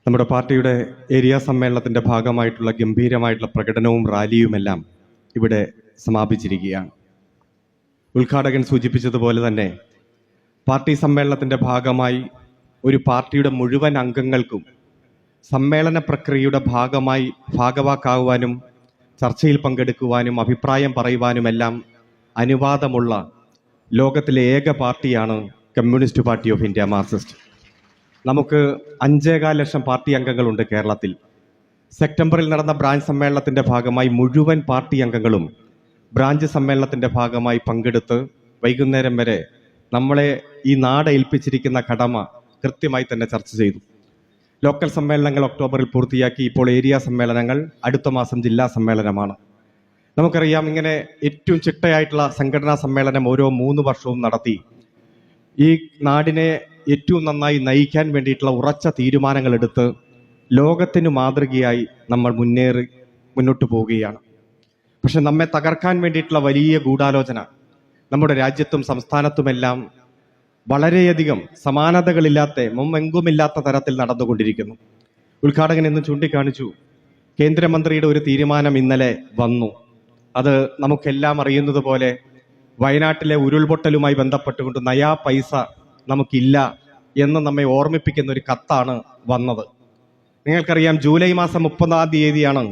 നമ്മുടെ പാർട്ടിയുടെ ഏരിയ സമ്മേളനത്തിൻ്റെ ഭാഗമായിട്ടുള്ള ഗംഭീരമായിട്ടുള്ള പ്രകടനവും റാലിയുമെല്ലാം ഇവിടെ സമാപിച്ചിരിക്കുകയാണ്. ഉദ്ഘാടകൻ സൂചിപ്പിച്ചതുപോലെ തന്നെ പാർട്ടി സമ്മേളനത്തിൻ്റെ ഭാഗമായി ഒരു പാർട്ടിയുടെ മുഴുവൻ അംഗങ്ങൾക്കും സമ്മേളന പ്രക്രിയയുടെ ഭാഗവാക്കാവാനും ചർച്ചയിൽ പങ്കെടുക്കുവാനും അഭിപ്രായം പറയുവാനുമെല്ലാം അനുവാദമുള്ള ലോകത്തിലെ ഏക പാർട്ടിയാണ് communist party of India Marxist. നമുക്ക് 5.25 ലക്ഷം പാർട്ടി അംഗങ്ങളുണ്ട് കേരളത്തിൽ. സെപ്റ്റംബറിൽ നടന്ന ബ്രാഞ്ച് സമ്മേളനത്തിൻ്റെ ഭാഗമായി മുഴുവൻ പാർട്ടി അംഗങ്ങളും ബ്രാഞ്ച് സമ്മേളനത്തിൻ്റെ ഭാഗമായി പങ്കെടുത്ത് വൈകുന്നേരം വരെ നമ്മളെ ഈ നാട് ഏൽപ്പിച്ചിരിക്കുന്ന കടമ കൃത്യമായി തന്നെ ചർച്ച ചെയ്തു. ലോക്കൽ സമ്മേളനങ്ങൾ ഒക്ടോബറിൽ പൂർത്തിയാക്കി. ഇപ്പോൾ ഏരിയ സമ്മേളനങ്ങൾ അടുത്ത മാസം ജില്ലാ സമ്മേളനമാണ്. നമുക്കറിയാം, ഇങ്ങനെ ഏറ്റവും ചിട്ടയായിട്ടുള്ള സംഘടനാ സമ്മേളനം ഓരോ 3 വർഷവും നടത്തി ഈ നാടിനെ ഏറ്റവും നന്നായി നയിക്കാൻ വേണ്ടിയിട്ടുള്ള ഉറച്ച തീരുമാനങ്ങൾ എടുത്ത് ലോകത്തിന് മാതൃകയായി നമ്മൾ മുന്നോട്ട് പോവുകയാണ്. പക്ഷെ നമ്മെ തകർക്കാൻ വേണ്ടിയിട്ടുള്ള വലിയ ഗൂഢാലോചന നമ്മുടെ രാജ്യത്തും സംസ്ഥാനത്തുമെല്ലാം വളരെയധികം സമാനതകളില്ലാത്ത മുമ്പെങ്കുമില്ലാത്ത തരത്തിൽ നടന്നുകൊണ്ടിരിക്കുന്നു. ഉദ്ഘാടകൻ ഇന്ന് ചൂണ്ടിക്കാണിച്ചു, കേന്ദ്രമന്ത്രിയുടെ ഒരു തീരുമാനം ഇന്നലെ വന്നു. അത് നമുക്കെല്ലാം അറിയുന്നത് പോലെ വയനാട്ടിലെ ഉരുൾപൊട്ടലുമായി ബന്ധപ്പെട്ടുകൊണ്ട് നയാ പൈസ നമുക്കില്ല എന്ന് നമ്മെ ഓർമ്മിപ്പിക്കുന്ന ഒരു കത്താണ് വന്നത്. നിങ്ങൾക്കറിയാം, ജൂലൈ മാസം 30-ാം തീയതിയാണ്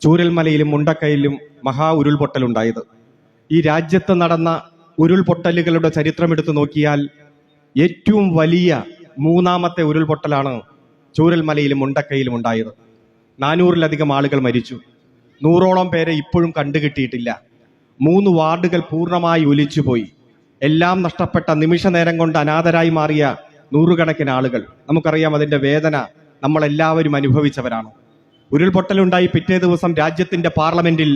ചൂരൽമലയിലും മുണ്ടക്കയിലും മഹാ ഉരുൾപൊട്ടലുണ്ടായത്. ഈ രാജ്യത്ത് നടന്ന ഉരുൾപൊട്ടലുകളുടെ ചരിത്രം എടുത്തു നോക്കിയാൽ ഏറ്റവും വലിയ 3ാമത്തെ ഉരുൾപൊട്ടലാണ് ചൂരൽമലയിലും മുണ്ടക്കയിലും ഉണ്ടായത്. 400-ലധികം ആളുകൾ മരിച്ചു. 100ഓളം പേരെ ഇപ്പോഴും കണ്ടുകിട്ടിയിട്ടില്ല. 3 വാർഡുകൾ പൂർണ്ണമായി ഒലിച്ചുപോയി. എല്ലാം നഷ്ടപ്പെട്ട നിമിഷ നേരം കൊണ്ട് അനാഥരായി മാറിയ 100കണക്കിന് ആളുകൾ. നമുക്കറിയാം, അതിൻ്റെ വേദന നമ്മളെല്ലാവരും അനുഭവിച്ചവരാണ്. ഉരുൾപൊട്ടലുണ്ടായി പിറ്റേ ദിവസം രാജ്യത്തിൻ്റെ പാർലമെന്റിൽ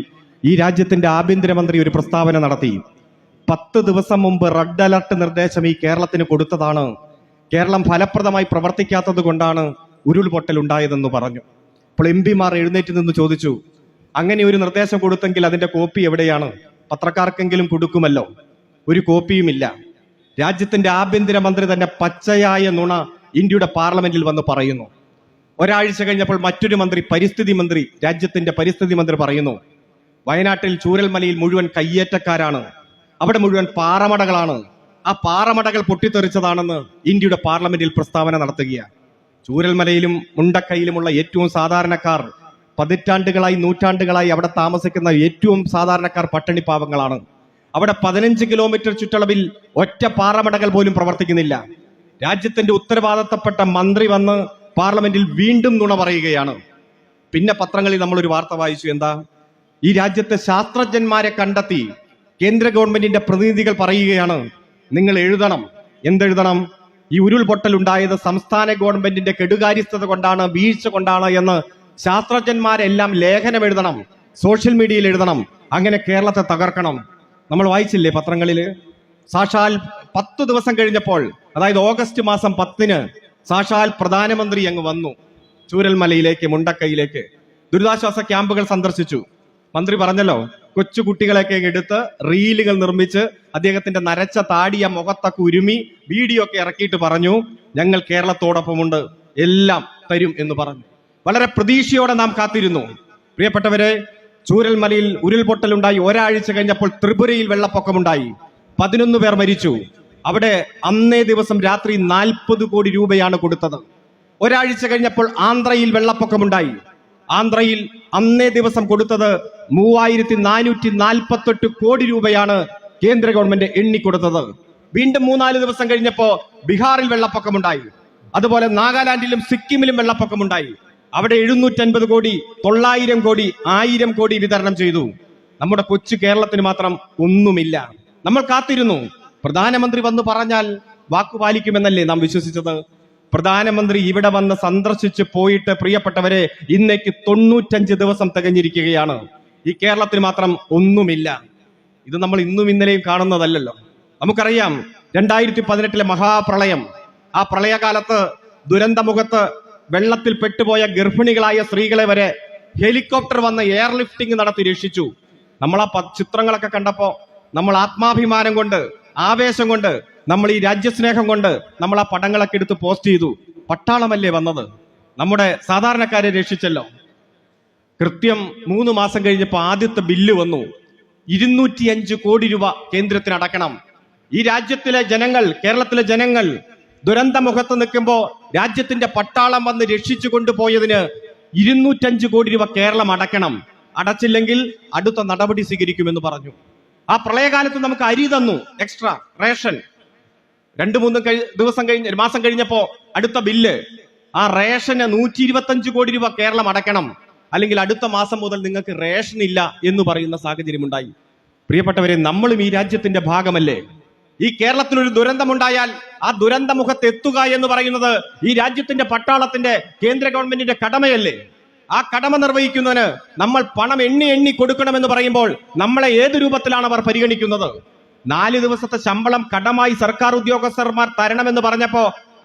ഈ രാജ്യത്തിൻ്റെ ആഭ്യന്തരമന്ത്രി ഒരു പ്രസ്താവന നടത്തി. 10 ദിവസം മുമ്പ് റെഡ് അലർട്ട് നിർദ്ദേശം ഈ കേരളത്തിന് കൊടുത്തതാണ്. കേരളം ഫലപ്രദമായി പ്രവർത്തിക്കാത്തത് കൊണ്ടാണ് ഉരുൾപൊട്ടലുണ്ടായതെന്ന് പറഞ്ഞു. അപ്പോൾ MP-മാർ എഴുന്നേറ്റ് നിന്ന് ചോദിച്ചു, അങ്ങനെ ഒരു നിർദ്ദേശം കൊടുത്തെങ്കിൽ അതിൻ്റെ കോപ്പി എവിടെയാണ്? പത്രക്കാർക്കെങ്കിലും കൊടുക്കുമല്ലോ. ഒരു കോപ്പിയുമില്ല. രാജ്യത്തിൻ്റെ ആഭ്യന്തരമന്ത്രി തന്നെ പച്ചയായ നുണ ഇന്ത്യയുടെ പാർലമെന്റിൽ വന്ന് പറയുന്നു. ഒരാഴ്ച കഴിഞ്ഞപ്പോൾ മറ്റൊരു മന്ത്രി, രാജ്യത്തിന്റെ പരിസ്ഥിതി മന്ത്രി പറയുന്നു, വയനാട്ടിൽ ചൂരൽമലയിൽ മുഴുവൻ കയ്യേറ്റക്കാരാണ്, അവിടെ മുഴുവൻ പാറമടകളാണ്, ആ പാറമടകൾ പൊട്ടിത്തെറിച്ചതാണെന്ന് ഇന്ത്യയുടെ പാർലമെന്റിൽ പ്രസ്താവന നടത്തുകയാണ്. ചൂരൽമലയിലും മുണ്ടക്കയിലുമുള്ള ഏറ്റവും സാധാരണക്കാർ, പതിറ്റാണ്ടുകളായി നൂറ്റാണ്ടുകളായി അവിടെ താമസിക്കുന്ന ഏറ്റവും സാധാരണക്കാർ പട്ടിണിപ്പാവങ്ങളാണ്. അവിടെ 15 കിലോമീറ്റർ ചുറ്റളവിൽ ഒറ്റ പാറമടകൾ പോലും പ്രവർത്തിക്കുന്നില്ല. രാജ്യത്തിന്റെ ഉത്തരവാദിത്തപ്പെട്ട മന്ത്രി വന്ന് പാർലമെന്റിൽ വീണ്ടും നുണ പറയുകയാണ്. പിന്നെ പത്രങ്ങളിൽ നമ്മളൊരു വാർത്ത വായിച്ചു. എന്താ? ഈ രാജ്യത്തെ ശാസ്ത്രജ്ഞന്മാരെ കണ്ടെത്തി കേന്ദ്ര ഗവൺമെന്റിന്റെ പ്രതിനിധികൾ പറയുകയാണ്, നിങ്ങൾ എഴുതണം. എന്തെഴുതണം? ഈ ഉരുൾപൊട്ടൽ ഉണ്ടായത് സംസ്ഥാന ഗവൺമെന്റിന്റെ കെടുകാര്യസ്ഥത കൊണ്ടാണ്, വീഴ്ച കൊണ്ടാണ് എന്ന് ശാസ്ത്രജ്ഞന്മാരെല്ലാം ലേഖനം എഴുതണം, സോഷ്യൽ മീഡിയയിൽ എഴുതണം. അങ്ങനെ കേരളത്തെ തകർക്കണം. നമ്മൾ വായിച്ചില്ലേ പത്രങ്ങളിൽ? സാക്ഷാൽ 10 ദിവസം കഴിഞ്ഞപ്പോൾ, അതായത് ഓഗസ്റ്റ് മാസം 10-ന് സാക്ഷാൽ പ്രധാനമന്ത്രി അങ്ങ് വന്നു ചൂരൽമലയിലേക്ക്, മുണ്ടക്കയിലേക്ക്. ദുരിതാശ്വാസ ക്യാമ്പുകൾ സന്ദർശിച്ചു. മന്ത്രി പറഞ്ഞല്ലോ, കൊച്ചു കുട്ടികളെയൊക്കെ എടുത്ത് റീലുകൾ നിർമ്മിച്ച് അദ്ദേഹത്തിന്റെ നരച്ച താടിയ മുഖത്തൊക്കെ ഉരുമി വീഡിയോ ഒക്കെ ഇറക്കിയിട്ട് പറഞ്ഞു, ഞങ്ങൾ കേരളത്തോടൊപ്പമുണ്ട്, എല്ലാം തരും എന്ന് പറഞ്ഞു. വളരെ പ്രതീക്ഷയോടെ നാം കാത്തിരുന്നു. പ്രിയപ്പെട്ടവരെ, ചൂരൽമലയിൽ ഉരുൾപൊട്ടലുണ്ടായി ഒരാഴ്ച കഴിഞ്ഞപ്പോൾ ത്രിപുരയിൽ വെള്ളപ്പൊക്കമുണ്ടായി. 11 പേർ മരിച്ചു. അവിടെ അന്നേ ദിവസം രാത്രി 40 കോടി രൂപയാണ് കൊടുത്തത്. ഒരാഴ്ച കഴിഞ്ഞപ്പോൾ ആന്ധ്രയിൽ വെള്ളപ്പൊക്കമുണ്ടായി. ആന്ധ്രയിൽ അന്നേ ദിവസം കൊടുത്തത് 3448 കോടി രൂപയാണ് കേന്ദ്ര ഗവൺമെന്റ് എണ്ണിക്കൊടുത്തത്. വീണ്ടും 3-4 ദിവസം കഴിഞ്ഞപ്പോ ബീഹാറിൽ വെള്ളപ്പൊക്കമുണ്ടായി. അതുപോലെ നാഗാലാൻഡിലും സിക്കിമിലും വെള്ളപ്പൊക്കമുണ്ടായി. അവിടെ 750 കോടി, 900 കോടി, 1000 കോടി വിതരണം ചെയ്തു. നമ്മുടെ കൊച്ചു കേരളത്തിന് മാത്രം ഒന്നുമില്ല. നമ്മൾ കാത്തിരുന്നു. പ്രധാനമന്ത്രി വന്ന് പറഞ്ഞാൽ വാക്കുപാലിക്കുമെന്നല്ലേ നാം വിശ്വസിച്ചത്? പ്രധാനമന്ത്രി ഇവിടെ വന്ന് സന്ദർശിച്ച് പോയിട്ട് പ്രിയപ്പെട്ടവരെ, ഇന്നേക്ക് 95 ദിവസം തികഞ്ഞിരിക്കുകയാണ്. ഈ കേരളത്തിന് മാത്രം ഒന്നുമില്ല. ഇത് നമ്മൾ ഇന്നും ഇന്നലെയും കാണുന്നതല്ലല്ലോ. നമുക്കറിയാം, 2018-ലെ മഹാപ്രളയം. ആ പ്രളയകാലത്ത് ദുരന്തമുഖത്ത് വെള്ളത്തിൽ പെട്ടുപോയ ഗർഭിണികളായ സ്ത്രീകളെ വരെ ഹെലികോപ്റ്റർ വന്ന് എയർലിഫ്റ്റിംഗ് നടത്തി രക്ഷിച്ചു. നമ്മൾ ആ ചിത്രങ്ങളൊക്കെ കണ്ടപ്പോൾ നമ്മൾ ആത്മാഭിമാനം കൊണ്ട്, ആവേശം കൊണ്ട്, നമ്മൾ ഈ രാജ്യസ്നേഹം കൊണ്ട് നമ്മൾ ആ പടങ്ങളൊക്കെ എടുത്ത് പോസ്റ്റ് ചെയ്തു. പട്ടാളമല്ലേ വന്നത്? നമ്മുടെ സാധാരണക്കാരെ രക്ഷിച്ചല്ലോ. കൃത്യം 3 മാസം കഴിഞ്ഞപ്പോൾ ആദ്യത്തെ ബില്ല് വന്നു. 205 കോടി രൂപ കേന്ദ്രത്തിന് അടക്കണം. ഈ രാജ്യത്തിലെ ജനങ്ങൾ, കേരളത്തിലെ ജനങ്ങൾ ദുരന്തമുഖത്ത് നിൽക്കുമ്പോൾ രാജ്യത്തിന്റെ പട്ടാളം വന്ന് രക്ഷിച്ചു കൊണ്ടുപോയതിന് 205 കോടി രൂപ കേരളം അടക്കണം. അടച്ചില്ലെങ്കിൽ അടുത്ത നടപടി സ്വീകരിക്കുമെന്ന് പറഞ്ഞു. ആ പ്രളയകാലത്ത് നമുക്ക് അരി തന്നു, എക്സ്ട്രാ റേഷൻ. 2-3 മാസം കഴിഞ്ഞപ്പോ അടുത്ത ബില്ല്. ആ റേഷന് 125 കോടി രൂപ കേരളം അടക്കണം, അല്ലെങ്കിൽ അടുത്ത മാസം മുതൽ നിങ്ങൾക്ക് റേഷൻ ഇല്ല എന്ന് പറയുന്ന സാഹചര്യം ഉണ്ടായി. പ്രിയപ്പെട്ടവരെ, നമ്മളും ഈ രാജ്യത്തിന്റെ ഭാഗമല്ലേ? ഈ കേരളത്തിലൊരു ദുരന്തമുണ്ടായാൽ ആ ദുരന്തമുഖത്ത് എത്തുക എന്ന് പറയുന്നത് ഈ രാജ്യത്തിന്റെ പട്ടാളത്തിന്റെ, കേന്ദ്ര ഗവൺമെന്റിന്റെ കടമയല്ലേ? ആ കടമ നിർവഹിക്കുന്നതിന് നമ്മൾ പണം എണ്ണി കൊടുക്കണമെന്ന് പറയുമ്പോൾ നമ്മളെ ഏത് രൂപത്തിലാണ് അവർ പരിഗണിക്കുന്നത്? 4 ദിവസത്തെ ശമ്പളം കടമായി സർക്കാർ ഉദ്യോഗസ്ഥന്മാർ തരണമെന്ന് പറഞ്ഞപ്പോ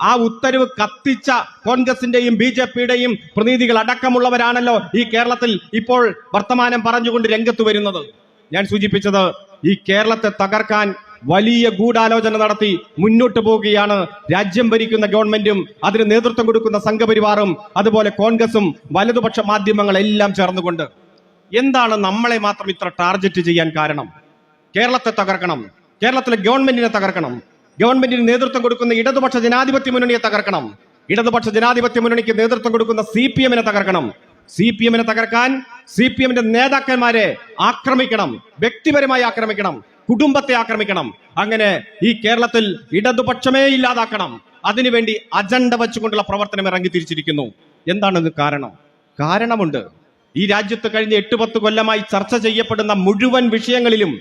ആ ഉത്തരവ് കത്തിച്ച കോൺഗ്രസിന്റെയും BJPയുടെയും പ്രതിനിധികൾ അടക്കമുള്ളവരാണല്ലോ ഈ കേരളത്തിൽ ഇപ്പോൾ വർത്തമാനം പറഞ്ഞുകൊണ്ട് രംഗത്ത് വരുന്നത്. ഞാൻ സൂചിപ്പിച്ചത്, ഈ കേരളത്തെ തകർക്കാൻ വലിയ ഗൂഢാലോചന നടത്തി മുന്നോട്ട് പോവുകയാണ് രാജ്യം ഭരിക്കുന്ന ഗവൺമെന്റും അതിന് നേതൃത്വം കൊടുക്കുന്ന സംഘപരിവാറും അതുപോലെ കോൺഗ്രസും വലതുപക്ഷ മാധ്യമങ്ങളെല്ലാം ചേർന്നുകൊണ്ട്. എന്താണ് നമ്മളെ മാത്രം ഇത്ര ടാർഗറ്റ് ചെയ്യാൻ കാരണം? കേരളത്തെ തകർക്കണം, കേരളത്തിലെ ഗവൺമെന്റിനെ തകർക്കണം, ഗവൺമെന്റിന് നേതൃത്വം കൊടുക്കുന്ന ഇടതുപക്ഷ ജനാധിപത്യ മുന്നണിയെ തകർക്കണം, ഇടതുപക്ഷ ജനാധിപത്യ മുന്നണിക്ക് നേതൃത്വം കൊടുക്കുന്ന CPM-നെ തകർക്കണം. CPM-നെ തകർക്കാൻ CPM-ന്റെ നേതാക്കന്മാരെ ആക്രമിക്കണം, വ്യക്തിപരമായി ആക്രമിക്കണം, കുടുംബത്തെ ആക്രമിക്കണം. അങ്ങനെ ഈ കേരളത്തിൽ ഇടതുപക്ഷമേ ഇല്ലാതാക്കണം. അതിനുവേണ്ടി അജണ്ട വെച്ചുകൊണ്ടുള്ള പ്രവർത്തനം ഇറങ്ങി തിരിച്ചിരിക്കുന്നു. എന്താണ് കാരണം? കാരണമുണ്ട്. ഈ രാജ്യത്ത് കഴിഞ്ഞ 8-10 കൊല്ലമായി ചർച്ച ചെയ്യപ്പെടുന്ന മുഴുവൻ വിഷയങ്ങളിലും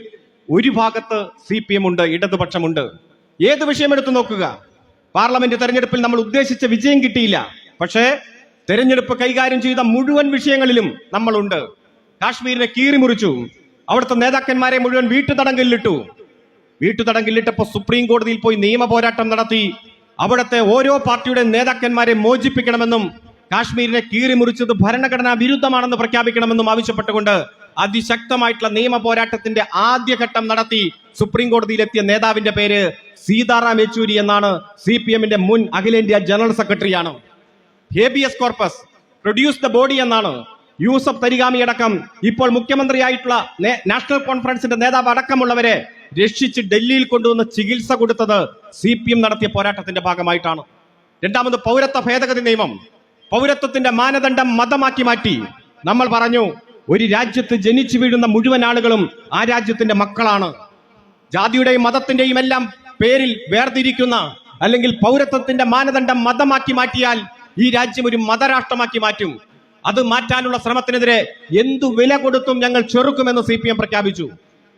ഒരു ഭാഗത്ത് CPM ഉണ്ട്, ഇടതുപക്ഷമുണ്ട്. ഏത് വിഷയം എടുത്തു നോക്കുക. പാർലമെന്റ് തെരഞ്ഞെടുപ്പിൽ നമ്മൾ ഉദ്ദേശിച്ച വിജയം കിട്ടിയില്ല, പക്ഷേ തെരഞ്ഞെടുപ്പ് കൈകാര്യം ചെയ്ത മുഴുവൻ വിഷയങ്ങളിലും നമ്മളുണ്ട്. കാശ്മീരിനെ കീറിമുറിച്ചു, അവിടുത്തെ നേതാക്കന്മാരെ മുഴുവൻ വീട്ടുതടങ്കലിലിട്ടപ്പോൾ സുപ്രീം കോടതിയിൽ പോയി നിയമ പോരാട്ടം നടത്തി അവിടുത്തെ ഓരോ പാർട്ടിയുടെ നേതാക്കന്മാരെ മോചിപ്പിക്കണമെന്നും കാശ്മീരിനെ കീറിമുറിച്ചത് ഭരണഘടനാ വിരുദ്ധമാണെന്ന് പ്രഖ്യാപിക്കണമെന്നും ആവശ്യപ്പെട്ടുകൊണ്ട് അതിശക്തമായിട്ടുള്ള നിയമ പോരാട്ടത്തിന്റെ ആദ്യഘട്ടം നടത്തി സുപ്രീം കോടതിയിലെത്തിയ നേതാവിന്റെ പേര് സീതാറാം യെച്ചൂരി എന്നാണ്. CPM-ന്റെ മുൻ അഖിലേന്ത്യാ ജനറൽ സെക്രട്ടറിയാണ്. Habeas corpus produce the body എന്നാണ്. യൂസഫ് തരിഗാമി അടക്കം ഇപ്പോൾ മുഖ്യമന്ത്രിയായിട്ടുള്ള നാഷണൽ കോൺഫറൻസിന്റെ നേതാവ് അടക്കമുള്ളവരെ രക്ഷിച്ച് ഡൽഹിയിൽ കൊണ്ടുവന്ന് ചികിത്സ കൊടുത്തത് CPM നടത്തിയ പോരാട്ടത്തിന്റെ ഭാഗമായിട്ടാണ്. രണ്ടാമത് പൗരത്വ ഭേദഗതി നിയമം. പൗരത്വത്തിന്റെ മാനദണ്ഡം മതമാക്കി മാറ്റി. നമ്മൾ പറഞ്ഞു, ഒരു രാജ്യത്ത് ജനിച്ചു വീഴുന്ന മുഴുവൻ ആളുകളും ആ രാജ്യത്തിന്റെ മക്കളാണ്. ജാതിയുടെയും മതത്തിന്റെയും എല്ലാം പേരിൽ വേർതിരിക്കുന്ന, അല്ലെങ്കിൽ പൗരത്വത്തിന്റെ മാനദണ്ഡം മതമാക്കി മാറ്റിയാൽ ഈ രാജ്യം ഒരു മതരാഷ്ട്രമാക്കി മാറ്റും. അത് മാറ്റാനുള്ള ശ്രമത്തിനെതിരെ എന്തു വില കൊടുത്തും ഞങ്ങൾ ചെറുക്കുമെന്ന് CPM പ്രഖ്യാപിച്ചു.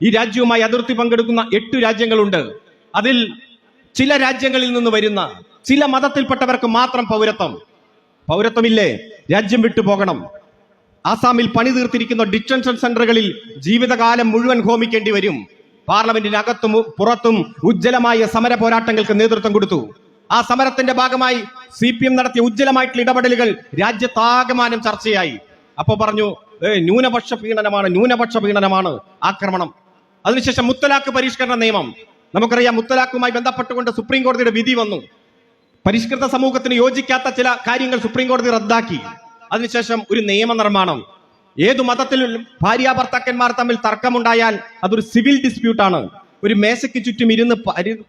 ഈ രാജ്യവുമായി അതിർത്തി പങ്കെടുക്കുന്ന 8 രാജ്യങ്ങളുണ്ട്. അതിൽ ചില രാജ്യങ്ങളിൽ നിന്ന് വരുന്ന ചില മതത്തിൽപ്പെട്ടവർക്ക് മാത്രം പൗരത്വമില്ലേ, രാജ്യം വിട്ടുപോകണം. ആസാമിൽ പണി തീർത്തിരിക്കുന്ന ഡിറ്റൻഷൻ സെന്ററുകളിൽ ജീവിതകാലം മുഴുവൻ ഹോമിക്കേണ്ടി വരും. പാർലമെന്റിനകത്തും പുറത്തും ഉജ്ജ്വലമായ സമര പോരാട്ടങ്ങൾക്ക് നേതൃത്വം കൊടുത്തു. ആ സമരത്തിന്റെ ഭാഗമായി CPM നടത്തിയ ഉജ്ജ്വലമായിട്ടുള്ള ഇടപെടലുകൾ രാജ്യത്താകമാനം ചർച്ചയായി. അപ്പോ പറഞ്ഞു, ന്യൂനപക്ഷ പീഡനമാണ് ആക്രമണം. അതിനുശേഷം മുത്തലാഖ് പരിഷ്കരണ നിയമം. നമുക്കറിയാം, മുത്തലാഖുമായി ബന്ധപ്പെട്ടുകൊണ്ട് സുപ്രീം കോടതിയുടെ വിധി വന്നു. പരിഷ്കൃത സമൂഹത്തിന് യോജിക്കാത്ത ചില കാര്യങ്ങൾ സുപ്രീം കോടതി റദ്ദാക്കി. അതിനുശേഷം ഒരു നിയമനിർമ്മാണം. ഏതു മതത്തിലും ഭാര്യ ഭർത്താക്കന്മാർ തമ്മിൽ തർക്കമുണ്ടായാൽ അതൊരു സിവിൽ ഡിസ്പ്യൂട്ടാണ്, ഒരു മേശയ്ക്ക് ചുറ്റും ഇരുന്ന്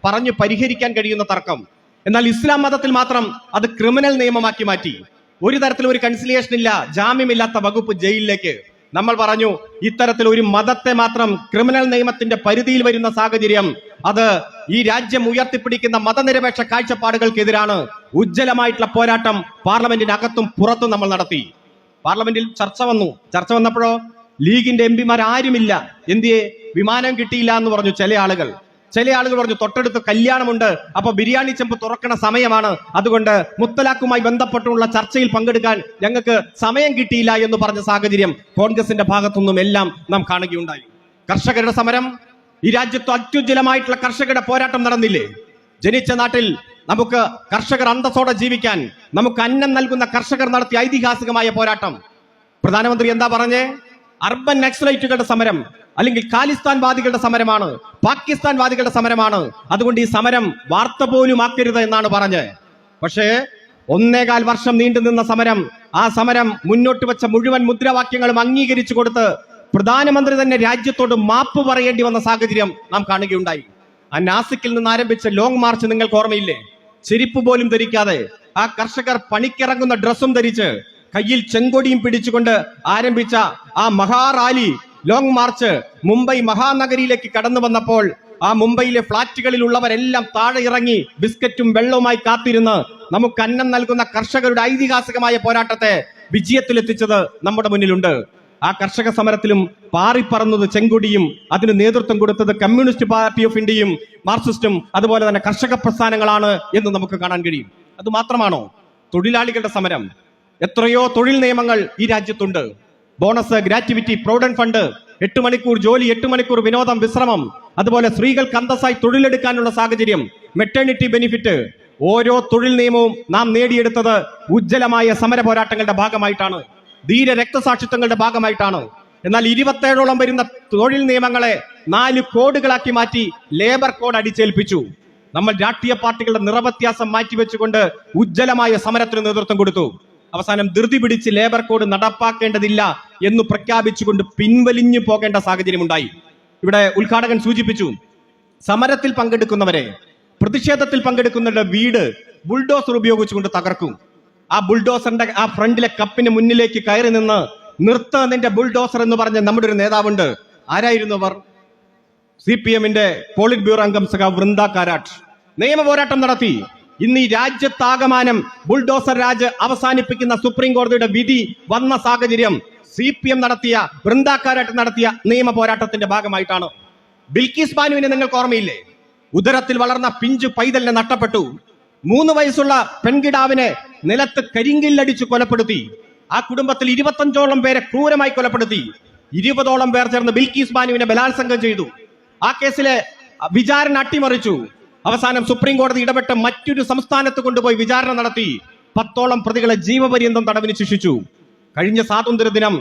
പറഞ്ഞു പരിഹരിക്കാൻ കഴിയുന്ന തർക്കം. എന്നാൽ ഇസ്ലാം മതത്തിൽ മാത്രം അത് ക്രിമിനൽ നിയമമാക്കി മാറ്റി. ഒരു തരത്തിലും ഒരു കൺസിലിയേഷൻ ഇല്ല, ജാമ്യമില്ലാത്ത വകുപ്പ് ജയിലിലേക്ക്. നമ്മൾ പറഞ്ഞു, ഇത്തരത്തിൽ ഒരു മതത്തെ മാത്രം ക്രിമിനൽ നിയമത്തിന്റെ പരിധിയിൽ വരുന്ന സാഹചര്യം അത് ഈ രാജ്യം ഉയർത്തിപ്പിടിക്കുന്ന മതനിരപേക്ഷ കാഴ്ചപ്പാടുകൾക്കെതിരാണ്. ഉജ്ജ്വലമായിട്ടുള്ള പോരാട്ടം പാർലമെന്റിനകത്തും പുറത്തും നമ്മൾ നടത്തി. പാർലമെന്റിൽ ചർച്ച വന്നപ്പോഴോ ലീഗിന്റെ MP-മാർ ആരുമില്ല. എന്തിയെ? വിമാനം കിട്ടിയില്ല എന്ന് പറഞ്ഞു ചില ആളുകൾ പറഞ്ഞു തൊട്ടടുത്ത് കല്യാണമുണ്ട്, അപ്പൊ ബിരിയാണി ചെമ്പ് തുറക്കണ സമയമാണ്, അതുകൊണ്ട് മുത്തലാഖുമായി ബന്ധപ്പെട്ടുള്ള ചർച്ചയിൽ പങ്കെടുക്കാൻ ഞങ്ങൾക്ക് സമയം കിട്ടിയില്ല എന്ന് പറഞ്ഞ സാഹചര്യം കോൺഗ്രസിന്റെ ഭാഗത്തുനിന്നും എല്ലാം നാം കാണുകയുണ്ടായി. കർഷകരുടെ സമരം, ഈ രാജ്യത്ത് അത്യുജ്വലമായിട്ടുള്ള കർഷകരുടെ പോരാട്ടം നടന്നില്ലേ? ജനിച്ച നാട്ടിൽ നമുക്ക് കർഷകർ അന്തസ്സോടെ ജീവിക്കാൻ നമുക്ക് അന്നം നൽകുന്ന കർഷകർ നടത്തിയ ഐതിഹാസികമായ പോരാട്ടം. പ്രധാനമന്ത്രി എന്താ പറഞ്ഞേ? അർബൻ നക്സലൈറ്റുകളുടെ സമരം, അല്ലെങ്കിൽ ഖാലിസ്ഥാൻ വാദികളുടെ സമരമാണ്, പാകിസ്ഥാൻ വാദികളുടെ സമരമാണ്, അതുകൊണ്ട് ഈ സമരം വാർത്ത പോലും ആക്കരുത് എന്നാണ് പറഞ്ഞത്. പക്ഷേ 1.25 വർഷം നീണ്ടുനിന്ന സമരം, ആ സമരം മുന്നോട്ട് വെച്ച മുഴുവൻ മുദ്രാവാക്യങ്ങളും അംഗീകരിച്ചു കൊടുത്ത് പ്രധാനമന്ത്രി തന്നെ രാജ്യത്തോട് മാപ്പ് പറയേണ്ടി വന്ന സാഹചര്യം നാം കാണുകയുണ്ടായി. ആ നാസിക്കിൽ നിന്ന് ആരംഭിച്ച ലോങ് മാർച്ച് നിങ്ങൾക്ക് ഓർമ്മയില്ലേ? ചെരുപ്പ് പോലും ധരിക്കാതെ ആ കർഷകർ പണിക്കിറങ്ങുന്ന ഡ്രസ്സും ധരിച്ച് കയ്യിൽ ചെങ്കൊടിയും പിടിച്ചുകൊണ്ട് ആരംഭിച്ച ആ മഹാറാലി ലോങ് മാർച്ച് മുംബൈ മഹാനഗരിയിലേക്ക് കടന്നു വന്നപ്പോൾ ആ മുംബൈയിലെ ഫ്ളാറ്റുകളിൽ ഉള്ളവരെല്ലാം താഴെ ഇറങ്ങി ബിസ്ക്കറ്റും വെള്ളവുമായി കാത്തിരുന്ന് നമുക്ക് അന്നം നൽകുന്ന കർഷകരുടെ ഐതിഹാസികമായ പോരാട്ടത്തെ വിജയത്തിലെത്തിച്ചത് നമ്മുടെ മുന്നിലുണ്ട്. ആ കർഷക സമരത്തിലും പാറിപ്പറന്നത് ചെങ്കൊടിയും അതിന് നേതൃത്വം കൊടുത്തത് കമ്മ്യൂണിസ്റ്റ് പാർട്ടി ഓഫ് ഇന്ത്യയും മാർക്സിസ്റ്റും അതുപോലെ തന്നെ കർഷക പ്രസ്ഥാനങ്ങളാണ് എന്ന് നമുക്ക് കാണാൻ കഴിയും. അത് മാത്രമാണോ? തൊഴിലാളികളുടെ സമരം. എത്രയോ തൊഴിൽ നിയമങ്ങൾ ഈ രാജ്യത്തുണ്ട്. ബോണസ്, ഗ്രാറ്റുവിറ്റി, പ്രൊവിഡന്റ് ഫണ്ട്, 8 മണിക്കൂർ ജോലി, 8 മണിക്കൂർ വിനോദം, വിശ്രമം, അതുപോലെ സ്ത്രീകൾക്ക് അന്തസ്സായി തൊഴിലെടുക്കാനുള്ള സാഹചര്യം, മെറ്റേണിറ്റി ബെനിഫിറ്റ്. ഓരോ തൊഴിൽ നിയമവും നാം നേടിയെടുത്തത് ഉജ്ജ്വലമായ സമര പോരാട്ടങ്ങളുടെ ഭാഗമായിട്ടാണ്, ധീര രക്തസാക്ഷിത്വങ്ങളുടെ ഭാഗമായിട്ടാണ്. എന്നാൽ 27ഓളം വരുന്ന തൊഴിൽ നിയമങ്ങളെ 4 കോഡുകളാക്കി മാറ്റി ലേബർ കോഡ് അടിച്ചേൽപ്പിച്ചു. നമ്മൾ രാഷ്ട്രീയ പാർട്ടികളുടെ നിറവ്യത്യാസം മാറ്റിവെച്ചുകൊണ്ട് ഉജ്ജ്വലമായ സമരത്തിന് നേതൃത്വം കൊടുത്തു. അവസാനം ധൃതി പിടിച്ച് ലേബർ കോഡ് നടപ്പാക്കേണ്ടതില്ല എന്ന് പ്രഖ്യാപിച്ചുകൊണ്ട് പിൻവലിഞ്ഞു പോകേണ്ട സാഹചര്യം ഉണ്ടായി. ഇവിടെ ഉദ്ഘാടകൻ സൂചിപ്പിച്ചു, സമരത്തിൽ പങ്കെടുക്കുന്നവരെ, പ്രതിഷേധത്തിൽ പങ്കെടുക്കുന്നവരുടെ വീട് ബുൾഡോസർ ഉപയോഗിച്ചുകൊണ്ട് തകർക്കും. ആ ബുൾഡോസറിന്റെ ആ ഫ്രണ്ടിലെ കപ്പിന് മുന്നിലേക്ക് കയറി നിന്ന് നിർത്ത നിന്റെ ബുൾഡോസർ എന്ന് പറഞ്ഞ നമ്മുടെ ഒരു നേതാവുണ്ട്. ആരായിരുന്നു അവർ? CPM-ന്റെ പോളിറ്റ് ബ്യൂറോ അംഗം സഖാവ് വൃന്ദ കാരാട്ട് നിയമ പോരാട്ടം നടത്തി. ഇന്ന് ഈ രാജ്യത്താകമാനം ബുൾഡോസർ രാജ് അവസാനിപ്പിക്കുന്ന സുപ്രീം കോടതിയുടെ വിധി വന്ന സാഹചര്യം CPM നടത്തിയ, വൃന്ദ കാരാട്ട് നടത്തിയ നിയമ പോരാട്ടത്തിന്റെ ഭാഗമായിട്ടാണ്. ബിൽക്കീസ് ബാനുവിനെ നിങ്ങൾക്ക് ഓർമ്മയില്ലേ? ഉദരത്തിൽ വളർന്ന പിഞ്ചു പൈതലിനെ നഷ്ടപ്പെട്ടു. 3 വയസ്സുള്ള പെൺകിടാവിനെ നിലത്ത് കരിങ്കില്ലടിച്ചു കൊലപ്പെടുത്തി. ആ കുടുംബത്തിൽ 25ഓളം പേരെ ക്രൂരമായി കൊലപ്പെടുത്തി. 20ഓളം പേർ ചേർന്ന് ബിൽക്കീസ് ബാനുവിനെ ബലാത്സംഗം ചെയ്തു. ആ കേസിലെ വിചാരണ അട്ടിമറിച്ചു. അവസാനം സുപ്രീം കോടതി ഇടപെട്ട് മറ്റൊരു സംസ്ഥാനത്ത് കൊണ്ടുപോയി വിചാരണ നടത്തി 10ഓളം പ്രതികളെ ജീവപര്യന്തം തടവിന് ശിക്ഷിച്ചു. കഴിഞ്ഞ സ്വാതന്ത്ര്യ ദിനം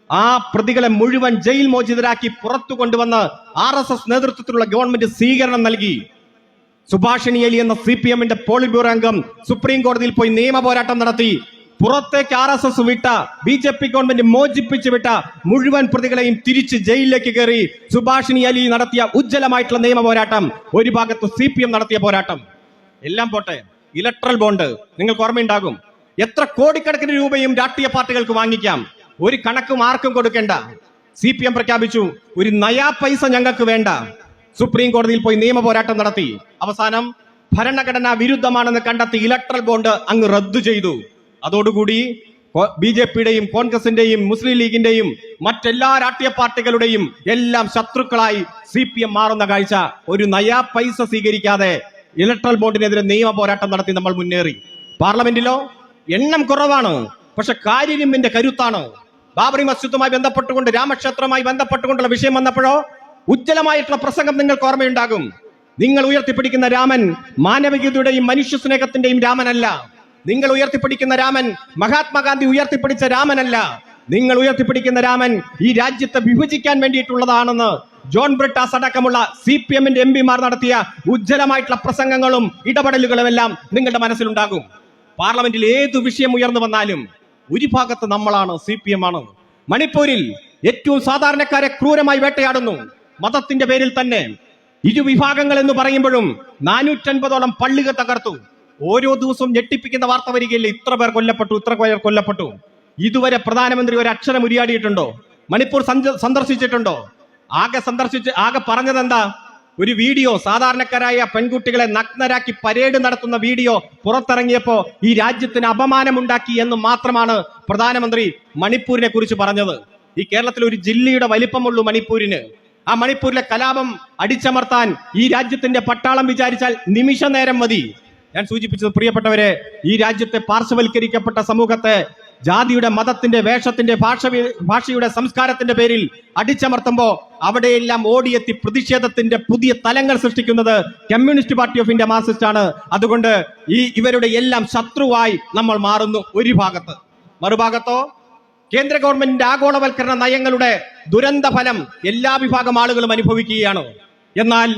ആ പ്രതികളെ മുഴുവൻ ജയിൽ മോചിതരാക്കി പുറത്തു കൊണ്ടുവന്ന് RSS നേതൃത്വത്തിലുള്ള ഗവൺമെന്റ് സ്വീകരണം നൽകി. സുഭാഷിണി അലി എന്ന CPM-ന്റെ പോളിറ്റ് ബ്യൂറോ അംഗം സുപ്രീം കോടതിയിൽ പോയി നിയമ പോരാട്ടം നടത്തി. പുറത്തേക്ക് RSS വിട്ട, BJP ഗവൺമെന്റ് മോചിപ്പിച്ചു വിട്ട മുഴുവൻ പ്രതികളെയും തിരിച്ച് ജയിലിലേക്ക് കയറി സുഭാഷിണി അലി നടത്തിയ ഉജ്ജ്വലമായിട്ടുള്ള നിയമ പോരാട്ടം. ഒരു ഭാഗത്ത് CPM നടത്തിയ പോരാട്ടം. എല്ലാം പോട്ടെ, ഇലക്ട്രൽ ബോണ്ട് നിങ്ങൾക്ക് ഓർമ്മയുണ്ടാകും. എത്ര കോടിക്കണക്കിന് രൂപയും രാഷ്ട്രീയ പാർട്ടികൾക്ക് വാങ്ങിക്കാം, ഒരു കണക്കും ആർക്കും കൊടുക്കേണ്ട. CPM പ്രഖ്യാപിച്ചു, ഒരു നയാ പൈസ ഞങ്ങൾക്ക് വേണ്ട. സുപ്രീം കോടതിയിൽ പോയി നിയമ പോരാട്ടം നടത്തി. അവസാനം ഭരണഘടനാ വിരുദ്ധമാണെന്ന് കണ്ടെത്തി ഇലക്ട്രൽ ബോണ്ട് അങ്ങ് റദ്ദു ചെയ്തു. അതോടുകൂടി BJP-യുടെയും കോൺഗ്രസിന്റെയും മുസ്ലിം ലീഗിന്റെയും മറ്റെല്ലാ രാഷ്ട്രീയ പാർട്ടികളുടെയും എല്ലാം ശത്രുക്കളായി CPM മാറുന്ന കാഴ്ച. ഒരു നയാ പൈസ സ്വീകരിക്കാതെ ഇലക്ട്രൽ ബോണ്ടിനെതിരെ നിയമ പോരാട്ടം നടത്തി നമ്മൾ മുന്നേറി. പാർലമെന്റിലോ എണ്ണം കുറവാണ്, പക്ഷെ കാര്യനിമ്മിന്റെ കരുത്താണ്. ബാബറി മസ്ജിദുമായി ബന്ധപ്പെട്ടുകൊണ്ട്, രാമക്ഷേത്രവുമായി ബന്ധപ്പെട്ടുകൊണ്ടുള്ള വിഷയം വന്നപ്പോഴോ ഉജ്ജ്വലമായിട്ടുള്ള പ്രസംഗം നിങ്ങൾക്ക് ഓർമ്മയുണ്ടാകും. നിങ്ങൾ ഉയർത്തിപ്പിടിക്കുന്ന രാമൻ മാനവികതയുടെയും മനുഷ്യ സ്നേഹത്തിന്റെയും രാമനല്ല. നിങ്ങൾ ഉയർത്തിപ്പിടിക്കുന്ന രാമൻ മഹാത്മാഗാന്ധി ഉയർത്തിപ്പിടിച്ച രാമനല്ല. നിങ്ങൾ ഉയർത്തിപ്പിടിക്കുന്ന രാമൻ ഈ രാജ്യത്തെ വിഭജിക്കാൻ വേണ്ടിയിട്ടുള്ളതാണെന്ന് ജോൺ ബ്രിട്ടാസ് അടക്കമുള്ള CPM-ന്റെ MP-മാർ നടത്തിയ ഉജ്ജ്വലമായിട്ടുള്ള പ്രസംഗങ്ങളും ഇടപെടലുകളും എല്ലാം നിങ്ങളുടെ മനസ്സിലുണ്ടാകും. പാർലമെന്റിൽ ഏതു വിഷയം ഉയർന്നു വന്നാലും ഒരു ഭാഗത്ത് നമ്മളാണ്, CPM ആണ്. മണിപ്പൂരിൽ ഏറ്റവും സാധാരണക്കാരെ ക്രൂരമായി വേട്ടയാടുന്നു, മതത്തിന്റെ പേരിൽ തന്നെ. ഇരുവിഭാഗങ്ങൾ എന്ന് പറയുമ്പോഴും 450ഓളം പള്ളികൾ തകർത്തു. ഓരോ ദിവസവും ഞെട്ടിപ്പിക്കുന്ന വാർത്ത വരികയില്ല, ഇത്ര പേർ കൊല്ലപ്പെട്ടു, ഇത്ര പേർ കൊല്ലപ്പെട്ടു. ഇതുവരെ പ്രധാനമന്ത്രി ഒരു അക്ഷരം ഉരിയാടിയിട്ടുണ്ടോ? മണിപ്പൂർ സന്ദർശിച്ചിട്ടുണ്ടോ? ആകെ പറഞ്ഞത് എന്താ? ഒരു വീഡിയോ, സാധാരണക്കാരായ പെൺകുട്ടികളെ നഗ്നരാക്കി പരേഡ് നടത്തുന്ന വീഡിയോ പുറത്തിറങ്ങിയപ്പോ ഈ രാജ്യത്തിന് അപമാനമുണ്ടാക്കി എന്ന് മാത്രമാണ് പ്രധാനമന്ത്രി മണിപ്പൂരിനെ കുറിച്ച് പറഞ്ഞത്. ഈ കേരളത്തിൽ ഒരു ജില്ലയുടെ വലിപ്പമുള്ളൂ മണിപ്പൂരിന്. ആ മണിപ്പൂരിലെ കലാപം അടിച്ചമർത്താൻ ഈ രാജ്യത്തിന്റെ പട്ടാളം വിചാരിച്ചാൽ നിമിഷ നേരം മതി. ഞാൻ സൂചിപ്പിച്ചത്, പ്രിയപ്പെട്ടവരെ, ഈ രാജ്യത്തെ പാർശ്വവൽക്കരിക്കപ്പെട്ട സമൂഹത്തെ ജാതിയുടെ, മതത്തിന്റെ, വേഷത്തിന്റെ, ഭാഷയുടെ, സംസ്കാരത്തിന്റെ പേരിൽ അടിച്ചമർത്തുമ്പോ അവിടെയെല്ലാം ഓടിയെത്തി പ്രതിഷേധത്തിന്റെ പുതിയ തലങ്ങൾ സൃഷ്ടിക്കുന്നത് communist party of India, Marxist ആണ്. അതുകൊണ്ട് ഇവരുടെ എല്ലാം ശത്രുവായി നമ്മൾ മാറുന്നു ഒരു ഭാഗത്ത്. മറുഭാഗത്തോ കേന്ദ്ര ഗവൺമെന്റിന്റെ ആഗോളവൽക്കരണ നയങ്ങളുടെ ദുരന്ത ഫലം എല്ലാ വിഭാഗം ആളുകളും അനുഭവിക്കുകയാണ്. എന്നാൽ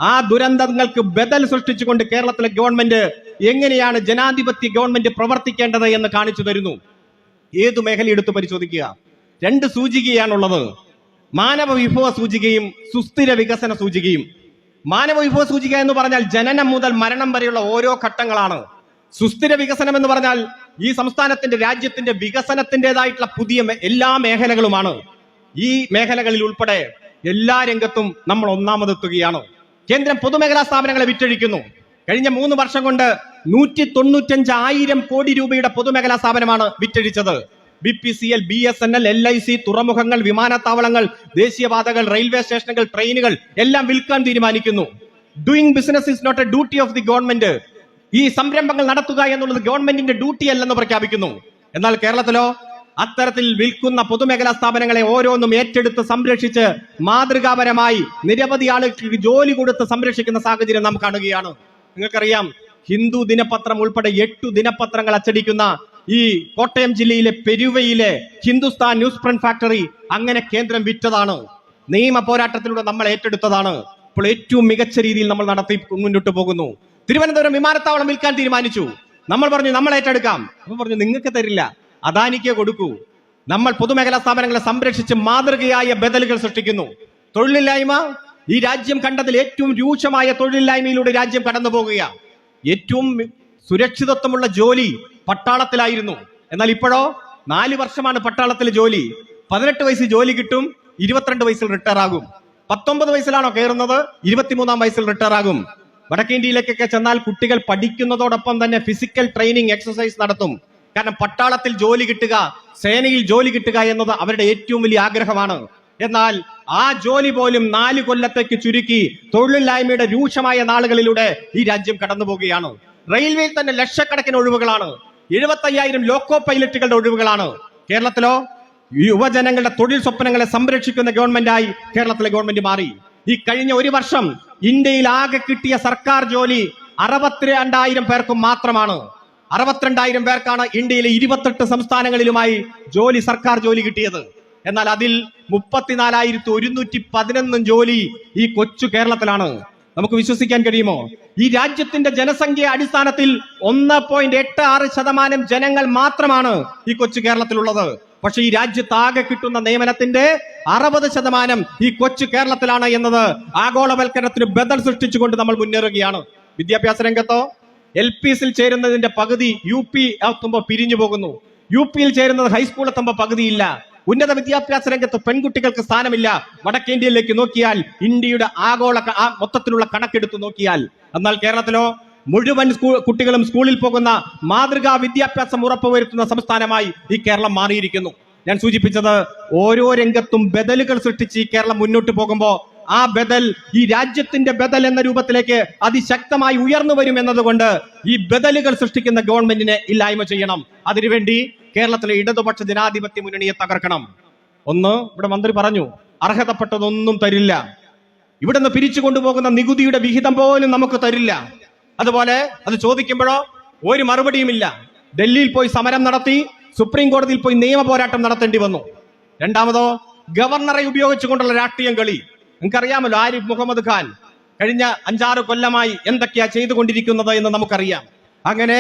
ആ ദുരന്തങ്ങൾക്ക് ബദൽ സൃഷ്ടിച്ചുകൊണ്ട് കേരളത്തിലെ ഗവൺമെന്റ് എങ്ങനെയാണ് ജനാധിപത്യ ഗവൺമെന്റ് പ്രവർത്തിക്കേണ്ടത് എന്ന് കാണിച്ചു തരുന്നു. ഏതു മേഖല എടുത്ത് പരിശോധിക്കുക, 2 സൂചികയാണുള്ളത്: മാനവ വിഭവ സൂചികയും സുസ്ഥിര വികസന സൂചികയും. മാനവ വിഭവ സൂചിക എന്ന് പറഞ്ഞാൽ ജനനം മുതൽ മരണം വരെയുള്ള ഓരോ ഘട്ടങ്ങളാണ്. സുസ്ഥിര വികസനം എന്ന് പറഞ്ഞാൽ ഈ സംസ്ഥാനത്തിന്റെ രാജ്യത്തിന്റെ വികസനത്തിൻ്റെതായിട്ടുള്ള പുതിയ എല്ലാ മേഖലകളുമാണ്. ഈ മേഖലകളിൽ ഉൾപ്പെടെ എല്ലാ രംഗത്തും നമ്മൾ ഒന്നാമതെത്തുകയാണ്. കേന്ദ്രം പൊതുമേഖലാ സ്ഥാപനങ്ങളെ വിറ്റഴിക്കുന്നു. കഴിഞ്ഞ 3 വർഷം കൊണ്ട് 195,000 കോടി രൂപയുടെ പൊതുമേഖലാ സ്ഥാപനമാണ് വിറ്റഴിച്ചത്. BPCL, BSNL, LIC, തുറമുഖങ്ങൾ, വിമാനത്താവളങ്ങൾ, ദേശീയപാതകൾ, റെയിൽവേ സ്റ്റേഷനുകൾ, ട്രെയിനുകൾ എല്ലാം വിൽക്കാൻ തീരുമാനിക്കുന്നു. Doing business is not a duty of the government. ഈ സംരംഭങ്ങൾ നടത്തുക എന്നുള്ളത് ഗവൺമെന്റിന്റെ ഡ്യൂട്ടി അല്ലെന്ന് പ്രഖ്യാപിക്കുന്നു. എന്നാൽ കേരളത്തിലോ അത്തരത്തിൽ വിൽക്കുന്ന പൊതുമേഖലാ സ്ഥാപനങ്ങളെ ഓരോന്നും ഏറ്റെടുത്ത് സംരക്ഷിച്ച് മാതൃകാപരമായി നിരവധി ആളുകൾക്ക് ജോലി കൊടുത്ത് സംരക്ഷിക്കുന്ന സാഹചര്യം നാം കാണുകയാണ്. നിങ്ങൾക്കറിയാം, ഹിന്ദു ദിനപത്രം ഉൾപ്പെടെ 8 ദിനപത്രങ്ങൾ അച്ചടിക്കുന്ന ഈ കോട്ടയം ജില്ലയിലെ പെരുവയിലെ ഹിന്ദുസ്ഥാൻ ന്യൂസ് പ്രിന്റ് ഫാക്ടറി അങ്ങനെ കേന്ദ്രം വിറ്റതാണ്. നിയമ പോരാട്ടത്തിലൂടെ നമ്മൾ ഏറ്റെടുത്തതാണ്. ഇപ്പോൾ ഏറ്റവും മികച്ച രീതിയിൽ നമ്മൾ നടത്തി മുന്നോട്ട് പോകുന്നു. തിരുവനന്തപുരം വിമാനത്താവളം വിൽക്കാൻ തീരുമാനിച്ചു. നമ്മൾ പറഞ്ഞു നമ്മൾ ഏറ്റെടുക്കാം. അപ്പോൾ പറഞ്ഞു നിങ്ങൾക്ക് തരില്ല, അദാനിക്ക് കൊടുക്കൂ. നമ്മൾ പൊതുമേഖലാ സ്ഥാപനങ്ങളെ സംരക്ഷിച്ച് മാതൃകയായ ബദലുകൾ സൃഷ്ടിക്കുന്നു. തൊഴിലില്ലായ്മ ഈ രാജ്യം കണ്ടതിൽ ഏറ്റവും രൂക്ഷമായ തൊഴിലില്ലായ്മയിലൂടെ രാജ്യം കടന്നു പോകുകയാണ്. ഏറ്റവും സുരക്ഷിതത്വമുള്ള ജോലി പട്ടാളത്തിലായിരുന്നു. എന്നാൽ ഇപ്പോഴോ 4 വർഷമാണ് പട്ടാളത്തിൽ ജോലി. 18 വയസ്സിൽ ജോലി കിട്ടും, 22 വയസ്സിൽ റിട്ടയർ ആകും. 19 വയസ്സിലാണോ കയറുന്നത്, 23-ാം വയസ്സിൽ റിട്ടയർ ആകും. വടക്കേന്ത്യയിലേക്കൊക്കെ ചെന്നാൽ കുട്ടികൾ പഠിക്കുന്നതോടൊപ്പം തന്നെ ഫിസിക്കൽ ട്രെയിനിങ് എക്സസൈസ് നടത്തും. കാരണം പട്ടാളത്തിൽ ജോലി കിട്ടുക, സേനയിൽ ജോലി കിട്ടുക എന്നത് അവരുടെ ഏറ്റവും വലിയ ആഗ്രഹമാണ്. എന്നാൽ ആ ജോലി പോലും 4 കൊല്ലത്തേക്ക് ചുരുക്കി തൊഴിലില്ലായ്മയുടെ രൂക്ഷമായ നാളുകളിലൂടെ ഈ രാജ്യം കടന്നു പോവുകയാണ്. റെയിൽവേയിൽ തന്നെ ലക്ഷക്കണക്കിന് ഒഴിവുകളാണ്. 75,000 ലോക്കോ പൈലറ്റുകളുടെ ഒഴിവുകളാണ്. കേരളത്തിലോ യുവജനങ്ങളുടെ തൊഴിൽ സ്വപ്നങ്ങളെ സംരക്ഷിക്കുന്ന ഗവൺമെന്റായി കേരളത്തിലെ ഗവൺമെന്റ് മാറി. ഈ കഴിഞ്ഞ 1 വർഷം ഇന്ത്യയിൽ ആകെ കിട്ടിയ സർക്കാർ ജോലി 62,000 പേർക്ക് മാത്രമാണ്. 62,000 പേർക്കാണ് ഇന്ത്യയിലെ 28 സംസ്ഥാനങ്ങളിലുമായി സർക്കാർ ജോലി കിട്ടിയത്. എന്നാൽ അതിൽ 34,111 ജോലി ഈ കൊച്ചു കേരളത്തിലാണ്. നമുക്ക് വിശ്വസിക്കാൻ കഴിയുമോ? ഈ രാജ്യത്തിന്റെ ജനസംഖ്യ അടിസ്ഥാനത്തിൽ 1.86% ജനങ്ങൾ മാത്രമാണ് ഈ കൊച്ചു കേരളത്തിലുള്ളത്. പക്ഷെ ഈ രാജ്യത്താകെ കിട്ടുന്ന നിയമനത്തിന്റെ 60% ഈ കൊച്ചു കേരളത്തിലാണ് എന്നത് ആഗോളവൽക്കരണത്തിന് ബദൽ സൃഷ്ടിച്ചുകൊണ്ട് നമ്മൾ മുന്നേറുകയാണ്. വിദ്യാഭ്യാസ രംഗത്തോ LPസിൽ ചേരുന്നതിന്റെ പകുതി UP എത്തുമ്പോൾ പിരിഞ്ഞു പോകുന്നു. UPയിൽ ചേരുന്നത് ഹൈസ്കൂൾ എത്തുമ്പോൾ പകുതിയില്ല. ഉന്നത വിദ്യാഭ്യാസ രംഗത്ത് പെൺകുട്ടികൾക്ക് സ്ഥാനമില്ല. വടക്കേന്ത്യയിലേക്ക് നോക്കിയാൽ, ഇന്ത്യയുടെ ആഗോള മൊത്തത്തിലുള്ള കണക്കെടുത്ത് നോക്കിയാൽ. എന്നാൽ കേരളത്തിലോ മുഴുവൻ കുട്ടികളും സ്കൂളിൽ പോകുന്ന മാതൃകാ വിദ്യാഭ്യാസം ഉറപ്പുവരുത്തുന്ന സംസ്ഥാനമായി ഈ കേരളം മാറിയിരിക്കുന്നു. ഞാൻ സൂചിപ്പിച്ചത് ഓരോ രംഗത്തും ബദലുകൾ സൃഷ്ടിച്ച് ഈ കേരളം മുന്നോട്ട് പോകുമ്പോൾ ആ ബദൽ ഈ രാജ്യത്തിന്റെ ബദൽ എന്ന രൂപത്തിലേക്ക് അതിശക്തമായി ഉയർന്നു വരും എന്നതുകൊണ്ട് ഈ ബദലുകൾ സൃഷ്ടിക്കുന്ന ഗവൺമെന്റിനെ ഇല്ലായ്മ ചെയ്യണം. അതിനുവേണ്ടി കേരളത്തിലെ ഇടതുപക്ഷ ജനാധിപത്യ മുന്നണിയെ തകർക്കണം. ഒന്ന്, ഇവിടെ മന്ത്രി പറഞ്ഞു അർഹതപ്പെട്ടതൊന്നും തരില്ല. ഇവിടെ നിന്ന് പിരിച്ചു കൊണ്ടുപോകുന്ന നികുതിയുടെ വിഹിതം പോലും നമുക്ക് തരില്ല. അതുപോലെ അത് ചോദിക്കുമ്പോഴോ ഒരു മറുപടിയുമില്ല. ഡൽഹിയിൽ പോയി സമരം നടത്തി, സുപ്രീം കോടതിയിൽ പോയി നിയമ പോരാട്ടം നടത്തേണ്ടി വന്നു. രണ്ടാമതോ ഗവർണറെ ഉപയോഗിച്ചുകൊണ്ടുള്ള രാഷ്ട്രീയം കളി. നിങ്ങൾക്കറിയാമല്ലോ, ആരിഫ് മുഹമ്മദ് ഖാൻ കഴിഞ്ഞ 5-6 കൊല്ലമായി എന്തൊക്കെയാ ചെയ്തുകൊണ്ടിരിക്കുന്നത് എന്ന് നമുക്കറിയാം. അങ്ങനെ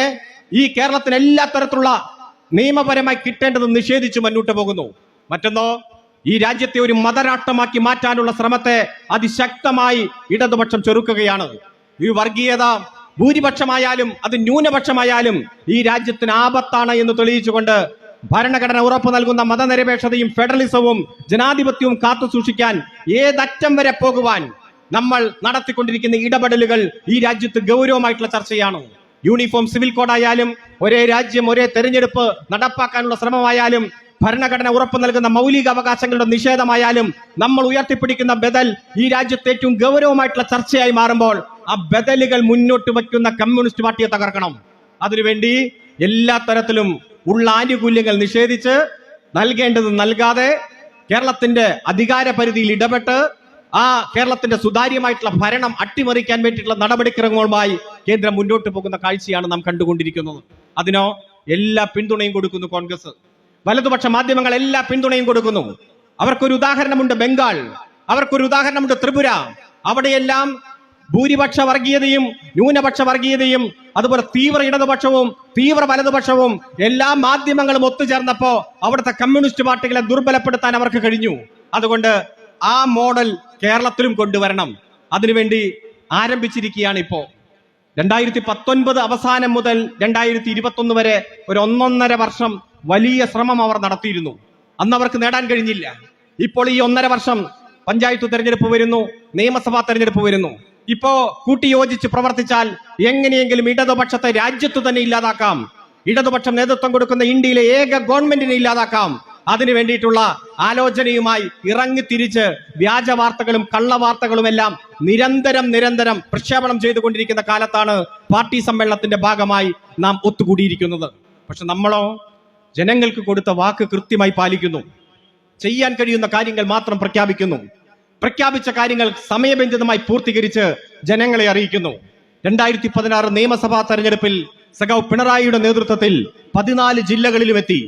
ഈ കേരളത്തിന് എല്ലാ തരത്തിലുള്ള നിയമപരമായി കിട്ടേണ്ടത് നിഷേധിച്ച് മുന്നോട്ട് പോകുന്നു. മറ്റൊന്നോ, ഈ രാജ്യത്തെ ഒരു മതരാഷ്ട്രമാക്കി മാറ്റാനുള്ള ശ്രമത്തെ അതിശക്തമായി ഇടതുപക്ഷം ചെറുക്കുകയാണ്. ഈ വർഗീയത ഭൂരിപക്ഷമായാലും അത് ന്യൂനപക്ഷമായാലും ഈ രാജ്യത്തിന് ആപത്താണ് എന്ന് തെളിയിച്ചുകൊണ്ട് ഭരണഘടന ഉറപ്പു നൽകുന്ന മതനിരപേക്ഷതയും ഫെഡറലിസവും ജനാധിപത്യവും കാത്തു സൂക്ഷിക്കാൻ ഏതറ്റം വരെ പോകുവാൻ നമ്മൾ നടത്തിക്കൊണ്ടിരിക്കുന്ന ഇടപെടലുകൾ ഈ രാജ്യത്ത് ഗൗരവമായിട്ടുള്ള ചർച്ചയാണ്. യൂണിഫോം സിവിൽ കോഡായാലും, ഒരേ രാജ്യം ഒരേ തെരഞ്ഞെടുപ്പ് നടപ്പാക്കാനുള്ള ശ്രമമായാലും, ഭരണഘടന ഉറപ്പു നൽകുന്ന മൗലിക അവകാശങ്ങളുടെ നിഷേധമായാലും, നമ്മൾ ഉയർത്തിപ്പിടിക്കുന്ന ബദൽ ഈ രാജ്യത്ത് ഏറ്റവും ഗൗരവമായിട്ടുള്ള ചർച്ചയായി മാറുമ്പോൾ ആ ബദലുകൾ മുന്നോട്ട് വയ്ക്കുന്ന കമ്മ്യൂണിസ്റ്റ് പാർട്ടിയെ തകർക്കണം. അതിനുവേണ്ടി എല്ലാ തരത്തിലും ഉള്ള ആനുകൂല്യങ്ങൾ നിഷേധിച്ച്, നൽകേണ്ടത് നൽകാതെ, കേരളത്തിന്റെ അധികാര പരിധിയിൽ ഇടപെട്ട് ആ കേരളത്തിന്റെ സുതാര്യമായിട്ടുള്ള ഭരണം അട്ടിമറിക്കാൻ വേണ്ടിയിട്ടുള്ള നടപടിക്രമങ്ങളുമായി കേന്ദ്രം മുന്നോട്ട് പോകുന്ന കാഴ്ചയാണ് നാം കണ്ടുകൊണ്ടിരിക്കുന്നത്. അതിനോ എല്ലാ പിന്തുണയും കൊടുക്കുന്നു കോൺഗ്രസ്. വലതുപക്ഷ മാധ്യമങ്ങൾ എല്ലാ പിന്തുണയും കൊടുക്കുന്നു. അവർക്കൊരു ഉദാഹരണമുണ്ട് ബംഗാൾ, അവർക്കൊരു ഉദാഹരണമുണ്ട് ത്രിപുര. അവിടെയെല്ലാം ഭൂരിപക്ഷ വർഗീയതയും ന്യൂനപക്ഷ വർഗീയതയും അതുപോലെ തീവ്ര ഇടതുപക്ഷവും തീവ്ര വലതുപക്ഷവും എല്ലാ മാധ്യമങ്ങളും ഒത്തുചേർന്നപ്പോ അവിടുത്തെ കമ്മ്യൂണിസ്റ്റ് പാർട്ടികളെ ദുർബലപ്പെടുത്താൻ അവർക്ക് കഴിഞ്ഞു. അതുകൊണ്ട് ആ മോഡൽ കേരളത്തിലും കൊണ്ടുവരണം. അതിനുവേണ്ടി ആരംഭിച്ചിരിക്കുകയാണ് ഇപ്പോ. 2019 അവസാനം മുതൽ 2021 വരെ ഒരു 1.5 വർഷം വലിയ ശ്രമം അവർ നടത്തിയിരുന്നു. അന്ന് അവർക്ക് നേടാൻ കഴിഞ്ഞില്ല. ഇപ്പോൾ ഈ 1.5 വർഷം പഞ്ചായത്ത് തെരഞ്ഞെടുപ്പ് വരുന്നു, നിയമസഭാ തെരഞ്ഞെടുപ്പ് വരുന്നു. ഇപ്പോ കൂട്ടിയോജിച്ച് പ്രവർത്തിച്ചാൽ എങ്ങനെയെങ്കിലും ഇടതുപക്ഷത്തെ രാജ്യത്ത് തന്നെ ഇല്ലാതാക്കാം. ഇടതുപക്ഷം നേതൃത്വം കൊടുക്കുന്ന ഇന്ത്യയിലെ ഏക ഗവൺമെന്റിനെ ഇല്ലാതാക്കാം. അതിനു വേണ്ടിയിട്ടുള്ള ആലോചനയുമായി ഇറങ്ങിത്തിരിച്ച് വ്യാജ വാർത്തകളും കള്ളവാർത്തകളുമെല്ലാം നിരന്തരം പ്രക്ഷേപണം ചെയ്തുകൊണ്ടിരിക്കുന്ന കാലത്താണ് പാർട്ടി സമ്മേളനത്തിന്റെ ഭാഗമായി നാം ഒത്തുകൂടിയിരിക്കുന്നത്. പക്ഷെ നമ്മളോ ജനങ്ങൾക്ക് കൊടുത്ത വാക്ക് കൃത്യമായി പാലിക്കുന്നു. ചെയ്യാൻ കഴിയുന്ന കാര്യങ്ങൾ മാത്രം പ്രഖ്യാപിക്കുന്നു. പ്രഖ്യാപിച്ച കാര്യങ്ങൾ സമയബന്ധിതമായി പൂർത്തീകരിച്ച് ജനങ്ങളെ അറിയിക്കുന്നു. 2016 നിയമസഭാ തെരഞ്ഞെടുപ്പിൽ സഖാവ് പിണറായിയുടെ നേതൃത്വത്തിൽ 14 ജില്ലകളിലും എത്തി.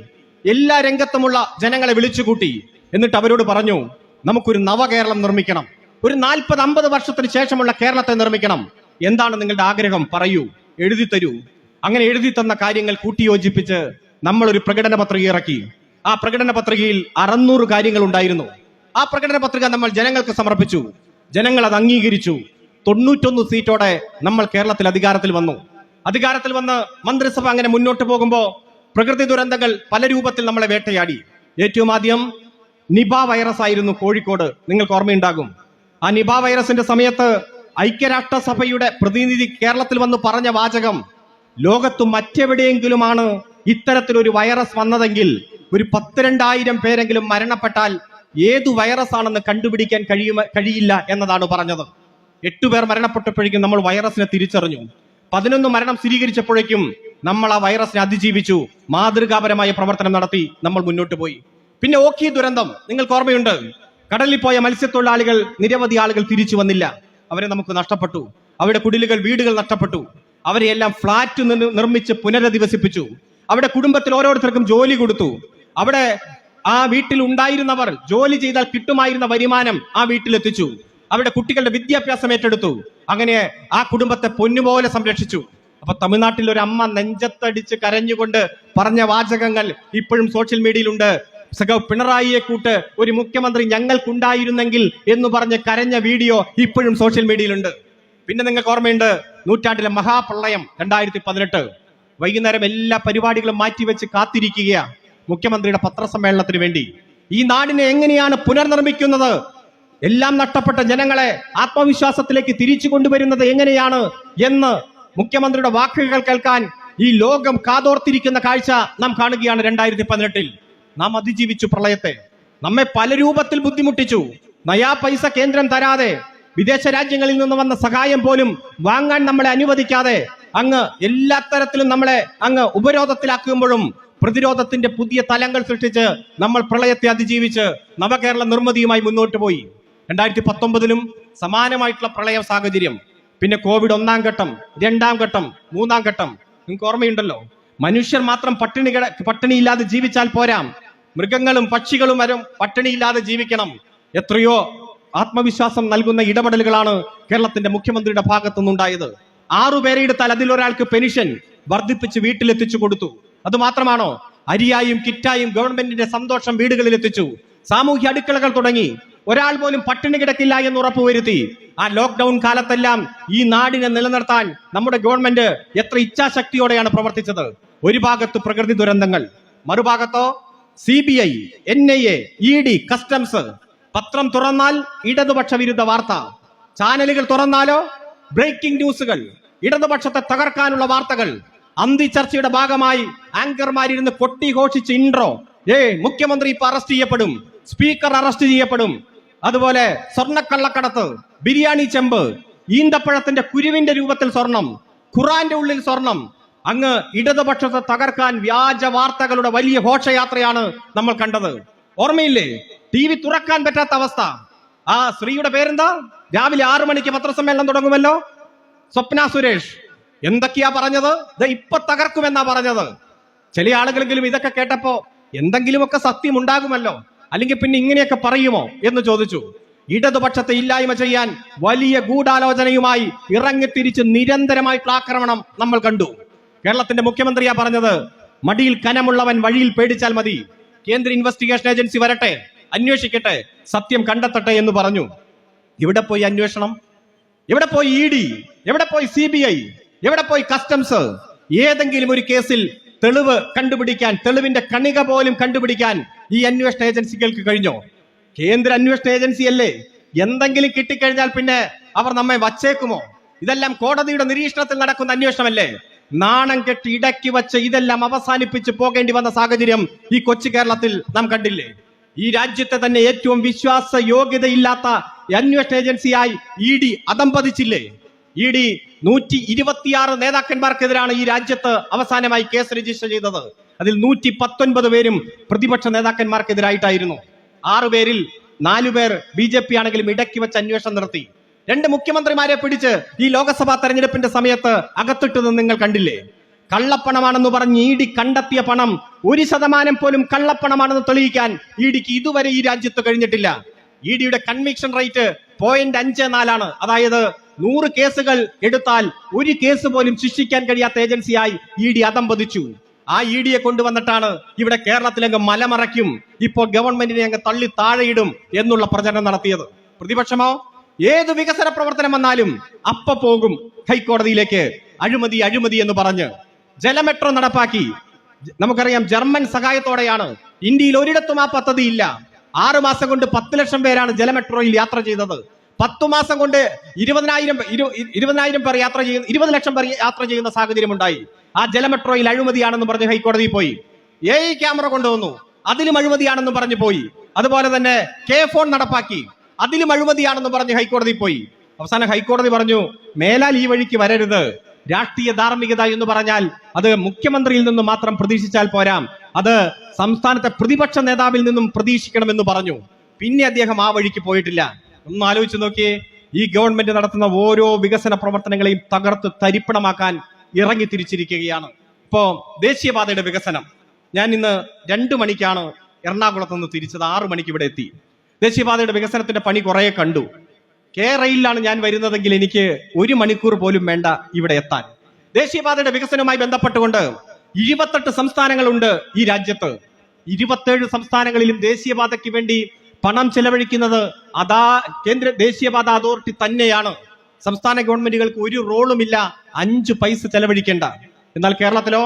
എല്ലാ രംഗത്തുമുള്ള ജനങ്ങളെ വിളിച്ചുകൂട്ടി. എന്നിട്ട് അവരോട് പറഞ്ഞു, നമുക്കൊരു നവകേരളം നിർമ്മിക്കണം, ഒരു 40-50 വർഷത്തിന് ശേഷമുള്ള കേരളത്തെ നിർമ്മിക്കണം. എന്താണ് നിങ്ങളുടെ ആഗ്രഹം? പറയൂ, എഴുതി തരൂ. അങ്ങനെ എഴുതി തന്ന കാര്യങ്ങൾ കൂട്ടിയോജിപ്പിച്ച് നമ്മൾ ഒരു പ്രകടന പത്രിക ഇറക്കി. ആ പ്രകടന പത്രികയിൽ 600 കാര്യങ്ങൾ ഉണ്ടായിരുന്നു. ആ പ്രകടന പത്രിക നമ്മൾ ജനങ്ങൾക്ക് സമർപ്പിച്ചു. ജനങ്ങൾ അത് അംഗീകരിച്ചു. 91 സീറ്റോടെ നമ്മൾ കേരളത്തിൽ അധികാരത്തിൽ വന്നു. അധികാരത്തിൽ വന്ന് മന്ത്രിസഭ അങ്ങനെ മുന്നോട്ട് പോകുമ്പോൾ പ്രകൃതി ദുരന്തങ്ങൾ പല രൂപത്തിൽ നമ്മളെ വേട്ടയാടി. ഏറ്റവും ആദ്യം നിപ വൈറസ് ആയിരുന്നു കോഴിക്കോട്. നിങ്ങൾക്ക് ഓർമ്മയുണ്ടാകും. ആ നിപ വൈറസിന്റെ സമയത്ത് ഐക്യരാഷ്ട്രസഭയുടെ പ്രതിനിധി കേരളത്തിൽ വന്ന് പറഞ്ഞ വാചകം, ലോകത്ത് മറ്റെവിടെയെങ്കിലുമാണ് ഇത്തരത്തിലൊരു വൈറസ് വന്നതെങ്കിൽ ഒരു 12,000 പേരെങ്കിലും മരണപ്പെട്ടാൽ ഏതു വൈറസ് ആണെന്ന് കണ്ടുപിടിക്കാൻ കഴിയില്ല എന്നതാണ് പറഞ്ഞത്. 8 പേർ മരണപ്പെട്ടപ്പോഴേക്കും നമ്മൾ വൈറസിനെ തിരിച്ചറിഞ്ഞു. 11 മരണം സ്ഥിരീകരിച്ചപ്പോഴേക്കും നമ്മൾ ആ വൈറസിനെ അതിജീവിച്ചു. മാതൃകാപരമായ പ്രവർത്തനം നടത്തി നമ്മൾ മുന്നോട്ട് പോയി. പിന്നെ ഓഖി ദുരന്തം നിങ്ങൾക്ക് ഓർമ്മയുണ്ട്. കടലിൽ പോയ മത്സ്യത്തൊഴിലാളികൾ, നിരവധി ആളുകൾ തിരിച്ചു വന്നില്ല. അവരെ നമുക്ക് നഷ്ടപ്പെട്ടു. അവരുടെ കുടിലുകൾ, വീടുകൾ നഷ്ടപ്പെട്ടു. അവരെയെല്ലാം ഫ്ലാറ്റ് നിർമ്മിച്ച് പുനരധിവസിപ്പിച്ചു. അവിടെ കുടുംബത്തിൽ ഓരോരുത്തർക്കും ജോലി കൊടുത്തു. അവിടെ ആ വീട്ടിൽ ഉണ്ടായിരുന്നവർ ജോലി ചെയ്താൽ കിട്ടുമായിരുന്ന വരുമാനം ആ വീട്ടിലെത്തിച്ചു. അവിടെ കുട്ടികളുടെ വിദ്യാഭ്യാസം ഏറ്റെടുത്തു. അങ്ങനെ ആ കുടുംബത്തെ പൊന്നുപോലെ സംരക്ഷിച്ചു. അപ്പൊ തമിഴ്നാട്ടിൽ ഒരു അമ്മ നെഞ്ചത്തടിച്ച് കരഞ്ഞുകൊണ്ട് പറഞ്ഞ വാചകങ്ങൾ ഇപ്പോഴും സോഷ്യൽ മീഡിയയിലുണ്ട്. സഖാവ് പിണറായിയെ കൂട്ട് ഒരു മുഖ്യമന്ത്രി ഞങ്ങൾക്കുണ്ടായിരുന്നെങ്കിൽ എന്ന് പറഞ്ഞ് കരഞ്ഞ വീഡിയോ ഇപ്പോഴും സോഷ്യൽ മീഡിയയിലുണ്ട്. പിന്നെ നിങ്ങൾക്ക് ഓർമ്മയുണ്ട്, നൂറ്റാണ്ടിലെ മഹാപ്രളയം 2018. വൈകുന്നേരം എല്ലാ പരിപാടികളും മാറ്റിവെച്ച് കാത്തിരിക്കുകയാണ് മുഖ്യമന്ത്രിയുടെ പത്രസമ്മേളനത്തിന് വേണ്ടി. ഈ നാടിനെ എങ്ങനെയാണ് പുനർനിർമ്മിക്കുന്നത്, എല്ലാം നഷ്ടപ്പെട്ട ജനങ്ങളെ ആത്മവിശ്വാസത്തിലേക്ക് തിരിച്ചു കൊണ്ടുവരുന്നത് എങ്ങനെയാണ് എന്ന് മുഖ്യമന്ത്രിയുടെ വാക്കുകൾ കേൾക്കാൻ ഈ ലോകം കാതോർത്തിരിക്കുന്ന കാഴ്ച നാം കാണുകയാണ്. 2018 നാം അതിജീവിച്ചു പ്രളയത്തെ. നമ്മെ പല രൂപത്തിൽ ബുദ്ധിമുട്ടിച്ചു. നയാ പൈസ കേന്ദ്രം തരാതെ, വിദേശ രാജ്യങ്ങളിൽ നിന്ന് വന്ന സഹായം പോലും വാങ്ങാൻ നമ്മളെ അനുവദിക്കാതെ അങ്ങ് എല്ലാ തരത്തിലും നമ്മളെ അങ്ങ് ഉപരോധത്തിലാക്കുമ്പോഴും പ്രതിരോധത്തിന്റെ പുതിയ തലങ്ങൾ സൃഷ്ടിച്ച് നമ്മൾ പ്രളയത്തെ അതിജീവിച്ച് നവകേരള നിർമ്മിതിയുമായി മുന്നോട്ട് പോയി. 2019 സമാനമായിട്ടുള്ള പ്രളയ സാഹചര്യം. പിന്നെ കോവിഡ് 1ാം ഘട്ടം, 2ാം ഘട്ടം, 3ാം ഘട്ടം. നിങ്ങൾക്ക് ഓർമ്മയുണ്ടല്ലോ. മനുഷ്യർ മാത്രം പട്ടിണിയില്ലാതെ ജീവിച്ചാൽ പോരാ, മൃഗങ്ങളും പക്ഷികളും വരും പട്ടിണിയില്ലാതെ ജീവിക്കണം. എത്രയോ ആത്മവിശ്വാസം നൽകുന്ന ഇടപെടലുകളാണ് കേരളത്തിന്റെ മുഖ്യമന്ത്രിയുടെ ഭാഗത്തുനിന്നുണ്ടായത്. 6 പേരെ എടുത്താൽ അതിലൊരാൾക്ക് പെൻഷൻ വർദ്ധിപ്പിച്ച് വീട്ടിലെത്തിച്ചു കൊടുത്തു. അത് മാത്രമാണോ, അരിയായും കിറ്റായും ഗവൺമെന്റിന്റെ സന്തോഷം വീടുകളിൽ എത്തിച്ചു. സാമൂഹ്യ അടുക്കളകൾ തുടങ്ങി. ഒരാൾ പോലും പട്ടിണി കിടക്കില്ല എന്ന് ഉറപ്പുവരുത്തി. ആ ലോക്ക്ഡൌൺ കാലത്തെല്ലാം ഈ നാടിനെ നിലനിർത്താൻ നമ്മുടെ ഗവൺമെന്റ് എത്ര ഇച്ഛാശക്തിയോടെയാണ് പ്രവർത്തിച്ചത്. ഒരു ഭാഗത്ത് പ്രകൃതി ദുരന്തങ്ങൾ, മറുഭാഗത്തോ CBI, NIA, ED, കസ്റ്റംസ്. പത്രം തുറന്നാൽ ഇടതുപക്ഷ വിരുദ്ധ വാർത്ത, ചാനലുകൾ തുറന്നാലോ ബ്രേക്കിംഗ് ന്യൂസുകൾ, ഇടതുപക്ഷത്തെ തകർക്കാനുള്ള വാർത്തകൾ. അന്തിച്ചർച്ചയുടെ ഭാഗമായി ആങ്കർമാരിരുന്ന് കൊട്ടിഘോഷിച്ച് ഇൻട്രോ, മുഖ്യമന്ത്രി ഇപ്പൊ അറസ്റ്റ് ചെയ്യപ്പെടും, സ്പീക്കർ അറസ്റ്റ് ചെയ്യപ്പെടും. അതുപോലെ സ്വർണ്ണക്കള്ളക്കടത്ത്, ബിരിയാണി ചെമ്പ്, ഈന്തപ്പഴത്തിന്റെ കുരുവിന്റെ രൂപത്തിൽ സ്വർണം, ഖുറാന്റെ ഉള്ളിൽ സ്വർണം. അങ്ങ് ഇടതുപക്ഷത്തെ തകർക്കാൻ വ്യാജ വാർത്തകളുടെ വലിയ ഘോഷയാത്രയാണ് നമ്മൾ കണ്ടത്. ഓർമ്മയില്ലേ? TV തുറക്കാൻ പറ്റാത്ത അവസ്ഥ. ആ സ്ത്രീയുടെ പേരെന്താ? രാവിലെ 6 മണിക്ക് പത്രസമ്മേളനം തുടങ്ങുമല്ലോ, സ്വപ്ന സുരേഷ്. എന്തൊക്കെയാ പറഞ്ഞത്? ഇപ്പൊ തകർക്കുമെന്നാ പറഞ്ഞത്. ചില ആളുകളെങ്കിലും ഇതൊക്കെ കേട്ടപ്പോ എന്തെങ്കിലുമൊക്കെ സത്യം ഉണ്ടാകുമല്ലോ, അല്ലെങ്കിൽ പിന്നെ ഇങ്ങനെയൊക്കെ പറയുമോ എന്ന് ചോദിച്ചു. ഇടതുപക്ഷത്തെ ഇല്ലായ്മ ചെയ്യാൻ വലിയ ഗൂഢാലോചനയുമായി ഇറങ്ങിത്തിരിച്ച് നിരന്തരമായിട്ടുള്ള ആക്രമണം നമ്മൾ കണ്ടു. കേരളത്തിന്റെ മുഖ്യമന്ത്രിയാ പറഞ്ഞത്, മടിയിൽ കനമുള്ളവൻ വഴിയിൽ പേടിച്ചാൽ മതി, കേന്ദ്ര ഇൻവെസ്റ്റിഗേഷൻ ഏജൻസി വരട്ടെ, അന്വേഷിക്കട്ടെ, സത്യം കണ്ടെത്തട്ടെ എന്ന് പറഞ്ഞു. എവിടെ പോയി അന്വേഷണം? എവിടെ പോയി ED? എവിടെ പോയി CBI? എവിടെ പോയി കസ്റ്റംസ്? ഏതെങ്കിലും ഒരു കേസിൽ തെളിവ് കണ്ടുപിടിക്കാൻ, തെളിവിന്റെ കണിക പോലും കണ്ടുപിടിക്കാൻ ഈ അന്വേഷണ ഏജൻസികൾക്ക് കഴിഞ്ഞോ? കേന്ദ്ര അന്വേഷണ ഏജൻസിയല്ലേ, എന്തെങ്കിലും കിട്ടിക്കഴിഞ്ഞാൽ പിന്നെ അവർ നമ്മെ വച്ചേക്കുമോ? ഇതെല്ലാം കോടതിയുടെ നിരീക്ഷണത്തിൽ നടക്കുന്ന അന്വേഷണമല്ലേ? നാണം കെട്ടി ഇടയ്ക്ക് വച്ച് ഇതെല്ലാം അവസാനിപ്പിച്ച് പോകേണ്ടി വന്ന സാഹചര്യം ഈ കൊച്ചു കേരളത്തിൽ നാം കണ്ടില്ലേ? ഈ രാജ്യത്തെ തന്നെ ഏറ്റവും വിശ്വാസ യോഗ്യതയില്ലാത്ത അന്വേഷണ ഏജൻസിയായി ED അധംപതിച്ചില്ലേ? ED 126 നേതാക്കന്മാർക്കെതിരാണ് ഈ രാജ്യത്ത് അവസാനമായി കേസ് രജിസ്റ്റർ ചെയ്തത്. അതിൽ 119 പേരും പ്രതിപക്ഷ നേതാക്കന്മാർക്കെതിരായിട്ടായിരുന്നു. 6 പേരിൽ 4 പേർ BJP ആണെങ്കിലും ഇടയ്ക്ക് വെച്ച് അന്വേഷണം നടത്തി. 2 മുഖ്യമന്ത്രിമാരെ പിടിച്ച് ഈ ലോക്സഭാ തെരഞ്ഞെടുപ്പിന്റെ സമയത്ത് അകത്തിട്ടത് നിങ്ങൾ കണ്ടില്ലേ? കള്ളപ്പണമാണെന്ന് പറഞ്ഞ് ED കണ്ടെത്തിയ പണം 1% പോലും കള്ളപ്പണമാണെന്ന് തെളിയിക്കാൻ EDക്ക് ഇതുവരെ ഈ രാജ്യത്ത് കഴിഞ്ഞിട്ടില്ല. EDയുടെ കൺവിക്ഷൻ റേറ്റ് 0.54 അതായത് 100 കേസുകൾ എടുത്താൽ 1 കേസ് പോലും ശിക്ഷിക്കാൻ കഴിയാത്ത ഏജൻസിയായി ED അധംപതിച്ചു. ആ EDയെ കൊണ്ടുവന്നിട്ടാണ് ഇവിടെ കേരളത്തിലങ്ങ് മലമറയ്ക്കും, ഇപ്പോൾ ഗവൺമെന്റിനെ അങ്ങ് തള്ളി താഴെയിടും എന്നുള്ള പ്രചരണം നടത്തിയത്. പ്രതിപക്ഷമോ ഏത് വികസന പ്രവർത്തനം വന്നാലും അപ്പ പോകും ഹൈക്കോടതിയിലേക്ക്, അഴിമതി അഴിമതി എന്ന് പറഞ്ഞ്. ജലമെട്രോ നടപ്പാക്കി, നമുക്കറിയാം ജർമ്മൻ സഹായത്തോടെയാണ്. ഇന്ത്യയിൽ ഒരിടത്തും ആ പദ്ധതി ഇല്ല. 6 മാസം കൊണ്ട് 10 ലക്ഷം പേരാണ് ജലമെട്രോയിൽ യാത്ര ചെയ്തത്. 10 മാസം കൊണ്ട് 20,000 പേർ യാത്ര ചെയ്യുന്ന 20 ലക്ഷം പേർ യാത്ര ചെയ്യുന്ന സാഹചര്യം ഉണ്ടായി. ആ ജലമെട്രോയിൽ അഴിമതിയാണെന്ന് പറഞ്ഞ് ഹൈക്കോടതിയിൽ പോയി. AI ക്യാമറ കൊണ്ടുവന്നു, അതിലും അഴിമതിയാണെന്ന് പറഞ്ഞു പോയി. അതുപോലെ തന്നെ K-ഫോൺ നടപ്പാക്കി, അതിലും അഴിമതിയാണെന്ന് പറഞ്ഞ് ഹൈക്കോടതി പോയി. അവസാനം ഹൈക്കോടതി പറഞ്ഞു, മേലാൽ ഈ വഴിക്ക് വരരുത്. രാഷ്ട്രീയ ധാർമ്മികത എന്ന് പറഞ്ഞാൽ അത് മുഖ്യമന്ത്രിയിൽ നിന്നും മാത്രം പ്രതീക്ഷിച്ചാൽ പോരാ, അത് സംസ്ഥാനത്തെ പ്രതിപക്ഷ നേതാവിൽ നിന്നും പ്രതീക്ഷിക്കണമെന്ന് പറഞ്ഞു. പിന്നെ അദ്ദേഹം ആ വഴിക്ക് പോയിട്ടില്ല. ഒന്ന് ആലോചിച്ച് നോക്കിയേ, ഈ ഗവൺമെന്റ് നടത്തുന്ന ഓരോ വികസന പ്രവർത്തനങ്ങളെയും തകർത്ത് തരിപ്പണമാക്കാൻ ഇറങ്ങി തിരിച്ചിരിക്കുകയാണ്. ഇപ്പോ ദേശീയപാതയുടെ വികസനം, ഞാൻ ഇന്ന് 2 മണിക്കാണ് എറണാകുളത്ത് നിന്ന് തിരിച്ചത്, 6 മണിക്ക് ഇവിടെ എത്തി. ദേശീയപാതയുടെ വികസനത്തിന്റെ പണി കുറെ കണ്ടു. റെയിലാണ് ഞാൻ വരുന്നതെങ്കിൽ എനിക്ക് 1 മണിക്കൂർ പോലും വേണ്ട ഇവിടെ എത്താൻ. ദേശീയപാതയുടെ വികസനവുമായി ബന്ധപ്പെട്ടുകൊണ്ട് 28 സംസ്ഥാനങ്ങളുണ്ട് ഈ രാജ്യത്ത്. 27 സംസ്ഥാനങ്ങളിലും ദേശീയപാതയ്ക്ക് വേണ്ടി പണം ചെലവഴിക്കുന്നത് കേന്ദ്ര ദേശീയപാത അതോറിറ്റി തന്നെയാണ്. സംസ്ഥാന ഗവൺമെന്റുകൾക്ക് ഒരു റോളുമില്ല, 5 പൈസ ചെലവഴിക്കേണ്ട. എന്നാൽ കേരളത്തിലോ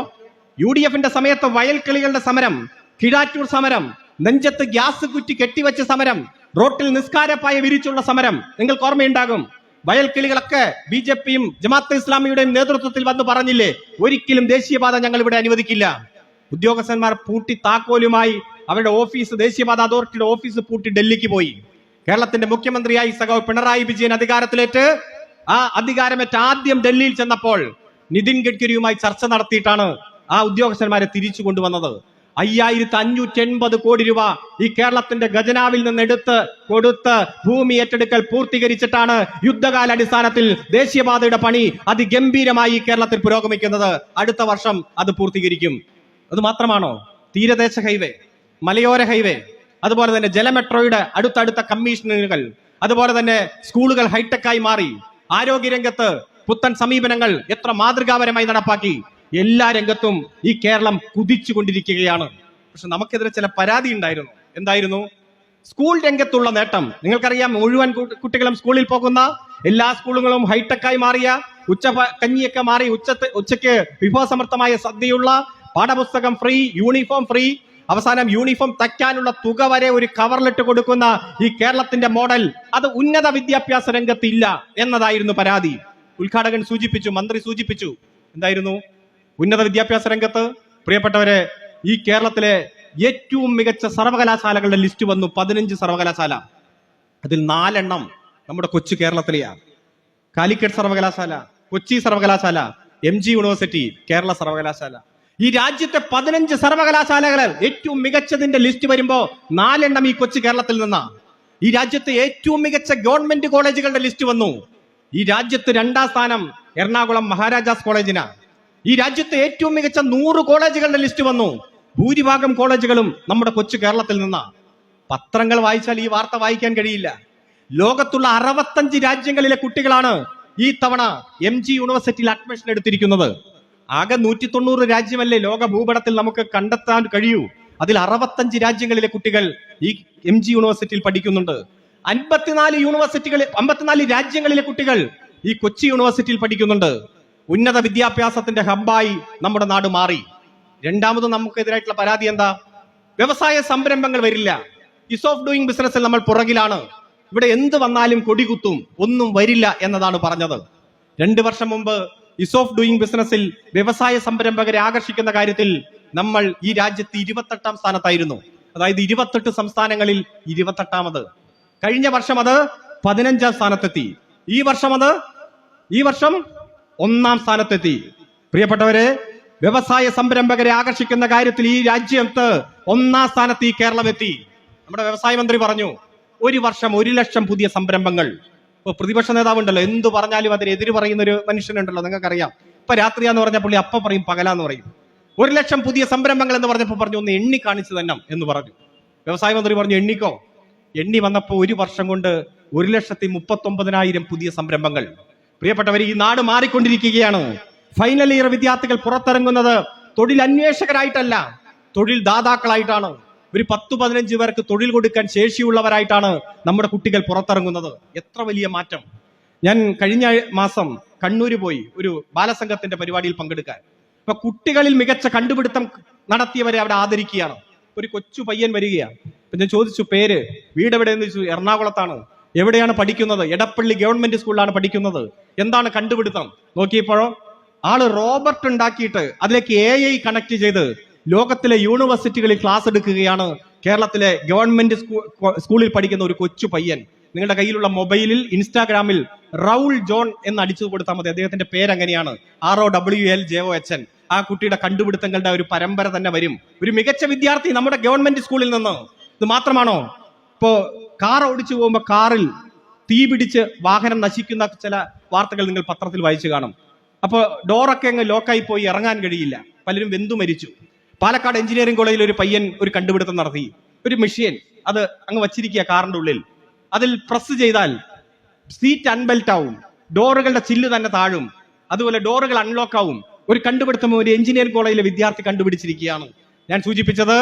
UDFന്റെ സമയത്ത് വയൽക്കിളികളുടെ സമരം, കിഴാറ്റൂർ സമരം, നെഞ്ചത്ത് ഗ്യാസ് കുറ്റി കെട്ടിവെച്ച സമരം, റോട്ടിൽ നിസ്കാരപ്പായ വിരിച്ചുള്ള സമരം നിങ്ങൾക്ക് ഓർമ്മയുണ്ടാകും. വയൽക്കിളികളൊക്കെ BJPയും ജമാഅത്തെ ഇസ്ലാമിയുടെയും നേതൃത്വത്തിൽ വന്ന് പറഞ്ഞില്ലേ, ഒരിക്കലും ദേശീയപാത ഞങ്ങൾ ഇവിടെ അനുവദിക്കില്ല. ഉദ്യോഗസ്ഥന്മാർ പൂട്ടി താക്കോലുമായി അവരുടെ ഓഫീസ്, ദേശീയപാത അതോറിറ്റിയുടെ ഓഫീസ് പൂട്ടി ഡൽഹിക്ക് പോയി. കേരളത്തിന്റെ മുഖ്യമന്ത്രിയായി സഖാവ് പിണറായി വിജയൻ അധികാരത്തിലേറ്റ് ആദ്യം ഡൽഹിയിൽ ചെന്നപ്പോൾ നിതിൻ ഗഡ്കരിയുമായി ചർച്ച നടത്തിയിട്ടാണ് ആ ഉദ്യോഗസ്ഥന്മാരെ തിരിച്ചു കൊണ്ടുവന്നത്. 5580 കോടി രൂപ ഈ കേരളത്തിന്റെ ഖജനാവിൽ നിന്ന് എടുത്ത് കൊടുത്ത് ഭൂമി ഏറ്റെടുക്കൽ പൂർത്തീകരിച്ചിട്ടാണ് യുദ്ധകാലാടിസ്ഥാനത്തിൽ ദേശീയപാതയുടെ പണി അതിഗംഭീരമായി കേരളത്തിൽ പുരോഗമിക്കുന്നത്. അടുത്ത വർഷം അത് പൂർത്തീകരിക്കും. അത് മാത്രമാണോ? തീരദേശ ഹൈവേ, മലയോര ഹൈവേ, അതുപോലെ തന്നെ ജലമെട്രോയുടെ അടുത്തടുത്ത കമ്മീഷനുകൾ, അതുപോലെ തന്നെ സ്കൂളുകൾ ഹൈടെക്കായി മാറി. ആരോഗ്യരംഗത്ത് പുത്തൻ സമീപനങ്ങൾ എത്ര മാതൃകാപരമായി നടപ്പാക്കി. എല്ലാ രംഗത്തും ഈ കേരളം കുതിച്ചുകൊണ്ടിരിക്കുകയാണ്. പക്ഷെ നമുക്കെതിരെ ചില പരാതി ഉണ്ടായിരുന്നു. എന്തായിരുന്നു? സ്കൂൾ രംഗത്തുള്ള നേട്ടം നിങ്ങൾക്കറിയാം. മുഴുവൻ കുട്ടികളും സ്കൂളിൽ പോകുന്ന, എല്ലാ സ്കൂളുകളും ഹൈടെക്കായി മാറിയ, കഞ്ഞിയൊക്കെ മാറി, ഉച്ചയ്ക്ക് വിഭവസമൃദ്ധമായ സദ്യയുള്ള, പാഠപുസ്തകം ഫ്രീ, യൂണിഫോം ഫ്രീ, അവസാനം യൂണിഫോം തയ്ക്കാനുള്ള തുക വരെ ഒരു കവറിലിട്ട് കൊടുക്കുന്ന ഈ കേരളത്തിന്റെ മോഡൽ, അത് ഉന്നത വിദ്യാഭ്യാസ രംഗത്ത് ഇല്ല എന്നതായിരുന്നു പരാതി. ഉദ്ഘാടകൻ സൂചിപ്പിച്ചു, മന്ത്രി സൂചിപ്പിച്ചു. എന്തായിരുന്നു? ഉന്നത വിദ്യാഭ്യാസ രംഗത്ത് പ്രിയപ്പെട്ടവരെ, ഈ കേരളത്തിലെ ഏറ്റവും മികച്ച സർവകലാശാലകളുടെ ലിസ്റ്റ് വന്നു. 15 സർവകലാശാല, അതിൽ 4 എണ്ണം നമ്മുടെ കൊച്ചു കേരളത്തിലെയാണ്. കാലിക്കറ്റ് സർവകലാശാല, കൊച്ചി സർവകലാശാല, MG യൂണിവേഴ്സിറ്റി, കേരള സർവകലാശാല. ഈ രാജ്യത്തെ 15 സർവകലാശാലകൾ ഏറ്റവും മികച്ചതിന്റെ ലിസ്റ്റ് വരുമ്പോ 4 എണ്ണം ഈ കൊച്ചു കേരളത്തിൽ നിന്നാണ്. ഈ രാജ്യത്തെ ഏറ്റവും മികച്ച ഗവൺമെന്റ് കോളേജുകളുടെ ലിസ്റ്റ് വന്നു. ഈ രാജ്യത്ത് 2ാം സ്ഥാനം എറണാകുളം മഹാരാജാസ് കോളേജിനാണ്. ഈ രാജ്യത്തെ ഏറ്റവും മികച്ച 100 കോളേജുകളുടെ ലിസ്റ്റ് വന്നു. ഭൂരിഭാഗം കോളേജുകളും നമ്മുടെ കൊച്ചു കേരളത്തിൽ നിന്നാണ്. പത്രങ്ങൾ വായിച്ചാൽ ഈ വാർത്ത വായിക്കാൻ കഴിയില്ല. ലോകത്തുള്ള 65 രാജ്യങ്ങളിലെ കുട്ടികളാണ് ഈ തവണ MG യൂണിവേഴ്സിറ്റിയിൽ അഡ്മിഷൻ എടുത്തിരിക്കുന്നത്. ആകെ 190 രാജ്യമല്ലേ ലോക ഭൂപടത്തിൽ നമുക്ക് കണ്ടെത്താൻ കഴിയൂ. അതിൽ 65 രാജ്യങ്ങളിലെ കുട്ടികൾ ഈ MG യൂണിവേഴ്സിറ്റിയിൽ പഠിക്കുന്നുണ്ട്. 54 രാജ്യങ്ങളിലെ കുട്ടികൾ ഈ കൊച്ചി യൂണിവേഴ്സിറ്റിയിൽ പഠിക്കുന്നുണ്ട്. ഉന്നത വിദ്യാഭ്യാസത്തിന്റെ ഹബ്ബായി നമ്മുടെ നാട് മാറി. രണ്ടാമത് നമുക്കെതിരായിട്ടുള്ള പരാതി എന്താ? വ്യവസായ സംരംഭങ്ങൾ വരില്ല. ഈസ് ഓഫ് ഡൂയിങ് ബിസിനസ്സിൽ നമ്മൾ പുറകിലാണ്. ഇവിടെ എന്ത് വന്നാലും കൊടികുത്തും, ഒന്നും വരില്ല എന്നതാണ് പറഞ്ഞത്. 2 വർഷം മുമ്പ് ഈസ് ഓഫ് ഡൂയിങ് ബിസിനസ്സിൽ വ്യവസായ സംരംഭകരെ ആകർഷിക്കുന്ന കാര്യത്തിൽ നമ്മൾ ഈ രാജ്യത്ത് 28ാം സ്ഥാനത്തായിരുന്നു. അതായത് 28 സംസ്ഥാനങ്ങളിൽ 28ാമത്. കഴിഞ്ഞ വർഷം അത് 15ാം സ്ഥാനത്തെത്തി. ഈ വർഷം 1ാം സ്ഥാനത്തെത്തി. പ്രിയപ്പെട്ടവരെ, വ്യവസായ സംരംഭകരെ ആകർഷിക്കുന്ന കാര്യത്തിൽ ഈ രാജ്യത്ത് 1ാം സ്ഥാനത്ത് ഈ കേരളം എത്തി. നമ്മുടെ വ്യവസായ മന്ത്രി പറഞ്ഞു, ഒരു വർഷം 1 ലക്ഷം പുതിയ സംരംഭങ്ങൾ. ഇപ്പൊ പ്രതിപക്ഷ നേതാവുണ്ടല്ലോ, എന്തു പറഞ്ഞാലും അതിനെതിര് പറയുന്ന ഒരു മനുഷ്യനുണ്ടല്ലോ, നിങ്ങൾക്കറിയാം. ഇപ്പൊ രാത്രിയാന്ന് പറഞ്ഞ പുള്ളി അപ്പ പറയും പകലാന്ന് പറയും. 1 ലക്ഷം പുതിയ സംരംഭങ്ങൾ എന്ന് പറഞ്ഞപ്പോൾ പറഞ്ഞു, ഒന്ന് എണ്ണി കാണിച്ചു തന്നെ എന്ന് പറഞ്ഞു. വ്യവസായ മന്ത്രി പറഞ്ഞു, എണ്ണിക്കോ. എണ്ണി വന്നപ്പോ ഒരു വർഷം കൊണ്ട് 1,39,000 പുതിയ സംരംഭങ്ങൾ. പ്രിയപ്പെട്ടവർ, ഈ നാട് മാറിക്കൊണ്ടിരിക്കുകയാണ്. ഫൈനൽ ഇയർ വിദ്യാർത്ഥികൾ പുറത്തിറങ്ങുന്നത് തൊഴിൽ അന്വേഷകരായിട്ടല്ല, തൊഴിൽ ദാതാക്കളായിട്ടാണ്. ഒരു 10-15 പേർക്ക് തൊഴിൽ കൊടുക്കാൻ ശേഷിയുള്ളവരായിട്ടാണ് നമ്മുടെ കുട്ടികൾ പുറത്തിറങ്ങുന്നത്. എത്ര വലിയ മാറ്റം! ഞാൻ കഴിഞ്ഞ മാസം കണ്ണൂര് പോയി ഒരു ബാലസംഘത്തിന്റെ പരിപാടിയിൽ പങ്കെടുക്കാൻ. അപ്പൊ കുട്ടികളിൽ മികച്ച കണ്ടുപിടുത്തം നടത്തിയവരെ അവിടെ ആദരിക്കുകയാണ്. ഒരു കൊച്ചു പയ്യൻ വരികയാണ്. അപ്പൊ ഞാൻ ചോദിച്ചു, പേര്, വീട് എവിടെയെന്ന് ചോദിച്ചു. എറണാകുളത്താണ്. എവിടെയാണ് പഠിക്കുന്നത്? എടപ്പള്ളി ഗവൺമെന്റ് സ്കൂളിലാണ് പഠിക്കുന്നത്. എന്താണ് കണ്ടുപിടുത്തം? നോക്കിയപ്പോഴോ ആള് റോബർട്ട് ഉണ്ടാക്കിയിട്ട് അതിലേക്ക് AI കണക്ട് ചെയ്ത് ലോകത്തിലെ യൂണിവേഴ്സിറ്റികളിൽ ക്ലാസ് എടുക്കുകയാണ്. കേരളത്തിലെ ഗവൺമെന്റ് സ്കൂളിൽ പഠിക്കുന്ന ഒരു കൊച്ചു പയ്യൻ. നിങ്ങളുടെ കയ്യിലുള്ള മൊബൈലിൽ ഇൻസ്റ്റാഗ്രാമിൽ റൗൾ ജോൺ എന്ന് അടിച്ചു കൊടുത്താൽ മതി. അദ്ദേഹത്തിന്റെ പേരെങ്ങനെയാണ്? ROWLJOHN. ആ കുട്ടിയുടെ കണ്ടുപിടുത്തങ്ങളുടെ ഒരു പരമ്പര തന്നെ വരും. ഒരു മികച്ച വിദ്യാർത്ഥി നമ്മുടെ ഗവൺമെന്റ് സ്കൂളിൽ നിന്ന്. ഇത് മാത്രമാണോ? ഇപ്പോ കാർ ഓടിച്ചു പോകുമ്പോൾ കാറിൽ തീ പിടിച്ച് വാഹനം നശിക്കുന്ന ചില വാർത്തകൾ നിങ്ങൾ പത്രത്തിൽ വായിച്ചു കാണും. അപ്പൊ ഡോറൊക്കെ അങ്ങ് ലോക്കായി പോയി ഇറങ്ങാൻ കഴിയില്ല, പലരും വെന്തു മരിച്ചു. പാലക്കാട് എഞ്ചിനീയറിംഗ് കോളേജിൽ ഒരു പയ്യൻ ഒരു കണ്ടുപിടുത്തം നടത്തി. ഒരു മെഷീൻ അത് അങ്ങ് വച്ചിരിക്കുക കാറിന്റെ ഉള്ളിൽ. അതിൽ പ്രസ് ചെയ്താൽ സീറ്റ് അൺബെൽറ്റ് ആവും, ഡോറുകളുടെ ചില്ല് തന്നെ താഴും, അതുപോലെ ഡോറുകൾ അൺലോക്ക് ആവും. ഒരു കണ്ടുപിടുത്തം ഒരു എഞ്ചിനീയറിംഗ് കോളേജിലെ വിദ്യാർത്ഥി കണ്ടുപിടിച്ചിരിക്കുകയാണ്. ഞാൻ സൂചിപ്പിച്ചത്,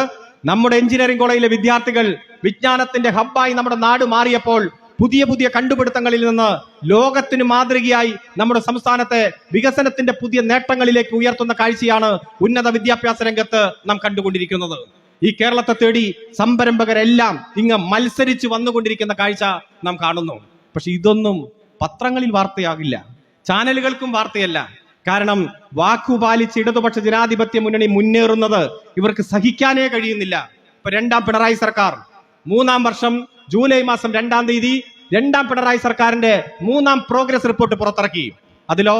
നമ്മുടെ എഞ്ചിനീയറിംഗ് കോളേജിലെ വിദ്യാർത്ഥികൾ വിജ്ഞാനത്തിന്റെ ഹബ്ബായി നമ്മുടെ നാട് മാറിയപ്പോൾ പുതിയ പുതിയ കണ്ടുപിടുത്തങ്ങളിൽ നിന്ന് ലോകത്തിന് മാതൃകയായി നമ്മുടെ സംസ്ഥാനത്തെ വികസനത്തിന്റെ പുതിയ നേട്ടങ്ങളിലേക്ക് ഉയർത്തുന്ന കാഴ്ചയാണ് ഉന്നത വിദ്യാഭ്യാസ രംഗത്ത് നാം കണ്ടുകൊണ്ടിരിക്കുന്നത്. ഈ കേരളത്തെ തേടി സംരംഭകരെല്ലാം ഇങ്ങ് മത്സരിച്ച് വന്നുകൊണ്ടിരിക്കുന്ന കാഴ്ച നാം കാണുന്നു. പക്ഷെ ഇതൊന്നും പത്രങ്ങളിൽ വാർത്തയാകില്ല, ചാനലുകൾക്കും വാർത്തയല്ല. കാരണം വാക്കുപാലിച്ച് ഇടതുപക്ഷ ജനാധിപത്യ മുന്നണി മുന്നേറുന്നത് ഇവർക്ക് സഹിക്കാനേ കഴിയുന്നില്ല. ഇപ്പൊ 2ാം പിണറായി സർക്കാർ 3ാം വർഷം ജൂലൈ മാസം 2ാം തീയതി 2ാം പിണറായി സർക്കാരിന്റെ 3ാം പ്രോഗ്രസ് റിപ്പോർട്ട് പുറത്തിറക്കി. അതിലോ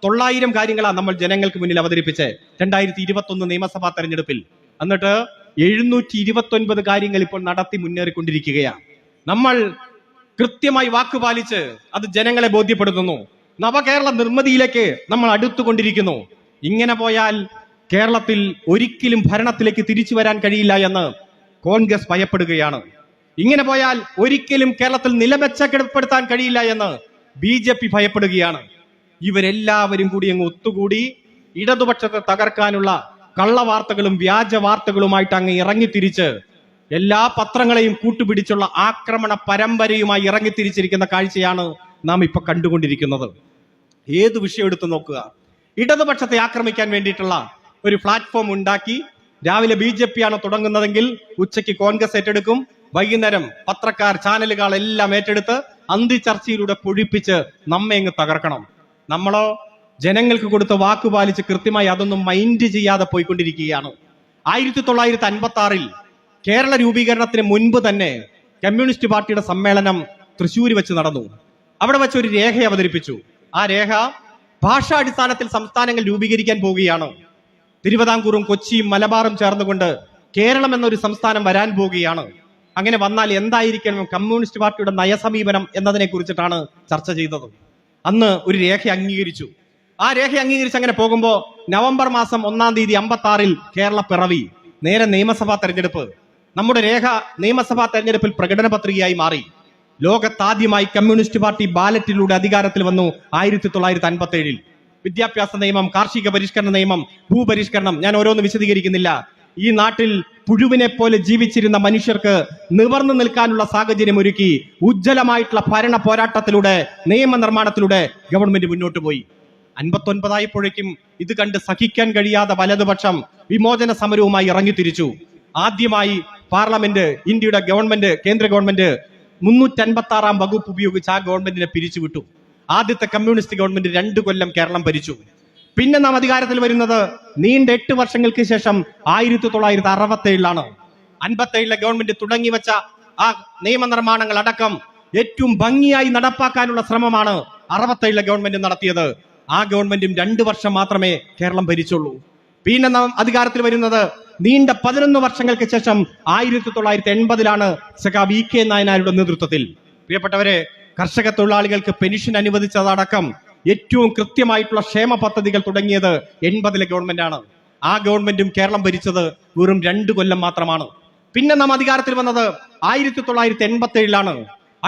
900 കാര്യങ്ങളാണ് നമ്മൾ ജനങ്ങൾക്ക് മുന്നിൽ അവതരിപ്പിച്ച് 2021 നിയമസഭാ തെരഞ്ഞെടുപ്പിൽ. എന്നിട്ട് 729 കാര്യങ്ങൾ ഇപ്പോൾ നടത്തി മുന്നേറിക്കൊണ്ടിരിക്കുകയാണ്. നമ്മൾ കൃത്യമായി വാക്കുപാലിച്ച് അത് ജനങ്ങളെ ബോധ്യപ്പെടുത്തുന്നു. നവകേരള നിർമ്മിതിയിലേക്ക് നമ്മൾ അടുത്തുകൊണ്ടിരിക്കുന്നു. ഇങ്ങനെ പോയാൽ കേരളത്തിൽ ഒരിക്കലും ഭരണത്തിലേക്ക് തിരിച്ചു വരാൻ കഴിയില്ല എന്ന് കോൺഗ്രസ് ഭയപ്പെടുകയാണ്. ഇങ്ങനെ പോയാൽ ഒരിക്കലും കേരളത്തിൽ നിലമെച്ചപ്പെടുത്താൻ കഴിയില്ല എന്ന് BJP ഭയപ്പെടുകയാണ്. ഇവരെല്ലാവരും കൂടി അങ്ങ് ഒത്തുകൂടി ഇടതുപക്ഷത്തെ തകർക്കാനുള്ള കള്ളവാർത്തകളും വ്യാജ വാർത്തകളുമായിട്ട് അങ്ങ് ഇറങ്ങിത്തിരിച്ച് എല്ലാ പത്രങ്ങളെയും കൂട്ടുപിടിച്ചുള്ള ആക്രമണ പരമ്പരയുമായി ഇറങ്ങിത്തിരിച്ചിരിക്കുന്ന കാഴ്ചയാണ് നാം ഇപ്പൊ കണ്ടുകൊണ്ടിരിക്കുന്നത്. ഏത് വിഷയം എടുത്തു നോക്കുക, ഇടതുപക്ഷത്തെ ആക്രമിക്കാൻ വേണ്ടിയിട്ടുള്ള ഒരു പ്ലാറ്റ്ഫോം ഉണ്ടാക്കി രാവിലെ BJP ആണ് തുടങ്ങുന്നതെങ്കിൽ ഉച്ചയ്ക്ക് കോൺഗ്രസ് ഏറ്റെടുക്കും, വൈകുന്നേരം പത്രക്കാർ ചാനലുകൾ എല്ലാം ഏറ്റെടുത്ത് അന്തിചർച്ചയിലൂടെ പൊഴിപ്പിച്ച് നമ്മെ അങ്ങ് തകർക്കണം. നമ്മളോ ജനങ്ങൾക്ക് കൊടുത്ത വാക്കുപാലിച്ച് കൃത്യമായി അതൊന്നും മൈൻഡ് ചെയ്യാതെ പോയിക്കൊണ്ടിരിക്കുകയാണ്. 1956 കേരള രൂപീകരണത്തിന് മുൻപ് തന്നെ കമ്മ്യൂണിസ്റ്റ് പാർട്ടിയുടെ സമ്മേളനം തൃശ്ശൂർ വെച്ച് നടന്നു. അവിടെ വെച്ച് ഒരു രേഖ അവതരിപ്പിച്ചു. ആ രേഖ ഭാഷാടിസ്ഥാനത്തിൽ സംസ്ഥാനങ്ങൾ രൂപീകരിക്കാൻ പോവുകയാണ്. തിരുവിതാംകൂറും കൊച്ചിയും മലബാറും ചേർന്നുകൊണ്ട് കേരളം എന്നൊരു സംസ്ഥാനം വരാൻ പോവുകയാണ്. അങ്ങനെ വന്നാൽ എന്തായിരിക്കണം കമ്മ്യൂണിസ്റ്റ് പാർട്ടിയുടെ നയസമീപനം എന്നതിനെ കുറിച്ചിട്ടാണ് ചർച്ച ചെയ്തത്. അന്ന് ഒരു രേഖ അംഗീകരിച്ചു. ആ രേഖ അംഗീകരിച്ച് അങ്ങനെ പോകുമ്പോൾ നവംബർ മാസം 1ാം തീയതി 56 കേരള പിറവി, നേരെ നിയമസഭാ തെരഞ്ഞെടുപ്പ്. നമ്മുടെ രേഖ നിയമസഭാ തെരഞ്ഞെടുപ്പിൽ പ്രകടന പത്രികയായി മാറി. ലോകത്താദ്യമായി കമ്മ്യൂണിസ്റ്റ് പാർട്ടി ബാലറ്റിലൂടെ അധികാരത്തിൽ വന്നു 1957. വിദ്യാഭ്യാസ നിയമം, കാർഷിക പരിഷ്കരണ നിയമം, ഭൂപരിഷ്കരണം, ഞാൻ ഓരോന്ന് വിശദീകരിക്കുന്നില്ല. ഈ നാട്ടിൽ പുഴുവിനെ പോലെ ജീവിച്ചിരുന്ന മനുഷ്യർക്ക് നിവർന്നു നിൽക്കാനുള്ള സാഹചര്യം ഒരുക്കി ഉജ്ജ്വലമായിട്ടുള്ള ഭരണ പോരാട്ടത്തിലൂടെ, നിയമനിർമ്മാണത്തിലൂടെ ഗവൺമെന്റ് മുന്നോട്ട് പോയി. 59 ഇത് കണ്ട് സഹിക്കാൻ കഴിയാതെ വലതുപക്ഷം വിമോചന സമരവുമായി ഇറങ്ങിത്തിരിച്ചു. ആദ്യമായി പാർലമെന്റ്, ഇന്ത്യയുടെ ഗവൺമെന്റ്, കേന്ദ്ര ഗവൺമെന്റ് 356 വകുപ്പ് ഉപയോഗിച്ച് ആ ഗവൺമെന്റിനെ പിരിച്ചുവിട്ടു. ആദ്യത്തെ കമ്മ്യൂണിസ്റ്റ് ഗവൺമെന്റ് 2 കൊല്ലം കേരളം ഭരിച്ചു. പിന്നെ നാം അധികാരത്തിൽ വരുന്നത് നീണ്ട 8 വർഷങ്ങൾക്ക് ശേഷം 1967 57 ഗവൺമെന്റ് തുടങ്ങി വെച്ച ആ നിയമനിർമ്മാണങ്ങൾ അടക്കം ഏറ്റവും ഭംഗിയായി നടപ്പാക്കാനുള്ള ശ്രമമാണ് 67 ഗവൺമെന്റ് നടത്തിയത്. ആ ഗവൺമെന്റും 2 വർഷം മാത്രമേ കേരളം ഭരിച്ചുള്ളൂ. പിന്നെ നാം അധികാരത്തിൽ വരുന്നത് നീണ്ട 11 വർഷങ്ങൾക്ക് ശേഷം 1980 സഖാവ് ഇ കെ നായനാരുടെ നേതൃത്വത്തിൽ. പ്രിയപ്പെട്ടവരെ, കർഷക തൊഴിലാളികൾക്ക് പെൻഷൻ അനുവദിച്ചതടക്കം ഏറ്റവും കൃത്യമായിട്ടുള്ള ക്ഷേമ പദ്ധതികൾ തുടങ്ങിയത് 80 ഗവൺമെന്റാണ്. ആ ഗവൺമെന്റും കേരളം ഭരിച്ചത് വെറും 2 കൊല്ലം മാത്രമാണ്. പിന്നെ നാം അധികാരത്തിൽ വന്നത് 1987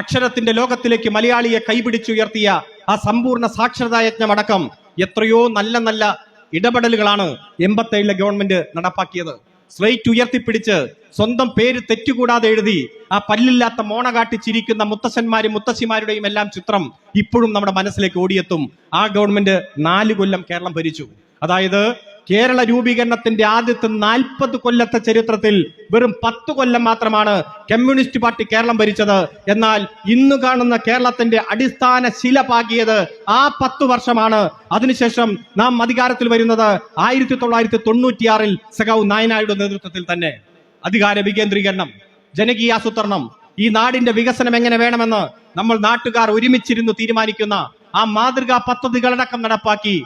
അക്ഷരത്തിന്റെ ലോകത്തിലേക്ക് മലയാളിയെ കൈപിടിച്ചുയർത്തിയ ആ സമ്പൂർണ്ണ സാക്ഷരതാ യജ്ഞമടക്കം എത്രയോ നല്ല നല്ല ഇടപെടലുകളാണ് 87 ഗവൺമെന്റ് നടപ്പാക്കിയത്. സ്ലേറ്റ് ഉയർത്തിപ്പിടിച്ച് സ്വന്തം പേര് തെറ്റുകൂടാതെ എഴുതി ആ പല്ലില്ലാത്ത മോണ കാട്ടി ചിരിക്കുന്ന മുത്തശ്ശന്മാരും മുത്തശ്ശിമാരുടെയും എല്ലാം ചിത്രം ഇപ്പോഴും നമ്മുടെ മനസ്സിലേക്ക് ഓടിയെത്തും. ആ ഗവൺമെന്റ് 4 കൊല്ലം കേരളം ഭരിച്ചു. അതായത് കേരള രൂപീകരണത്തിന്റെ ആദ്യത്തെ 40 കൊല്ലത്തെ ചരിത്രത്തിൽ വെറും 10 കൊല്ലം മാത്രമാണ് കമ്മ്യൂണിസ്റ്റ് പാർട്ടി കേരളം ഭരിച്ചത്. എന്നാൽ ഇന്ന് കാണുന്ന കേരളത്തിന്റെ അടിസ്ഥാന ശില പാകിയത് ആ 10 വർഷമാണ്. അതിനുശേഷം നാം അധികാരത്തിൽ വരുന്നത് 1996 സഖാവ് നായനാരുടെ നേതൃത്വത്തിൽ തന്നെ. അധികാര വികേന്ദ്രീകരണം, ജനകീയാസൂത്രണം, ഈ നാടിന്റെ വികസനം എങ്ങനെ വേണമെന്ന് നമ്മൾ നാട്ടുകാർ ഒരുമിച്ചിരുന്ന് തീരുമാനിക്കുന്ന ആ മാതൃകാ പദ്ധതികളടക്കം നടപ്പാക്കി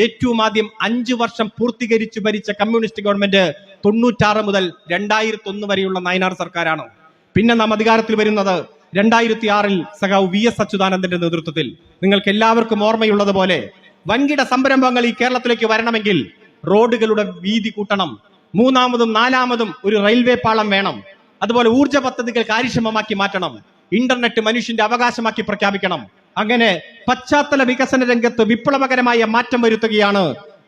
ഏറ്റവും ആദ്യം 5 വർഷം പൂർത്തീകരിച്ചു ഭരിച്ച കമ്മ്യൂണിസ്റ്റ് ഗവൺമെന്റ് 96 മുതൽ 2001 വരെയുള്ള നായനാർ സർക്കാരാണ്. പിന്നെ നാം അധികാരത്തിൽ വരുന്നത് 2006 സഖാവ് VS അച്യുതാനന്ദന്റെ നേതൃത്വത്തിൽ. നിങ്ങൾക്ക് എല്ലാവർക്കും ഓർമ്മയുള്ളതുപോലെ വൻകിട സംരംഭങ്ങൾ ഈ കേരളത്തിലേക്ക് വരണമെങ്കിൽ റോഡുകളുടെ വീതി കൂട്ടണം, 3ാമതും 4ാമതും ഒരു റെയിൽവേ പാളം വേണം, അതുപോലെ ഊർജ്ജ പദ്ധതികൾ കാര്യക്ഷമമാക്കി മാറ്റണം, ഇന്റർനെറ്റ് മനുഷ്യന്റെ അവകാശമാക്കി പ്രഖ്യാപിക്കണം. അങ്ങനെ പശ്ചാത്തല വികസന രംഗത്ത് വിപ്ലവകരമായ മാറ്റം വരുത്തുകയാണ്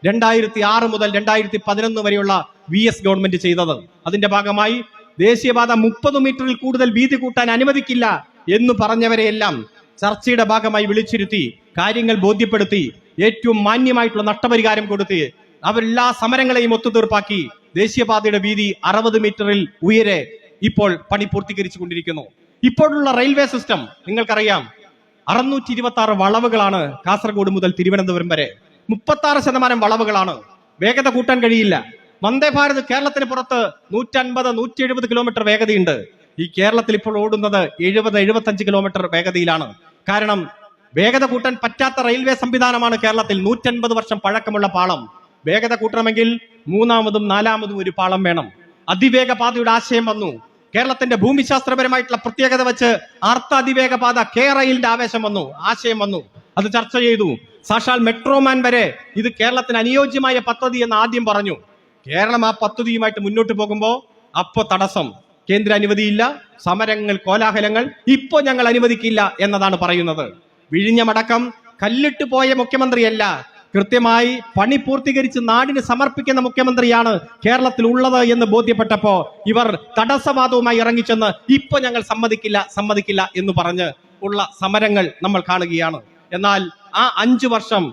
2006 മുതൽ 2011 വരെയുള്ള VS ഗവൺമെന്റ് ചെയ്തത്. അതിന്റെ ഭാഗമായി ദേശീയപാത 30 മീറ്ററിൽ കൂടുതൽ വീതി കൂട്ടാൻ അനുവദിക്കില്ല എന്ന് പറഞ്ഞവരെയെല്ലാം ചർച്ചയുടെ ഭാഗമായി വിളിച്ചിരുത്തി കാര്യങ്ങൾ ബോധ്യപ്പെടുത്തി ഏറ്റവും മാന്യമായിട്ടുള്ള നഷ്ടപരിഹാരം കൊടുത്ത് അവരെല്ലാ സമരങ്ങളെയും ഒത്തുതീർപ്പാക്കി ദേശീയപാതയുടെ വീതി 60 മീറ്ററിൽ ഉയരെ ഇപ്പോൾ പണി പൂർത്തീകരിച്ചു കൊണ്ടിരിക്കുന്നു. ഇപ്പോഴുള്ള റെയിൽവേ സിസ്റ്റം നിങ്ങൾക്കറിയാം, 626 വളവുകളാണ് കാസർഗോഡ് മുതൽ തിരുവനന്തപുരം വരെ. 36% വളവുകളാണ്. വേഗത കൂട്ടാൻ കഴിയില്ല. വന്ദേ ഭാരത് കേരളത്തിന് പുറത്ത് 150-170 കിലോമീറ്റർ വേഗതയുണ്ട്. ഈ കേരളത്തിൽ ഇപ്പോൾ ഓടുന്നത് 70-75 കിലോമീറ്റർ വേഗതയിലാണ്. കാരണം വേഗത കൂട്ടാൻ പറ്റാത്ത റെയിൽവേ സംവിധാനമാണ് കേരളത്തിൽ. 150 വർഷം പഴക്കമുള്ള പാളം. വേഗത കൂട്ടണമെങ്കിൽ 3ാമതും 4ാമതും ഒരു പാളം വേണം. അതിവേഗ പാതയുടെ ആശയം വന്നു. കേരളത്തിന്റെ ഭൂമിശാസ്ത്രപരമായിട്ടുള്ള പ്രത്യേകത വെച്ച് അർദ്ധ അതിവേഗ പാത കെ റെയിലിന്റെ ആവേശം വന്നു, ആശയം വന്നു. അത് ചർച്ച ചെയ്തു. സാക്ഷാൽ മെട്രോമാൻ വരെ ഇത് കേരളത്തിന് അനുയോജ്യമായ പദ്ധതി എന്ന് ആദ്യം പറഞ്ഞു. കേരളം ആ പദ്ധതിയുമായിട്ട് മുന്നോട്ട് പോകുമ്പോൾ അപ്പോ തടസ്സം, കേന്ദ്ര അനുമതിയില്ല, സമരങ്ങൾ, കോലാഹലങ്ങൾ. ഇപ്പോ ഞങ്ങൾ അനുവദിക്കില്ല എന്നതാണ് പറയുന്നത്. വിഴിഞ്ഞമടക്കം കല്ലിട്ട് പോയ മുഖ്യമന്ത്രിയല്ല, കൃത്യമായി പണി പൂർത്തീകരിച്ച് നാടിന് സമർപ്പിക്കുന്ന മുഖ്യമന്ത്രിയാണ് കേരളത്തിൽ ഉള്ളത് എന്ന് ബോധ്യപ്പെട്ടപ്പോ ഇവർ തടസ്സവാദവുമായി ഇറങ്ങിച്ചെന്ന് ഇപ്പൊ ഞങ്ങൾ സമ്മതിക്കില്ല എന്ന് പറഞ്ഞ് ഉള്ള സമരങ്ങൾ നമ്മൾ കാണുകയാണ്. എന്നാൽ ആ 5 വർഷം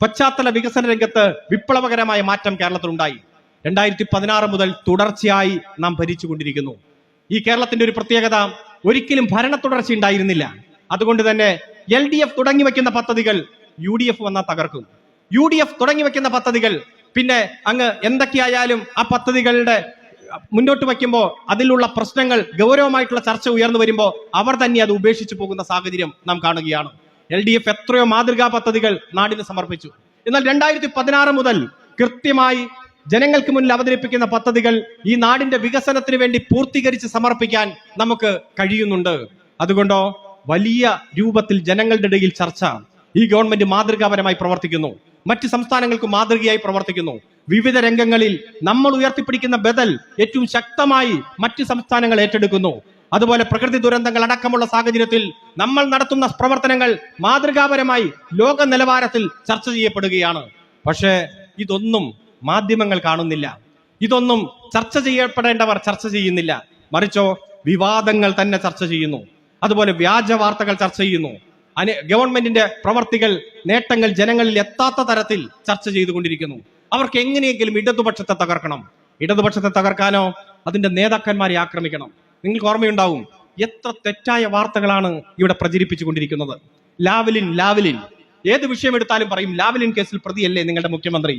പശ്ചാത്തല വികസന രംഗത്ത് വിപ്ലവകരമായ മാറ്റം കേരളത്തിലുണ്ടായി. 2016 മുതൽ തുടർച്ചയായി നാം ഭരിച്ചുകൊണ്ടിരിക്കുന്നു. ഈ കേരളത്തിന്റെ ഒരു പ്രത്യേകത, ഒരിക്കലും ഭരണ തുടർച്ച ഉണ്ടായിരുന്നില്ല. അതുകൊണ്ട് തന്നെ LDF തുടങ്ങി വെക്കുന്ന പദ്ധതികൾ UDF വന്നാൽ തകർക്കും. UDF തുടങ്ങി വെക്കുന്ന പദ്ധതികൾ പിന്നെ അങ്ങ് എന്തൊക്കെയായാലും ആ പദ്ധതികളുടെ മുന്നോട്ട് വയ്ക്കുമ്പോൾ അതിലുള്ള പ്രശ്നങ്ങൾ, ഗൗരവമായിട്ടുള്ള ചർച്ച ഉയർന്നു വരുമ്പോൾ അവർ തന്നെ അത് ഉപേക്ഷിച്ചു പോകുന്ന സാഹചര്യം നാം കാണുകയാണ്. LDF എത്രയോ മാതൃകാ പദ്ധതികൾ നാടിന് സമർപ്പിച്ചു. എന്നാൽ 2016 മുതൽ കൃത്യമായി ജനങ്ങൾക്ക് മുന്നിൽ അവതരിപ്പിക്കുന്ന പദ്ധതികൾ ഈ നാടിന്റെ വികസനത്തിന് വേണ്ടി പൂർത്തീകരിച്ച് സമർപ്പിക്കാൻ നമുക്ക് കഴിയുന്നുണ്ട്. അതുകൊണ്ടോ വലിയ രൂപത്തിൽ ജനങ്ങളുടെ ഇടയിൽ ചർച്ച. ഈ ഗവൺമെന്റ് മാതൃകാപരമായി പ്രവർത്തിക്കുന്നു, മറ്റ് സംസ്ഥാനങ്ങൾക്ക് മാതൃകയായി പ്രവർത്തിക്കുന്നു. വിവിധ രംഗങ്ങളിൽ നമ്മൾ ഉയർത്തിപ്പിടിക്കുന്ന ബദൽ ഏറ്റവും ശക്തമായി മറ്റ് സംസ്ഥാനങ്ങൾ ഏറ്റെടുക്കുന്നു. അതുപോലെ പ്രകൃതി ദുരന്തങ്ങൾ അടക്കമുള്ള സാഹചര്യത്തിൽ നമ്മൾ നടത്തുന്ന പ്രവർത്തനങ്ങൾ മാതൃകാപരമായി ലോക നിലവാരത്തിൽ ചർച്ച ചെയ്യപ്പെടുകയാണ്. പക്ഷേ ഇതൊന്നും മാധ്യമങ്ങൾ കാണുന്നില്ല. ഇതൊന്നും ചർച്ച ചെയ്യപ്പെടേണ്ടവർ ചർച്ച ചെയ്യുന്നില്ല. മറിച്ചോ വിവാദങ്ങൾ തന്നെ ചർച്ച ചെയ്യുന്നു. അതുപോലെ വ്യാജ വാർത്തകൾ ചർച്ച ചെയ്യുന്നു. ഗവൺമെന്റിന്റെ പ്രവർത്തികൾ, നേട്ടങ്ങൾ ജനങ്ങളിൽ എത്താത്ത തരത്തിൽ ചർച്ച ചെയ്തുകൊണ്ടിരിക്കുന്നു. അവർക്ക് എങ്ങനെയെങ്കിലും ഇടതുപക്ഷത്തെ തകർക്കണം. ഇടതുപക്ഷത്തെ തകർക്കാനോ അതിന്റെ നേതാക്കന്മാരെ ആക്രമിക്കണം. നിങ്ങൾക്ക് ഓർമ്മയുണ്ടാവും എത്ര തെറ്റായ വാർത്തകളാണ് ഇവിടെ പ്രചരിപ്പിച്ചു കൊണ്ടിരിക്കുന്നത്. ലാവ്ലിൻ ഏത് വിഷയം എടുത്താലും പറയും ലാവ്ലിൻ കേസിൽ പ്രതിയല്ലേ നിങ്ങളുടെ മുഖ്യമന്ത്രി.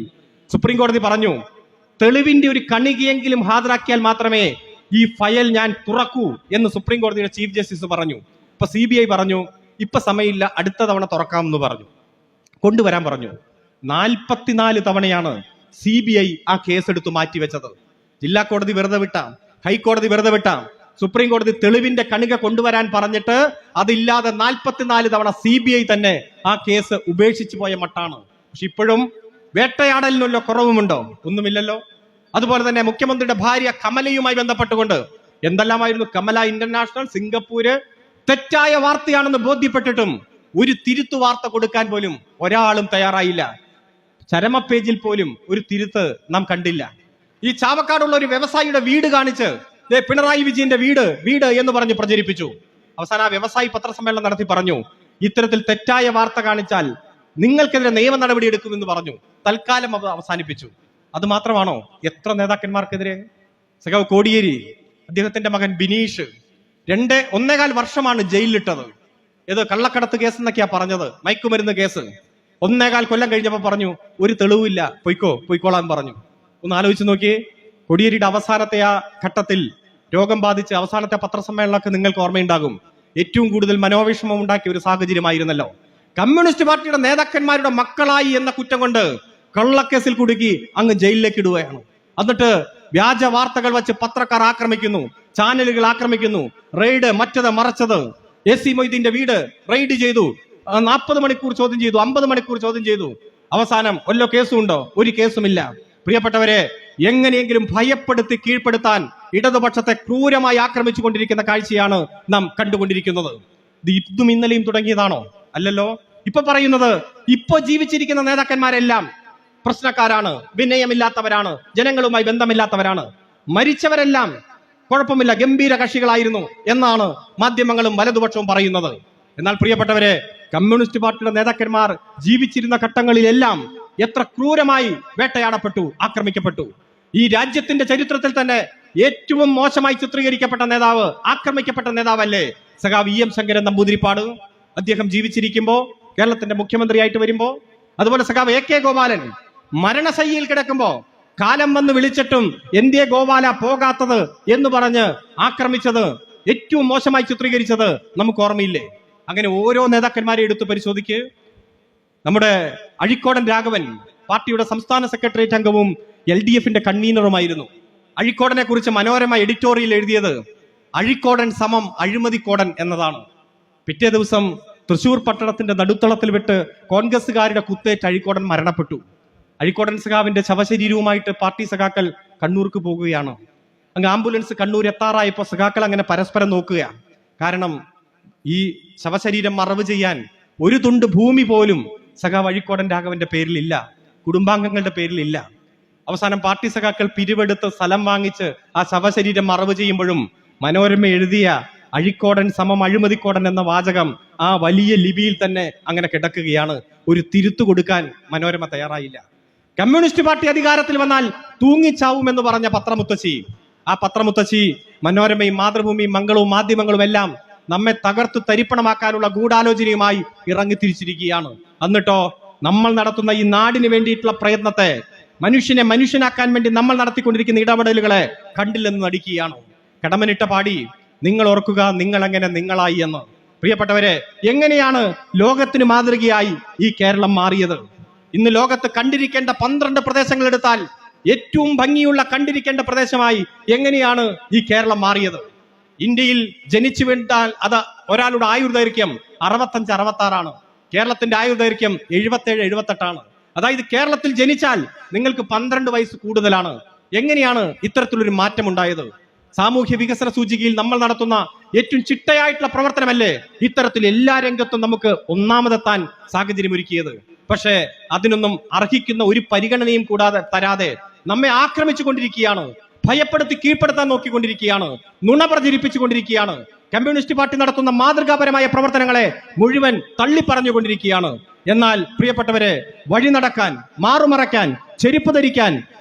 സുപ്രീം കോടതി പറഞ്ഞു തെളിവിന്റെ ഒരു കണികയെങ്കിലും ഹാജരാക്കിയാൽ മാത്രമേ ഈ ഫയൽ ഞാൻ തുറക്കൂ എന്ന് സുപ്രീം കോടതിയുടെ ചീഫ് ജസ്റ്റിസ് പറഞ്ഞു. ഇപ്പൊ CBI പറഞ്ഞു ഇപ്പൊ സമയമില്ല, അടുത്ത തവണ തുറക്കാമെന്ന് പറഞ്ഞു, കൊണ്ടുവരാൻ പറഞ്ഞു. 44 തവണയാണ് CBI ആ കേസെടുത്ത് മാറ്റിവെച്ചത്. ജില്ലാ കോടതി വെറുതെ വിട്ട, ഹൈക്കോടതി വെറുതെ വിട്ട, സുപ്രീം കോടതി തെളിവിന്റെ കണിക കൊണ്ടുവരാൻ പറഞ്ഞിട്ട് അതില്ലാതെ 44 തവണ CBI തന്നെ ആ കേസ് ഉപേക്ഷിച്ചു പോയ മട്ടാണ്. പക്ഷെ ഇപ്പോഴും വേട്ടയാടലിനുള്ള കുറവുമുണ്ടോ? ഒന്നുമില്ലല്ലോ. അതുപോലെ തന്നെ മുഖ്യമന്ത്രിയുടെ ഭാര്യ കമലയുമായി ബന്ധപ്പെട്ടുകൊണ്ട് എന്തെല്ലാമായിരുന്നു. കമല ഇന്റർനാഷണൽ, സിംഗപ്പൂര് തെറ്റായ വാർത്തയാണെന്ന് ബോധ്യപ്പെട്ടിട്ടും ഒരു തിരുത്തു വാർത്ത കൊടുക്കാൻ പോലും ഒരാളും തയ്യാറായില്ല. ചരമ പേജിൽ പോലും ഒരു തിരുത്ത് നാം കണ്ടില്ല. ഈ ചാവക്കാടുള്ള ഒരു വ്യവസായിയുടെ വീട് കാണിച്ച് പിണറായി വിജയന്റെ വീട് എന്ന് പറഞ്ഞ് പ്രചരിപ്പിച്ചു. അവസാനം ആ വ്യവസായി പത്രസമ്മേളനം നടത്തി പറഞ്ഞു ഇത്തരത്തിൽ തെറ്റായ വാർത്ത കാണിച്ചാൽ നിങ്ങൾക്കെതിരെ നിയമ നടപടി എടുക്കുമെന്ന് പറഞ്ഞു. തൽക്കാലം അത് അവസാനിപ്പിച്ചു. അത് മാത്രമാണോ? എത്ര നേതാക്കന്മാർക്കെതിരെ. സഖാവ് കോടിയേരി, അദ്ദേഹത്തിന്റെ മകൻ ബിനീഷ് 1.25 വർഷമാണ് ജയിലിലിട്ടത്. ഏത് കള്ളക്കടത്ത് കേസ് എന്നൊക്കെയാ പറഞ്ഞത്, മയക്കുമരുന്ന് കേസ്. 1.25 കൊല്ലം കഴിഞ്ഞപ്പോ പറഞ്ഞു ഒരു തെളിവില്ല, പൊയ്ക്കോളാൻ പറഞ്ഞു. ഒന്ന് ആലോചിച്ച് നോക്കിയേ. കോടിയേരിയുടെ അവസാനത്തെ ആ ഘട്ടത്തിൽ രോഗം ബാധിച്ച് അവസാനത്തെ പത്രസമ്മേളനമൊക്കെ നിങ്ങൾക്ക് ഓർമ്മയുണ്ടാകും. ഏറ്റവും കൂടുതൽ മനോവിഷമം ഉണ്ടാക്കിയ ഒരു സാഹചര്യമായിരുന്നല്ലോ. കമ്മ്യൂണിസ്റ്റ് പാർട്ടിയുടെ നേതാക്കന്മാരുടെ മക്കളായി എന്ന കുറ്റം കൊണ്ട് കള്ളക്കേസിൽ കുടുക്കി അങ്ങ് ജയിലിലേക്ക് ഇടുകയാണ്. എന്നിട്ട് വ്യാജ വാർത്തകൾ വെച്ച് പത്രക്കാർ ആക്രമിക്കുന്നു, ചാനലുകൾ ആക്രമിക്കുന്നു, റെയ്ഡ് മറ്റത് മറച്ചത്. AC മൊയ്തീന്റെ വീട് റെയ്ഡ് ചെയ്തു, 40 മണിക്കൂർ ചോദ്യം ചെയ്തു, 50 മണിക്കൂർ ചോദ്യം ചെയ്തു. അവസാനം വല്ല കേസും ഉണ്ടോ? ഒരു കേസുമില്ല. പ്രിയപ്പെട്ടവരെ, എങ്ങനെയെങ്കിലും ഭയപ്പെടുത്തി കീഴ്പ്പെടുത്താൻ ഇടതുപക്ഷത്തെ ക്രൂരമായി ആക്രമിച്ചു കൊണ്ടിരിക്കുന്ന കാഴ്ചയാണ് നാം കണ്ടുകൊണ്ടിരിക്കുന്നത്. ഇതും ഇന്നലെയും തുടങ്ങിയതാണോ? അല്ലല്ലോ. ഇപ്പൊ പറയുന്നത് ഇപ്പൊ ജീവിച്ചിരിക്കുന്ന നേതാക്കന്മാരെല്ലാം പ്രശ്നക്കാരാണ്, വിനയമില്ലാത്തവരാണ്, ജനങ്ങളുമായി ബന്ധമില്ലാത്തവരാണ്. മരിച്ചവരെല്ലാം കുഴപ്പമില്ല, ഗംഭീര കക്ഷികളായിരുന്നു എന്നാണ് മാധ്യമങ്ങളും വലതുപക്ഷവും പറയുന്നത്. എന്നാൽ പ്രിയപ്പെട്ടവരെ, കമ്മ്യൂണിസ്റ്റ് പാർട്ടിയുടെ നേതാക്കന്മാർ ജീവിച്ചിരുന്ന ഘട്ടങ്ങളിലെല്ലാം എത്ര ക്രൂരമായി വേട്ടയാടപ്പെട്ടു, ആക്രമിക്കപ്പെട്ടു. ഈ രാജ്യത്തിന്റെ ചരിത്രത്തിൽ തന്നെ ഏറ്റവും മോശമായി ചിത്രീകരിക്കപ്പെട്ട നേതാവ്, ആക്രമിക്കപ്പെട്ട നേതാവല്ലേ സഖാവ് EM ശങ്കരൻ നമ്പൂതിരിപ്പാട്. അദ്ദേഹം ജീവിച്ചിരിക്കുമ്പോ, കേരളത്തിന്റെ മുഖ്യമന്ത്രിയായിട്ട് വരുമ്പോ, അതുപോലെ സഖാവ് AK ഗോപാലൻ മരണശയ്യയിൽ കിടക്കുമ്പോ കാലം വന്ന് വിളിച്ചിട്ടും എന്തേ ഗോപാല പോകാത്തത് എന്ന് പറഞ്ഞ് ആക്രമിച്ചത്, ഏറ്റവും മോശമായി ചിത്രീകരിച്ചത് നമുക്ക് ഓർമ്മയില്ലേ? അങ്ങനെ ഓരോ നേതാക്കന്മാരെ എടുത്ത് പരിശോധിക്ക്. നമ്മുടെ അഴീക്കോടൻ രാഘവൻ പാർട്ടിയുടെ സംസ്ഥാന സെക്രട്ടേറിയറ്റ് അംഗവും LDFന്റെ കൺവീനറുമായിരുന്നു. അഴീക്കോടനെ കുറിച്ച് മനോരമ എഡിറ്റോറിയൽ എഴുതിയത് അഴീക്കോടൻ സമം അഴിമതിക്കോടൻ എന്നതാണ്. പിറ്റേ ദിവസം തൃശൂർ പട്ടണത്തിന്റെ നടുത്തളത്തിൽ വിട്ട് കോൺഗ്രസുകാരുടെ കുത്തേറ്റ് അഴീക്കോടൻ മരണപ്പെട്ടു. അഴീക്കോടൻ സഖാവിന്റെ ശവശരീരവുമായിട്ട് പാർട്ടി സഖാക്കൾ കണ്ണൂർക്ക് പോകുകയാണ്. അങ്ങ് ആംബുലൻസ് കണ്ണൂർ എത്താറായപ്പോ സഖാക്കൾ അങ്ങനെ പരസ്പരം നോക്കുകയാണ്. കാരണം ഈ ശവശരീരം മറവ് ചെയ്യാൻ ഒരു തുണ്ട് ഭൂമി പോലും സഖാവ് അഴീക്കോടൻ രാഘവന്റെ പേരിലില്ല, കുടുംബാംഗങ്ങളുടെ പേരിലില്ല. അവസാനം പാർട്ടി സഖാക്കൾ പിരിവെടുത്ത് സ്ഥലം വാങ്ങിച്ച് ആ ശവശരീരം മറവ് ചെയ്യുമ്പോഴും മനോരമ എഴുതിയ അഴീക്കോടൻ സമം അഴിമതിക്കോടൻ എന്ന വാചകം ആ വലിയ ലിപിയിൽ തന്നെ അങ്ങനെ കിടക്കുകയാണ്. ഒരു തിരുത്തു കൊടുക്കാൻ മനോരമ തയ്യാറായില്ല. കമ്മ്യൂണിസ്റ്റ് പാർട്ടി അധികാരത്തിൽ വന്നാൽ തൂങ്ങിച്ചാവുമെന്ന് പറഞ്ഞ പത്രമുത്തശ്ശി, ആ പത്രമുത്തശ്ശി മനോരമയും മാതൃഭൂമിയും മംഗളവും മാധ്യമങ്ങളും എല്ലാം നമ്മെ തകർത്തു തരിപ്പണമാക്കാനുള്ള ഗൂഢാലോചനയുമായി ഇറങ്ങി തിരിച്ചിരിക്കുകയാണ്. എന്നിട്ടോ നമ്മൾ നടത്തുന്ന ഈ നാടിന് വേണ്ടിയിട്ടുള്ള പ്രയത്നത്തെ, മനുഷ്യനെ മനുഷ്യനാക്കാൻ വേണ്ടി നമ്മൾ നടത്തിക്കൊണ്ടിരിക്കുന്ന ഇടപെടലുകളെ കണ്ടില്ലെന്ന് നടിക്കുകയാണ്. കടമനിട്ട പാടി നിങ്ങൾ ഓർക്കുക നിങ്ങൾ എങ്ങനെ നിങ്ങളായി എന്ന്. പ്രിയപ്പെട്ടവരെ, എങ്ങനെയാണ് ലോകത്തിന് മാതൃകയായി ഈ കേരളം മാറിയത്? ഇന്ന് ലോകത്ത് കണ്ടിരിക്കേണ്ട 12 പ്രദേശങ്ങൾ എടുത്താൽ ഏറ്റവും ഭംഗിയുള്ള കണ്ടിരിക്കേണ്ട പ്രദേശമായി എങ്ങനെയാണ് ഈ കേരളം മാറിയത്? ഇന്ത്യയിൽ ജനിച്ചു വീണ്ടാൽ അത് ഒരാളുടെ ആയുർദൈർഘ്യം 65-66 കേരളത്തിന്റെ ആയുർദൈർഘ്യം 77-78. അതായത് കേരളത്തിൽ ജനിച്ചാൽ നിങ്ങൾക്ക് 12 വയസ്സ് കൂടുതലാണ്. എങ്ങനെയാണ് ഇത്തരത്തിലൊരു മാറ്റം ഉണ്ടായത്? സാമൂഹ്യ വികസന സൂചികയിൽ നമ്മൾ നടത്തുന്ന ഏറ്റവും ചിട്ടയായിട്ടുള്ള പ്രവർത്തനമല്ലേ ഇത്തരത്തിൽ എല്ലാ രംഗത്തും നമുക്ക് ഒന്നാമതെത്താൻ സാഹചര്യം ഒരുക്കിയത്? പക്ഷേ അതിനൊന്നും അർഹിക്കുന്ന ഒരു പരിഗണനയും കൂടാതെ തരാതെ നമ്മെ ആക്രമിച്ചു കൊണ്ടിരിക്കുകയാണ്, ഭയപ്പെടുത്തി കീഴ്പ്പെടുത്താൻ നോക്കിക്കൊണ്ടിരിക്കുകയാണ്, നുണ പ്രചരിപ്പിച്ചുകൊണ്ടിരിക്കുകയാണ്. കമ്മ്യൂണിസ്റ്റ് പാർട്ടി നടത്തുന്ന മാതൃകാപരമായ പ്രവർത്തനങ്ങളെ മുഴുവൻ തള്ളിപ്പറഞ്ഞുകൊണ്ടിരിക്കുകയാണ്. എന്നാൽ പ്രിയപ്പെട്ടവരെ, വഴി നടക്കാൻ, മാറുമറയ്ക്കാൻ, ചെരുപ്പ് ധരിക്കാൻ,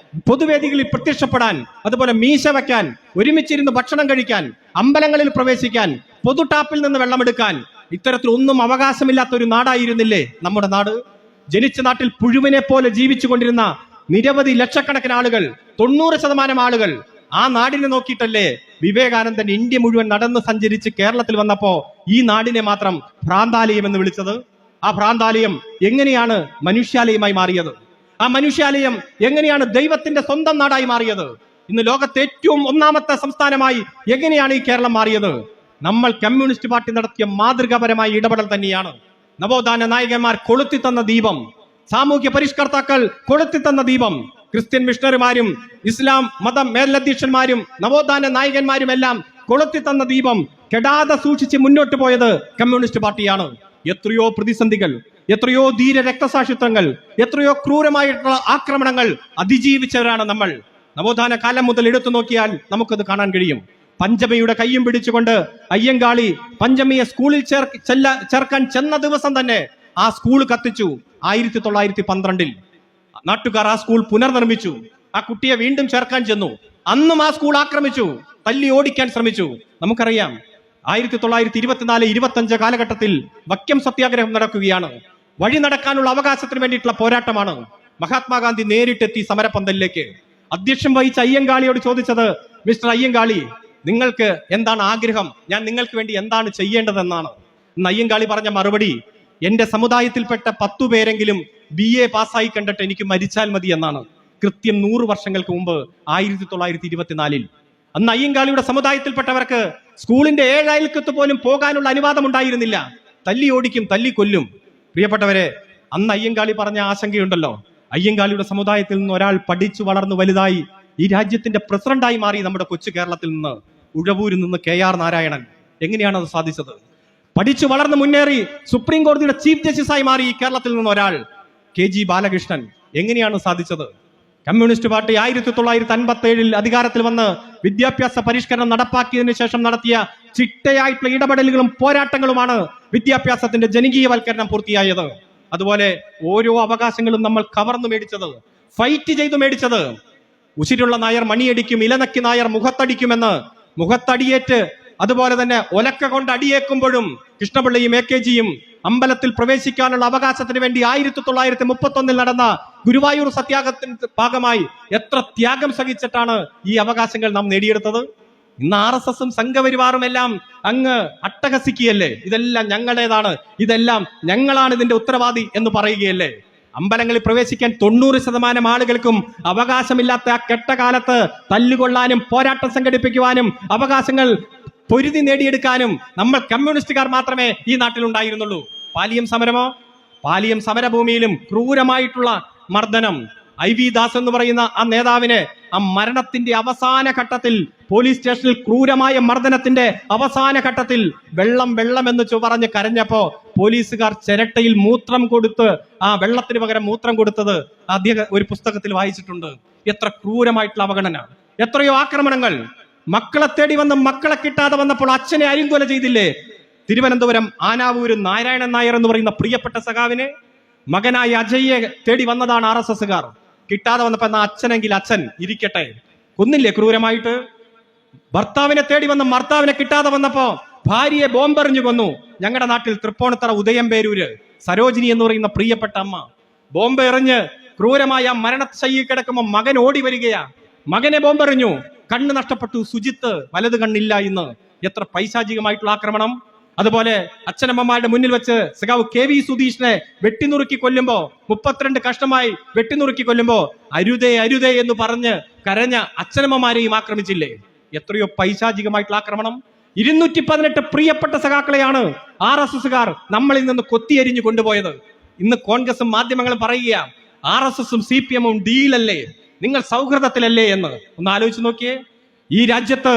പൊതുവേദികളിൽ പ്രത്യക്ഷപ്പെടാൻ, അതുപോലെ മീശ വയ്ക്കാൻ, ഒരുമിച്ചിരുന്ന് ഭക്ഷണം കഴിക്കാൻ, അമ്പലങ്ങളിൽ പ്രവേശിക്കാൻ, പൊതു ടാപ്പിൽ നിന്ന് വെള്ളമെടുക്കാൻ, ഇത്തരത്തിലൊന്നും അവകാശമില്ലാത്ത ഒരു നാടായിരുന്നില്ലേ നമ്മുടെ നാട്? ജനിച്ച നാട്ടിൽ പുഴുവിനെ പോലെ ജീവിച്ചു കൊണ്ടിരുന്ന നിരവധി ലക്ഷക്കണക്കിന് ആളുകൾ, 90% ആളുകൾ ആ നാടിനെ നോക്കിയിട്ടല്ലേ വിവേകാനന്ദൻ ഇന്ത്യ മുഴുവൻ നടന്ന് സഞ്ചരിച്ച് കേരളത്തിൽ വന്നപ്പോ ഈ നാടിനെ മാത്രം ഭ്രാന്താലയം എന്ന് വിളിച്ചത്? ആ ഭ്രാന്താലയം എങ്ങനെയാണ് മനുഷ്യാലയമായി മാറിയത്? ആ മനുഷ്യാലയം എങ്ങനെയാണ് ദൈവത്തിന്റെ സ്വന്തം നാടായി മാറിയത്? ഇന്ന് ലോകത്തെ ഏറ്റവും ഒന്നാമത്തെ സംസ്ഥാനമായി എങ്ങനെയാണ് ഈ കേരളം മാറിയത്? നമ്മൾ കമ്മ്യൂണിസ്റ്റ് പാർട്ടി നടത്തിയ മാതൃകാപരമായ ഇടപെടൽ തന്നെയാണ്. നവോത്ഥാന നായകന്മാർ കൊളുത്തിത്തന്ന ദീപം, സാമൂഹ്യ പരിഷ്കർത്താക്കൾ കൊളുത്തിത്തന്ന ദീപം, ക്രിസ്ത്യൻ മിഷണറിമാരും ഇസ്ലാം മതം മേലധ്യക്ഷന്മാരും നവോത്ഥാന നായകന്മാരും എല്ലാം കൊളുത്തിത്തന്ന ദീപം കെടാതെ സൂക്ഷിച്ച് മുന്നോട്ട് പോയത് കമ്മ്യൂണിസ്റ്റ് പാർട്ടിയാണ്. എത്രയോ പ്രതിസന്ധികൾ, എത്രയോ ധീര രക്തസാക്ഷിത്വങ്ങൾ, എത്രയോ ക്രൂരമായിട്ടുള്ള ആക്രമണങ്ങൾ അതിജീവിച്ചവരാണ് നമ്മൾ. നവോത്ഥാന കാലം മുതൽ എടുത്തു നോക്കിയാൽ നമുക്കത് കാണാൻ കഴിയും. പഞ്ചമിയുടെ കയ്യും പിടിച്ചുകൊണ്ട് അയ്യങ്കാളി പഞ്ചമിയെ സ്കൂളിൽ ചേർക്കാൻ ചെന്ന ദിവസം തന്നെ ആ സ്കൂൾ കത്തിച്ചു. 1912 നാട്ടുകാർ ആ സ്കൂൾ പുനർനിർമ്മിച്ചു. ആ കുട്ടിയെ വീണ്ടും ചേർക്കാൻ ചെന്നു. അന്നും ആ സ്കൂൾ ആക്രമിച്ചു, തല്ലി ഓടിക്കാൻ ശ്രമിച്ചു. നമുക്കറിയാം 1924-25 കാലഘട്ടത്തിൽ വക്കം സത്യാഗ്രഹം നടക്കുകയാണ്. വഴി നടക്കാനുള്ള അവകാശത്തിന് വേണ്ടിയിട്ടുള്ള പോരാട്ടമാണ്. മഹാത്മാഗാന്ധി നേരിട്ടെത്തി സമരപന്തലിലേക്ക്. അധ്യക്ഷം വഹിച്ച അയ്യങ്കാളിയോട് ചോദിച്ചത്, മിസ്റ്റർ അയ്യങ്കാളി, നിങ്ങൾക്ക് എന്താണ് ആഗ്രഹം? ഞാൻ നിങ്ങൾക്ക് വേണ്ടി എന്താണ് ചെയ്യേണ്ടതെന്നാണ്. അയ്യങ്കാളി പറഞ്ഞ മറുപടി, എന്റെ സമുദായത്തിൽപ്പെട്ട 10 പേരെങ്കിലും BA പാസ്സായി കണ്ടിട്ട് എനിക്ക് മരിച്ചാൽ മതി എന്നാണ്. കൃത്യം 100 വർഷങ്ങൾക്ക് മുമ്പ് 1924 അന്ന് അയ്യങ്കാളിയുടെ സമുദായത്തിൽപ്പെട്ടവർക്ക് സ്കൂളിന്റെ 7 അയൽക്കത്ത് പോലും പോകാനുള്ള അനുവാദം ഉണ്ടായിരുന്നില്ല. തല്ലി ഓടിക്കും, തല്ലിക്കൊല്ലും. പ്രിയപ്പെട്ടവരെ, അന്ന് അയ്യങ്കാളി പറഞ്ഞ ആശങ്കയുണ്ടല്ലോ. അയ്യങ്കാളിയുടെ സമുദായത്തിൽ നിന്ന് ഒരാൾ പഠിച്ചു വളർന്നു വലുതായി ഈ രാജ്യത്തിന്റെ പ്രസിഡന്റായി മാറി നമ്മുടെ കൊച്ചു കേരളത്തിൽ നിന്ന്, ഉഴവൂരിൽ നിന്ന് KR നാരായണൻ. എങ്ങനെയാണ് അത് സാധിച്ചത്? പഠിച്ചു വളർന്ന് മുന്നേറി സുപ്രീം കോടതിയുടെ ചീഫ് ജസ്റ്റിസായി മാറി ഈ കേരളത്തിൽ നിന്ന് ഒരാൾ, KG ബാലകൃഷ്ണൻ. എങ്ങനെയാണ് സാധിച്ചത്? കമ്മ്യൂണിസ്റ്റ് പാർട്ടി 1957 അധികാരത്തിൽ വന്ന് വിദ്യാഭ്യാസ പരിഷ്കരണം നടപ്പാക്കിയതിനു ശേഷം നടത്തിയ ചിട്ടയായിട്ടുള്ള ഇടപെടലുകളും പോരാട്ടങ്ങളുമാണ് വിദ്യാഭ്യാസത്തിന്റെ ജനകീയവൽക്കരണം പൂർത്തിയായത്. അതുപോലെ ഓരോ അവകാശങ്ങളും നമ്മൾ കവർന്നു മേടിച്ചത്, ഫൈറ്റ് ചെയ്തു മേടിച്ചത്. ഉശിരുള്ള നായർ മണിയടിക്കും, ഇലനക്കി നായർ മുഖത്തടിക്കുമെന്ന് മുഖത്തടിയേറ്റ്, അതുപോലെ തന്നെ ഒലക്ക കൊണ്ട് അടിയേക്കുമ്പോഴും കൃഷ്ണപിള്ളയും AKGയും അമ്പലത്തിൽ പ്രവേശിക്കാനുള്ള അവകാശത്തിന് വേണ്ടി 1931 നടന്ന ഗുരുവായൂർ സത്യാഗ്രഹത്തിന്റെ ഭാഗമായി എത്ര ത്യാഗം സഹിച്ചിട്ടാണ് ഈ അവകാശങ്ങൾ നാം നേടിയെടുത്തത്. ഇന്ന് RSSും സംഘപരിവാറും എല്ലാം അങ്ങ് അട്ടഹസിക്കുകയല്ലേ, ഇതെല്ലാം ഞങ്ങളുടേതാണ്, ഇതെല്ലാം ഞങ്ങളാണ് ഇതിന്റെ ഉത്തരവാദി എന്ന് പറയുകയല്ലേ. അമ്പലങ്ങളിൽ പ്രവേശിക്കാൻ 90% ആളുകൾക്കും അവകാശമില്ലാത്ത ആ കെട്ടകാലത്ത് തല്ലുകൊള്ളാനും പോരാട്ടം സംഘടിപ്പിക്കുവാനും അവകാശങ്ങൾ പൊരുതി നേടിയെടുക്കാനും നമ്മൾ കമ്മ്യൂണിസ്റ്റുകാർ മാത്രമേ ഈ നാട്ടിലുണ്ടായിരുന്നുള്ളൂ. പാലിയം സമരമോ? പാലിയം സമരഭൂമിയിലും ക്രൂരമായിട്ടുള്ള മർദ്ദനം. IV ദാസ് എന്ന് പറയുന്ന ആ നേതാവിനെ ആ മരണത്തിന്റെ അവസാന ഘട്ടത്തിൽ പോലീസ് സ്റ്റേഷനിൽ ക്രൂരമായ മർദ്ദനത്തിന്റെ അവസാന ഘട്ടത്തിൽ വെള്ളം എന്ന് പറഞ്ഞ് കരഞ്ഞപ്പോ പോലീസുകാർ ചിരട്ടയിൽ മൂത്രം കൊടുത്ത് ആ വെള്ളത്തിന് പകരം മൂത്രം കൊടുത്തത് അദ്ദേഹം ഒരു പുസ്തകത്തിൽ വായിച്ചിട്ടുണ്ട്. എത്ര ക്രൂരമായിട്ടുള്ള അവഗണന, എത്രയോ ആക്രമണങ്ങൾ. മക്കളെ തേടി വന്ന് മക്കളെ കിട്ടാതെ വന്നപ്പോൾ അച്ഛനെ അരിങ്കൊല ചെയ്തില്ലേ? തിരുവനന്തപുരം ആനാവൂര് നാരായണൻ നായർ എന്ന് പറയുന്ന പ്രിയപ്പെട്ട സഖാവിനെ മകനായ അജയ്യെ തേടി വന്നതാണ് RSSകാർ. കിട്ടാതെ വന്നപ്പോ എന്നാ അച്ഛനെങ്കിൽ അച്ഛൻ ഇരിക്കട്ടെ, കൊന്നില്ലേ ക്രൂരമായിട്ട്? ഭർത്താവിനെ തേടി വന്ന ഭർത്താവിനെ കിട്ടാതെ വന്നപ്പോ ഭാര്യയെ ബോംബെറിഞ്ഞു കൊന്നു. ഞങ്ങളുടെ നാട്ടിൽ തൃപ്പൂണിത്തറ ഉദയംപേരൂര് സരോജിനി എന്ന് പറയുന്ന പ്രിയപ്പെട്ട അമ്മ ബോംബ് എറിഞ്ഞ് ക്രൂരമായ മരണശയ്യയിൽ കിടക്കുമ്പോൾ മകൻ ഓടി വരികയാ. മകനെ ബോംബെറിഞ്ഞു, കണ്ണ് നഷ്ടപ്പെട്ടു, സുജിത്ത് വലത് കണ്ണില്ല ഇന്ന്. എത്ര പൈശാചികമായിട്ടുള്ള ആക്രമണം. അതുപോലെ അച്ഛനമ്മമാരുടെ മുന്നിൽ വെച്ച് സഖാവ് KV സുധീഷിനെ വെട്ടിനുറുക്കി കൊല്ലുമ്പോ, 32 കഷ്ണമായി വെട്ടിനുറുക്കി കൊല്ലുമ്പോ അരുതേ അരുതേ എന്ന് പറഞ്ഞ് കരഞ്ഞ അച്ഛനമ്മമാരെയും ആക്രമിച്ചില്ലേ? എത്രയോ പൈശാചികമായിട്ടുള്ള ആക്രമണം. 218 പ്രിയപ്പെട്ട സഖാക്കളെയാണ് RSSകാർ നമ്മളിൽ നിന്ന് കൊത്തിയരിഞ്ഞു കൊണ്ടുപോയത്. ഇന്ന് കോൺഗ്രസും മാധ്യമങ്ങളും പറയുക RSSും CPMും ഡീലല്ലേ, നിങ്ങൾ സൗഹൃദത്തിലല്ലേ എന്ന്. ഒന്ന് ആലോചിച്ച് നോക്കിയേ. ഈ രാജ്യത്ത്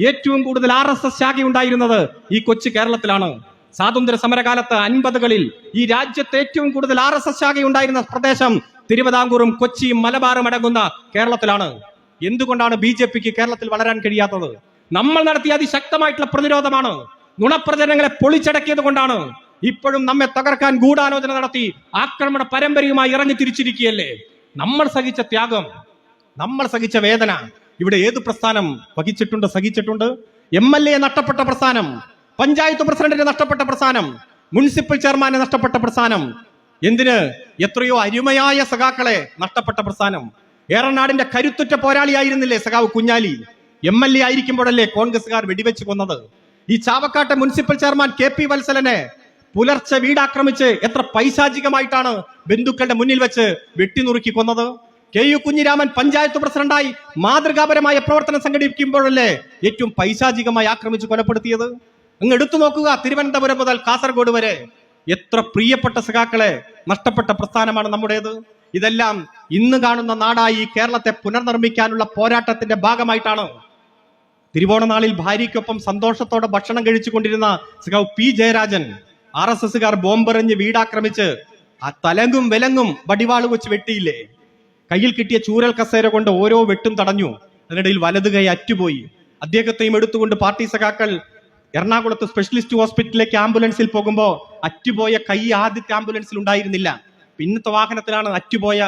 ഏറ്റവും കൂടുതൽ RSS ശാഖയുണ്ടായിരുന്നത് ഈ കൊച്ചു കേരളത്തിലാണ്. സ്വാതന്ത്ര്യ സമരകാലത്ത് 50കളിൽ ഈ രാജ്യത്ത് ഏറ്റവും കൂടുതൽ RSS ശാഖയുണ്ടായിരുന്ന പ്രദേശം തിരുവിതാംകൂറും കൊച്ചിയും മലബാറും അടങ്ങുന്ന കേരളത്തിലാണ്. എന്തുകൊണ്ടാണ് BJPക്ക് കേരളത്തിൽ വളരാൻ കഴിയാത്തത്? നമ്മൾ നടത്തിയ അതിശക്തമായിട്ടുള്ള പ്രതിരോധമാണ്. നുണപ്രചരണങ്ങളെ പൊളിച്ചടക്കിയത് കൊണ്ടാണ്. ഇപ്പോഴും നമ്മെ തകർക്കാൻ ഗൂഢാലോചന നടത്തി ആക്രമണ പരമ്പരയുമായി ഇറങ്ങി തിരിച്ചിരിക്കുകയല്ലേ. നമ്മൾ സഹിച്ച ത്യാഗം, നമ്മൾ സഹിച്ച വേദന ഇവിടെ ഏത് പ്രസ്ഥാനം സഹിച്ചിട്ടുണ്ട്? MLA നഷ്ടപ്പെട്ട പ്രസ്ഥാനം, പഞ്ചായത്ത് പ്രസിഡന്റിനെ നഷ്ടപ്പെട്ട പ്രസ്ഥാനം, മുനിസിപ്പൽ ചെയർമാനെ നഷ്ടപ്പെട്ട പ്രസ്ഥാനം, എന്തിന് എത്രയോ അരുമയായ സഖാക്കളെ നഷ്ടപ്പെട്ട പ്രസ്ഥാനം. ഏറനാടിന്റെ കരുത്തുറ്റ പോരാളിയായിരുന്നില്ലേ സഖാവ് കുഞ്ഞാലി? MLA ആയിരിക്കുമ്പോഴല്ലേ കോൺഗ്രസുകാർ വെടിവെച്ച് കൊന്നത്? ഈ ചാവക്കാട്ടെ മുനിസിപ്പൽ ചെയർമാൻ KP വത്സലനെ പുലർച്ചെ വീടാക്രമിച്ച് എത്ര പൈശാചികമായിട്ടാണ് ബന്ധുക്കളുടെ മുന്നിൽ വെച്ച് വെട്ടിനുറുക്കി കൊന്നത്? KU കുഞ്ഞിരാമൻ പഞ്ചായത്ത് പ്രസിഡന്റായി മാതൃകാപരമായ പ്രവർത്തനം സംഘടിപ്പിക്കുമ്പോഴല്ലേ ഏറ്റവും പൈശാചികമായി ആക്രമിച്ച് കൊലപ്പെടുത്തിയത്? അങ്ങ് എടുത്തു നോക്കുക, തിരുവനന്തപുരം മുതൽ കാസർഗോഡ് വരെ എത്ര പ്രിയപ്പെട്ട സഖാക്കളെ നഷ്ടപ്പെട്ട പ്രസ്ഥാനമാണ് നമ്മുടേത്. ഇതെല്ലാം ഇന്ന് കാണുന്ന നാടായി കേരളത്തെ പുനർനിർമ്മിക്കാനുള്ള പോരാട്ടത്തിന്റെ ഭാഗമായിട്ടാണ്. തിരുവോണനാളിൽ ഭാര്യയ്ക്കൊപ്പം സന്തോഷത്തോടെ ഭക്ഷണം കഴിച്ചു കൊണ്ടിരുന്ന സഖാവ് P ജയരാജൻ RSSകാർ ബോംബെറിഞ്ഞ് വീടാക്രമിച്ച് ആ തലങ്ങും വിലങ്ങും വടിവാള് വെച്ച് വെട്ടിയില്ലേ? കയ്യിൽ കിട്ടിയ ചൂരൽ കസേര കൊണ്ട് ഓരോ വെട്ടും തടഞ്ഞു. അതിനിടയിൽ വലതു കൈ അറ്റുപോയി. അദ്ദേഹത്തെയും എടുത്തുകൊണ്ട് പാർട്ടി സഖാക്കൾ എറണാകുളത്ത് സ്പെഷ്യലിസ്റ്റ് ഹോസ്പിറ്റലിലേക്ക് ആംബുലൻസിൽ പോകുമ്പോൾ അറ്റുപോയ കൈ ആദ്യത്തെ ആംബുലൻസിൽ ഉണ്ടായിരുന്നില്ല. പിന്നത്തെ വാഹനത്തിലാണ് അറ്റുപോയ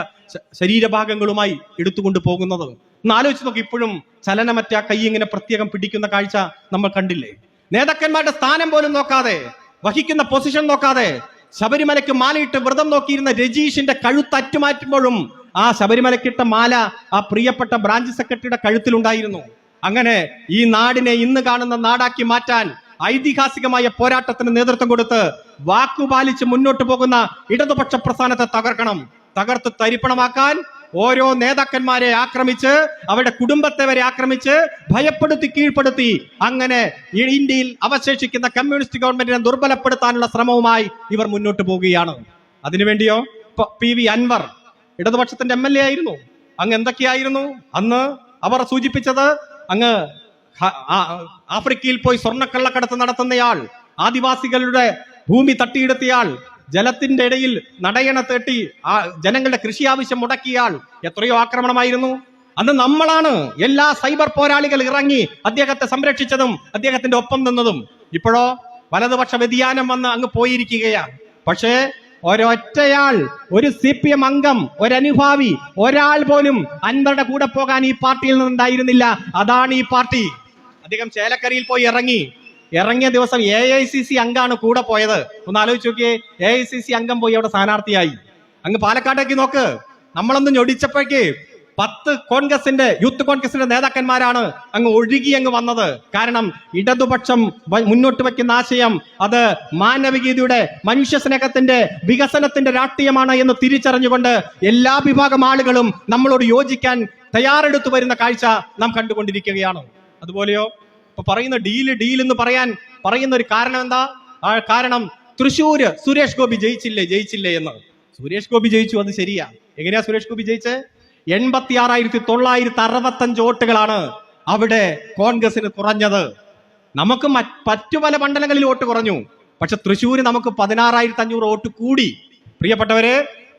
ശരീരഭാഗങ്ങളുമായി എടുത്തുകൊണ്ട് പോകുന്നത്. ഒന്ന് ആലോചിച്ച് നോക്കി, ഇപ്പോഴും ചലനമറ്റ കൈ ഇങ്ങനെ പ്രത്യേകം പിടിക്കുന്ന കാഴ്ച നമ്മൾ കണ്ടില്ലേ? നേതാക്കന്മാരുടെ സ്ഥാനം പോലും നോക്കാതെ, വഹിക്കുന്ന പൊസിഷൻ നോക്കാതെ ശബരിമലയ്ക്ക് മാലയിട്ട് വ്രതം നോക്കിയിരുന്ന രജീഷിന്റെ കഴുത്ത് അറ്റുമാറ്റുമ്പോഴും ആ ശബരിമലക്കിട്ട മാല ആ പ്രിയപ്പെട്ട ബ്രാഞ്ച് സെക്രട്ടറിയുടെ കഴുത്തിലുണ്ടായിരുന്നു. അങ്ങനെ ഈ നാടിനെ ഇന്ന് കാണുന്ന നാടാക്കി മാറ്റാൻ ഐതിഹാസികമായ പോരാട്ടത്തിന് നേതൃത്വം കൊടുത്ത് വാക്കുപാലിച്ച് മുന്നോട്ട് പോകുന്ന ഇടതുപക്ഷ പ്രസ്ഥാനത്തെ തകർത്ത് തരിപ്പണമാക്കാൻ ഓരോ നേതാക്കന്മാരെ ആക്രമിച്ച്, അവരുടെ കുടുംബത്തെ വരെ ആക്രമിച്ച് ഭയപ്പെടുത്തി കീഴ്പ്പെടുത്തി അങ്ങനെ ഇന്ത്യയിൽ അവശേഷിക്കുന്ന കമ്മ്യൂണിസ്റ്റ് ഗവൺമെന്റിനെ ദുർബലപ്പെടുത്താനുള്ള ശ്രമവുമായി ഇവർ മുന്നോട്ട് പോവുകയാണ്. അതിനുവേണ്ടിയോ PV അൻവർ ഇടതുപക്ഷത്തിന്റെ MLA ആയിരുന്നു. അങ്ങ് എന്തൊക്കെയായിരുന്നു അന്ന് അവർ സൂചിപ്പിച്ചത്? അങ്ങ് ആഫ്രിക്കയിൽ പോയി സ്വർണ്ണക്കള്ളക്കടത്ത് നടത്തുന്നയാൾ, ആദിവാസികളുടെ ഭൂമി തട്ടിയെടുത്തയാൾ, ജലത്തിന്റെ ഇടയിൽ നടയണ തേട്ടി ജനങ്ങളുടെ കൃഷി ആവശ്യം മുടക്കിയാൾ. എത്രയോ ആക്രമണമായിരുന്നു അന്ന്. നമ്മളാണ് എല്ലാ സൈബർ പോരാളികൾ ഇറങ്ങി അദ്ദേഹത്തെ സംരക്ഷിച്ചതും അദ്ദേഹത്തിന്റെ ഒപ്പം നിന്നതും. ഇപ്പോഴോ വലതുപക്ഷ വ്യതിയാനം വന്ന് അങ്ങ് പോയിരിക്കുകയാണ്. പക്ഷേ ഒരൊറ്റയാൾ, ഒരു CPM അംഗം, ഒരനുഭാവി, ഒരാൾ പോലും അൻവറുടെ കൂടെ പോകാൻ ഈ പാർട്ടിയിൽ നിന്നുണ്ടായിരുന്നില്ല. അതാണ് ഈ പാർട്ടി. അദ്ദേഹം ചേലക്കരയിൽ പോയി ഇറങ്ങിയ ദിവസം AICC അംഗമാണ് കൂടെ പോയത്. ഒന്ന് ആലോചിച്ച് നോക്കിയേ, AICC അംഗം പോയി അവിടെ സ്ഥാനാർത്ഥിയായി. അങ്ങ് പാലക്കാട്ടേക്ക് നോക്ക്, നമ്മളൊന്ന് ഞൊടിച്ചപ്പോഴേക്ക് 10 യൂത്ത് കോൺഗ്രസിന്റെ നേതാക്കന്മാരാണ് അങ്ങ് ഒഴുകി വന്നത്. കാരണം ഇടതുപക്ഷം മുന്നോട്ട് വെക്കുന്ന ആശയം അത് മാനവികതയുടെ, മനുഷ്യ സ്നേഹത്തിന്റെ, വികസനത്തിന്റെ രാഷ്ട്രീയമാണ് എന്ന് തിരിച്ചറിഞ്ഞുകൊണ്ട് എല്ലാ വിഭാഗം ആളുകളും നമ്മളോട് യോജിക്കാൻ തയ്യാറെടുത്തു വരുന്ന കാഴ്ച നാം കണ്ടുകൊണ്ടിരിക്കുകയാണ്. അതുപോലെയോ ഇപ്പൊ പറയുന്ന ഡീൽ എന്ന് പറയുന്ന ഒരു കാരണം എന്താ? ആ കാരണം തൃശ്ശൂര് സുരേഷ് ഗോപി ജയിച്ചില്ലേ എന്ന്. സുരേഷ് ഗോപി ജയിച്ചു, അത് ശരിയാ. എങ്ങനെയാ സുരേഷ് ഗോപി ജയിച്ചേ? 86,965 വോട്ടുകളാണ് അവിടെ കോൺഗ്രസിന് കുറഞ്ഞത്. നമുക്ക് മറ്റു പല മണ്ഡലങ്ങളിൽ വോട്ട് കുറഞ്ഞു, പക്ഷെ തൃശ്ശൂര് നമുക്ക് 16,500 വോട്ട് കൂടി. പ്രിയപ്പെട്ടവര്,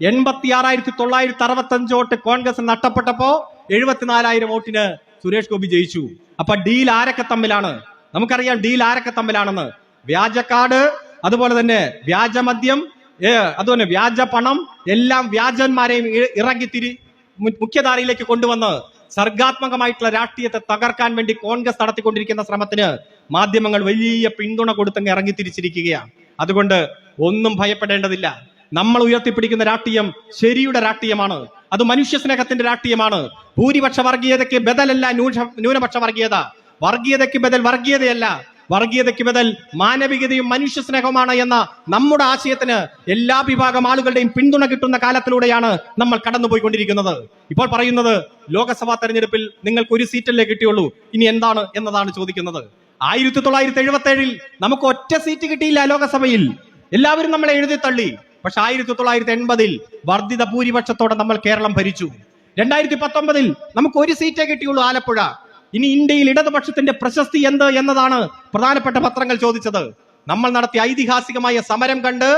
86,965 വോട്ട് കോൺഗ്രസ് നഷ്ടപ്പെട്ടപ്പോ 74,000 വോട്ടിന് സുരേഷ് ഗോപി ജയിച്ചു. അപ്പൊ ഡീൽ ആരൊക്കെ തമ്മിലാണ്? നമുക്കറിയാം ഡീൽ ആരൊക്കെ തമ്മിലാണെന്ന്. വ്യാജ കാർഡ്, അതുപോലെ തന്നെ വ്യാജമദ്യം, അതുപോലെ വ്യാജ പണം, എല്ലാം വ്യാജന്മാരെയും മുഖ്യധാരയിലേക്ക് കൊണ്ടുവന്ന് സർഗാത്മകമായിട്ടുള്ള രാഷ്ട്രീയത്തെ തകർക്കാൻ വേണ്ടി കോൺഗ്രസ് നടത്തിക്കൊണ്ടിരിക്കുന്ന ശ്രമത്തിന് മാധ്യമങ്ങൾ വലിയ പിന്തുണ കൊടുത്തങ്ങ് ഇറങ്ങി തിരിച്ചിരിക്കുകയാണ്. അതുകൊണ്ട് ഒന്നും ഭയപ്പെടേണ്ടതില്ല. നമ്മൾ ഉയർത്തിപ്പിടിക്കുന്ന രാഷ്ട്രീയം ശരിയുടെ രാഷ്ട്രീയമാണ്. അത് മനുഷ്യ സ്നേഹത്തിന്റെ രാഷ്ട്രീയമാണ്. ഭൂരിപക്ഷ വർഗീയതയ്ക്ക് ബദലല്ല ന്യൂനപക്ഷ വർഗീയത. വർഗീയതയ്ക്ക് ബദൽ വർഗീയതയല്ല, വർഗീയതയ്ക്ക് ബദൽ മാനവികതയും മനുഷ്യ സ്നേഹവുമാണ് എന്ന നമ്മുടെ ആശയത്തിന് എല്ലാ വിഭാഗം ആളുകളുടെയും പിന്തുണ കിട്ടുന്ന കാലത്തിലൂടെയാണ് നമ്മൾ കടന്നുപോയിക്കൊണ്ടിരിക്കുന്നത്. ഇപ്പോൾ പറയുന്നത് ലോക്സഭാ തെരഞ്ഞെടുപ്പിൽ നിങ്ങൾക്ക് ഒരു സീറ്റല്ലേ കിട്ടിയുള്ളൂ, ഇനി എന്താണ് എന്നതാണ് ചോദിക്കുന്നത്. 1977 നമുക്ക് ഒറ്റ സീറ്റ് കിട്ടിയില്ല ലോക്സഭയിൽ. എല്ലാവരും നമ്മളെ എഴുതി തള്ളി. പക്ഷെ 1980 വർദ്ധിത ഭൂരിപക്ഷത്തോടെ നമ്മൾ കേരളം ഭരിച്ചു. 2019 നമുക്ക് ഒരു സീറ്റേ കിട്ടിയുള്ളൂ, ആലപ്പുഴ. ഇനി ഇന്ത്യയിൽ ഇടതുപക്ഷത്തിന്റെ പ്രശസ്തി എന്ത് എന്നതാണ് പ്രധാനപ്പെട്ട പത്രങ്ങൾ ചോദിച്ചത്. നമ്മൾ നടത്തിയ ഐതിഹാസികമായ സമരം കണ്ട്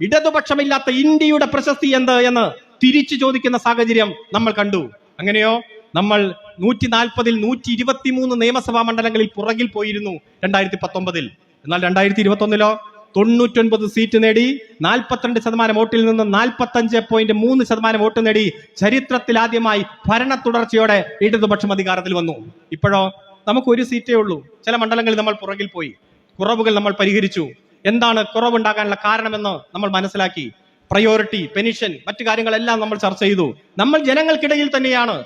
ഇടതുപക്ഷമില്ലാത്ത ഇന്ത്യയുടെ പ്രശസ്തി എന്ത് എന്ന് തിരിച്ചു ചോദിക്കുന്ന സാഹചര്യം നമ്മൾ കണ്ടു. അങ്ങനെയോ നമ്മൾ 140-ൽ 123 നിയമസഭാ മണ്ഡലങ്ങളിൽ പുറകിൽ പോയിരുന്നു 2019. എന്നാൽ 2021 99 സീറ്റ് നേടി 42% വോട്ടിൽ നിന്ന് 45.3% വോട്ട് നേടി ചരിത്രത്തിൽ ആദ്യമായി ഭരണ തുടർച്ചയോടെ ഇടതുപക്ഷം അധികാരത്തിൽ വന്നു. ഇപ്പോഴോ നമുക്ക് ഒരു സീറ്റേ ഉള്ളൂ. ചില മണ്ഡലങ്ങളിൽ നമ്മൾ പുറകിൽ പോയി. കുറവുകൾ നമ്മൾ പരിഹരിച്ചു. എന്താണ് കുറവുണ്ടാകാനുള്ള കാരണമെന്ന് നമ്മൾ മനസ്സിലാക്കി. പ്രയോറിറ്റി, പെൻഷൻ, മറ്റു കാര്യങ്ങളെല്ലാം നമ്മൾ ചർച്ച ചെയ്തു. നമ്മൾ ജനങ്ങൾക്കിടയിൽ തന്നെയാണ്.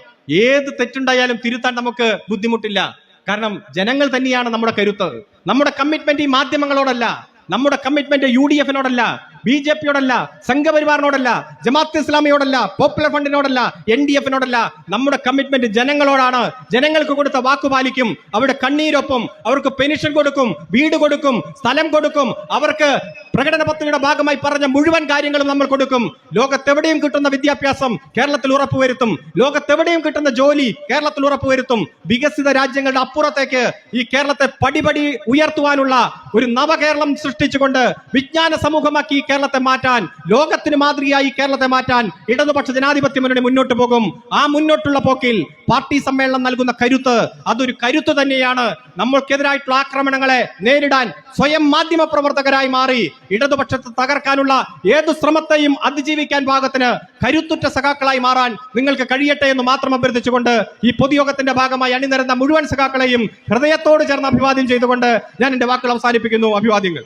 ഏത് തെറ്റുണ്ടായാലും തിരുത്താൻ നമുക്ക് ബുദ്ധിമുട്ടില്ല. കാരണം ജനങ്ങൾ തന്നെയാണ് നമ്മുടെ കരുത്ത്. നമ്മുടെ കമ്മിറ്റ്മെന്റ് ഈ മാധ്യമങ്ങളോടല്ല, നമ്മുടെ കമ്മിറ്റ്മെന്റ് UDF-നോടല്ല, BJP-യോടല്ല, സംഘപരിവാറിനോടല്ല, ജമാഅത്ത് ഇസ്ലാമിയോടല്ല, പോപ്പുലർ ഫ്രണ്ടിനോടല്ല, NDF-നോടല്ല. നമ്മുടെ കമ്മിറ്റ്മെന്റ് ജനങ്ങളോടാണ്. ജനങ്ങൾക്ക് കൊടുത്ത വാക്കു പാലിക്കും. അവരുടെ കണ്ണീരൊപ്പം അവർക്ക് പെൻഷൻ കൊടുക്കും, വീട് കൊടുക്കും, സ്ഥലം കൊടുക്കും. അവർക്ക് പ്രകടന പത്രികയുടെ ഭാഗമായി പറഞ്ഞ മുഴുവൻ കാര്യങ്ങളും നമ്മൾ കൊടുക്കും. ലോകത്തെവിടെയും കിട്ടുന്ന വിദ്യാഭ്യാസം കേരളത്തിൽ ഉറപ്പുവരുത്തും. ലോകത്തെവിടെയും കിട്ടുന്ന ജോലി കേരളത്തിൽ ഉറപ്പുവരുത്തും. വികസിത രാജ്യങ്ങളുടെ അപ്പുറത്തേക്ക് ഈ കേരളത്തെ പടിപടി ഉയർത്തുവാനുള്ള ഒരു നവകേരളം സൃഷ്ടിച്ചുകൊണ്ട് വിജ്ഞാന സമൂഹമാക്കി കേരളത്തെ മാറ്റാൻ, ലോകത്തിന് മാതൃകയായി കേരളത്തെ മാറ്റാൻ ഇടതുപക്ഷ ജനാധിപത്യ മുന്നണി മുന്നോട്ട് പോകും. ആ മുന്നോട്ടുള്ള പോക്കിൽ പാർട്ടി സമ്മേളനം നൽകുന്ന കരുത്ത് അതൊരു കരുത്ത് തന്നെയാണ്. നമ്മൾക്കെതിരായിട്ടുള്ള ആക്രമണങ്ങളെ നേരിടാൻ സ്വയം മാധ്യമ പ്രവർത്തകരായി മാറി ഇടതുപക്ഷത്തെ തകർക്കാനുള്ള ഏതു ശ്രമത്തെയും അതിജീവിക്കാൻ പാകത്തിന് കരുത്തുറ്റ സഖാക്കളായി മാറാൻ നിങ്ങൾക്ക് കഴിയട്ടെ എന്ന് മാത്രം അഭ്യർത്ഥിച്ചുകൊണ്ട് ഈ പൊതുയോഗത്തിന്റെ ഭാഗമായി അണിനിരന്ന മുഴുവൻ സഖാക്കളെയും ഹൃദയത്തോട് ചേർന്ന് അഭിവാദ്യം ചെയ്തുകൊണ്ട് ഞാൻ എന്റെ വാക്കുകൾ അവസാനിപ്പിക്കുന്നു. അഭിവാദ്യങ്ങൾ.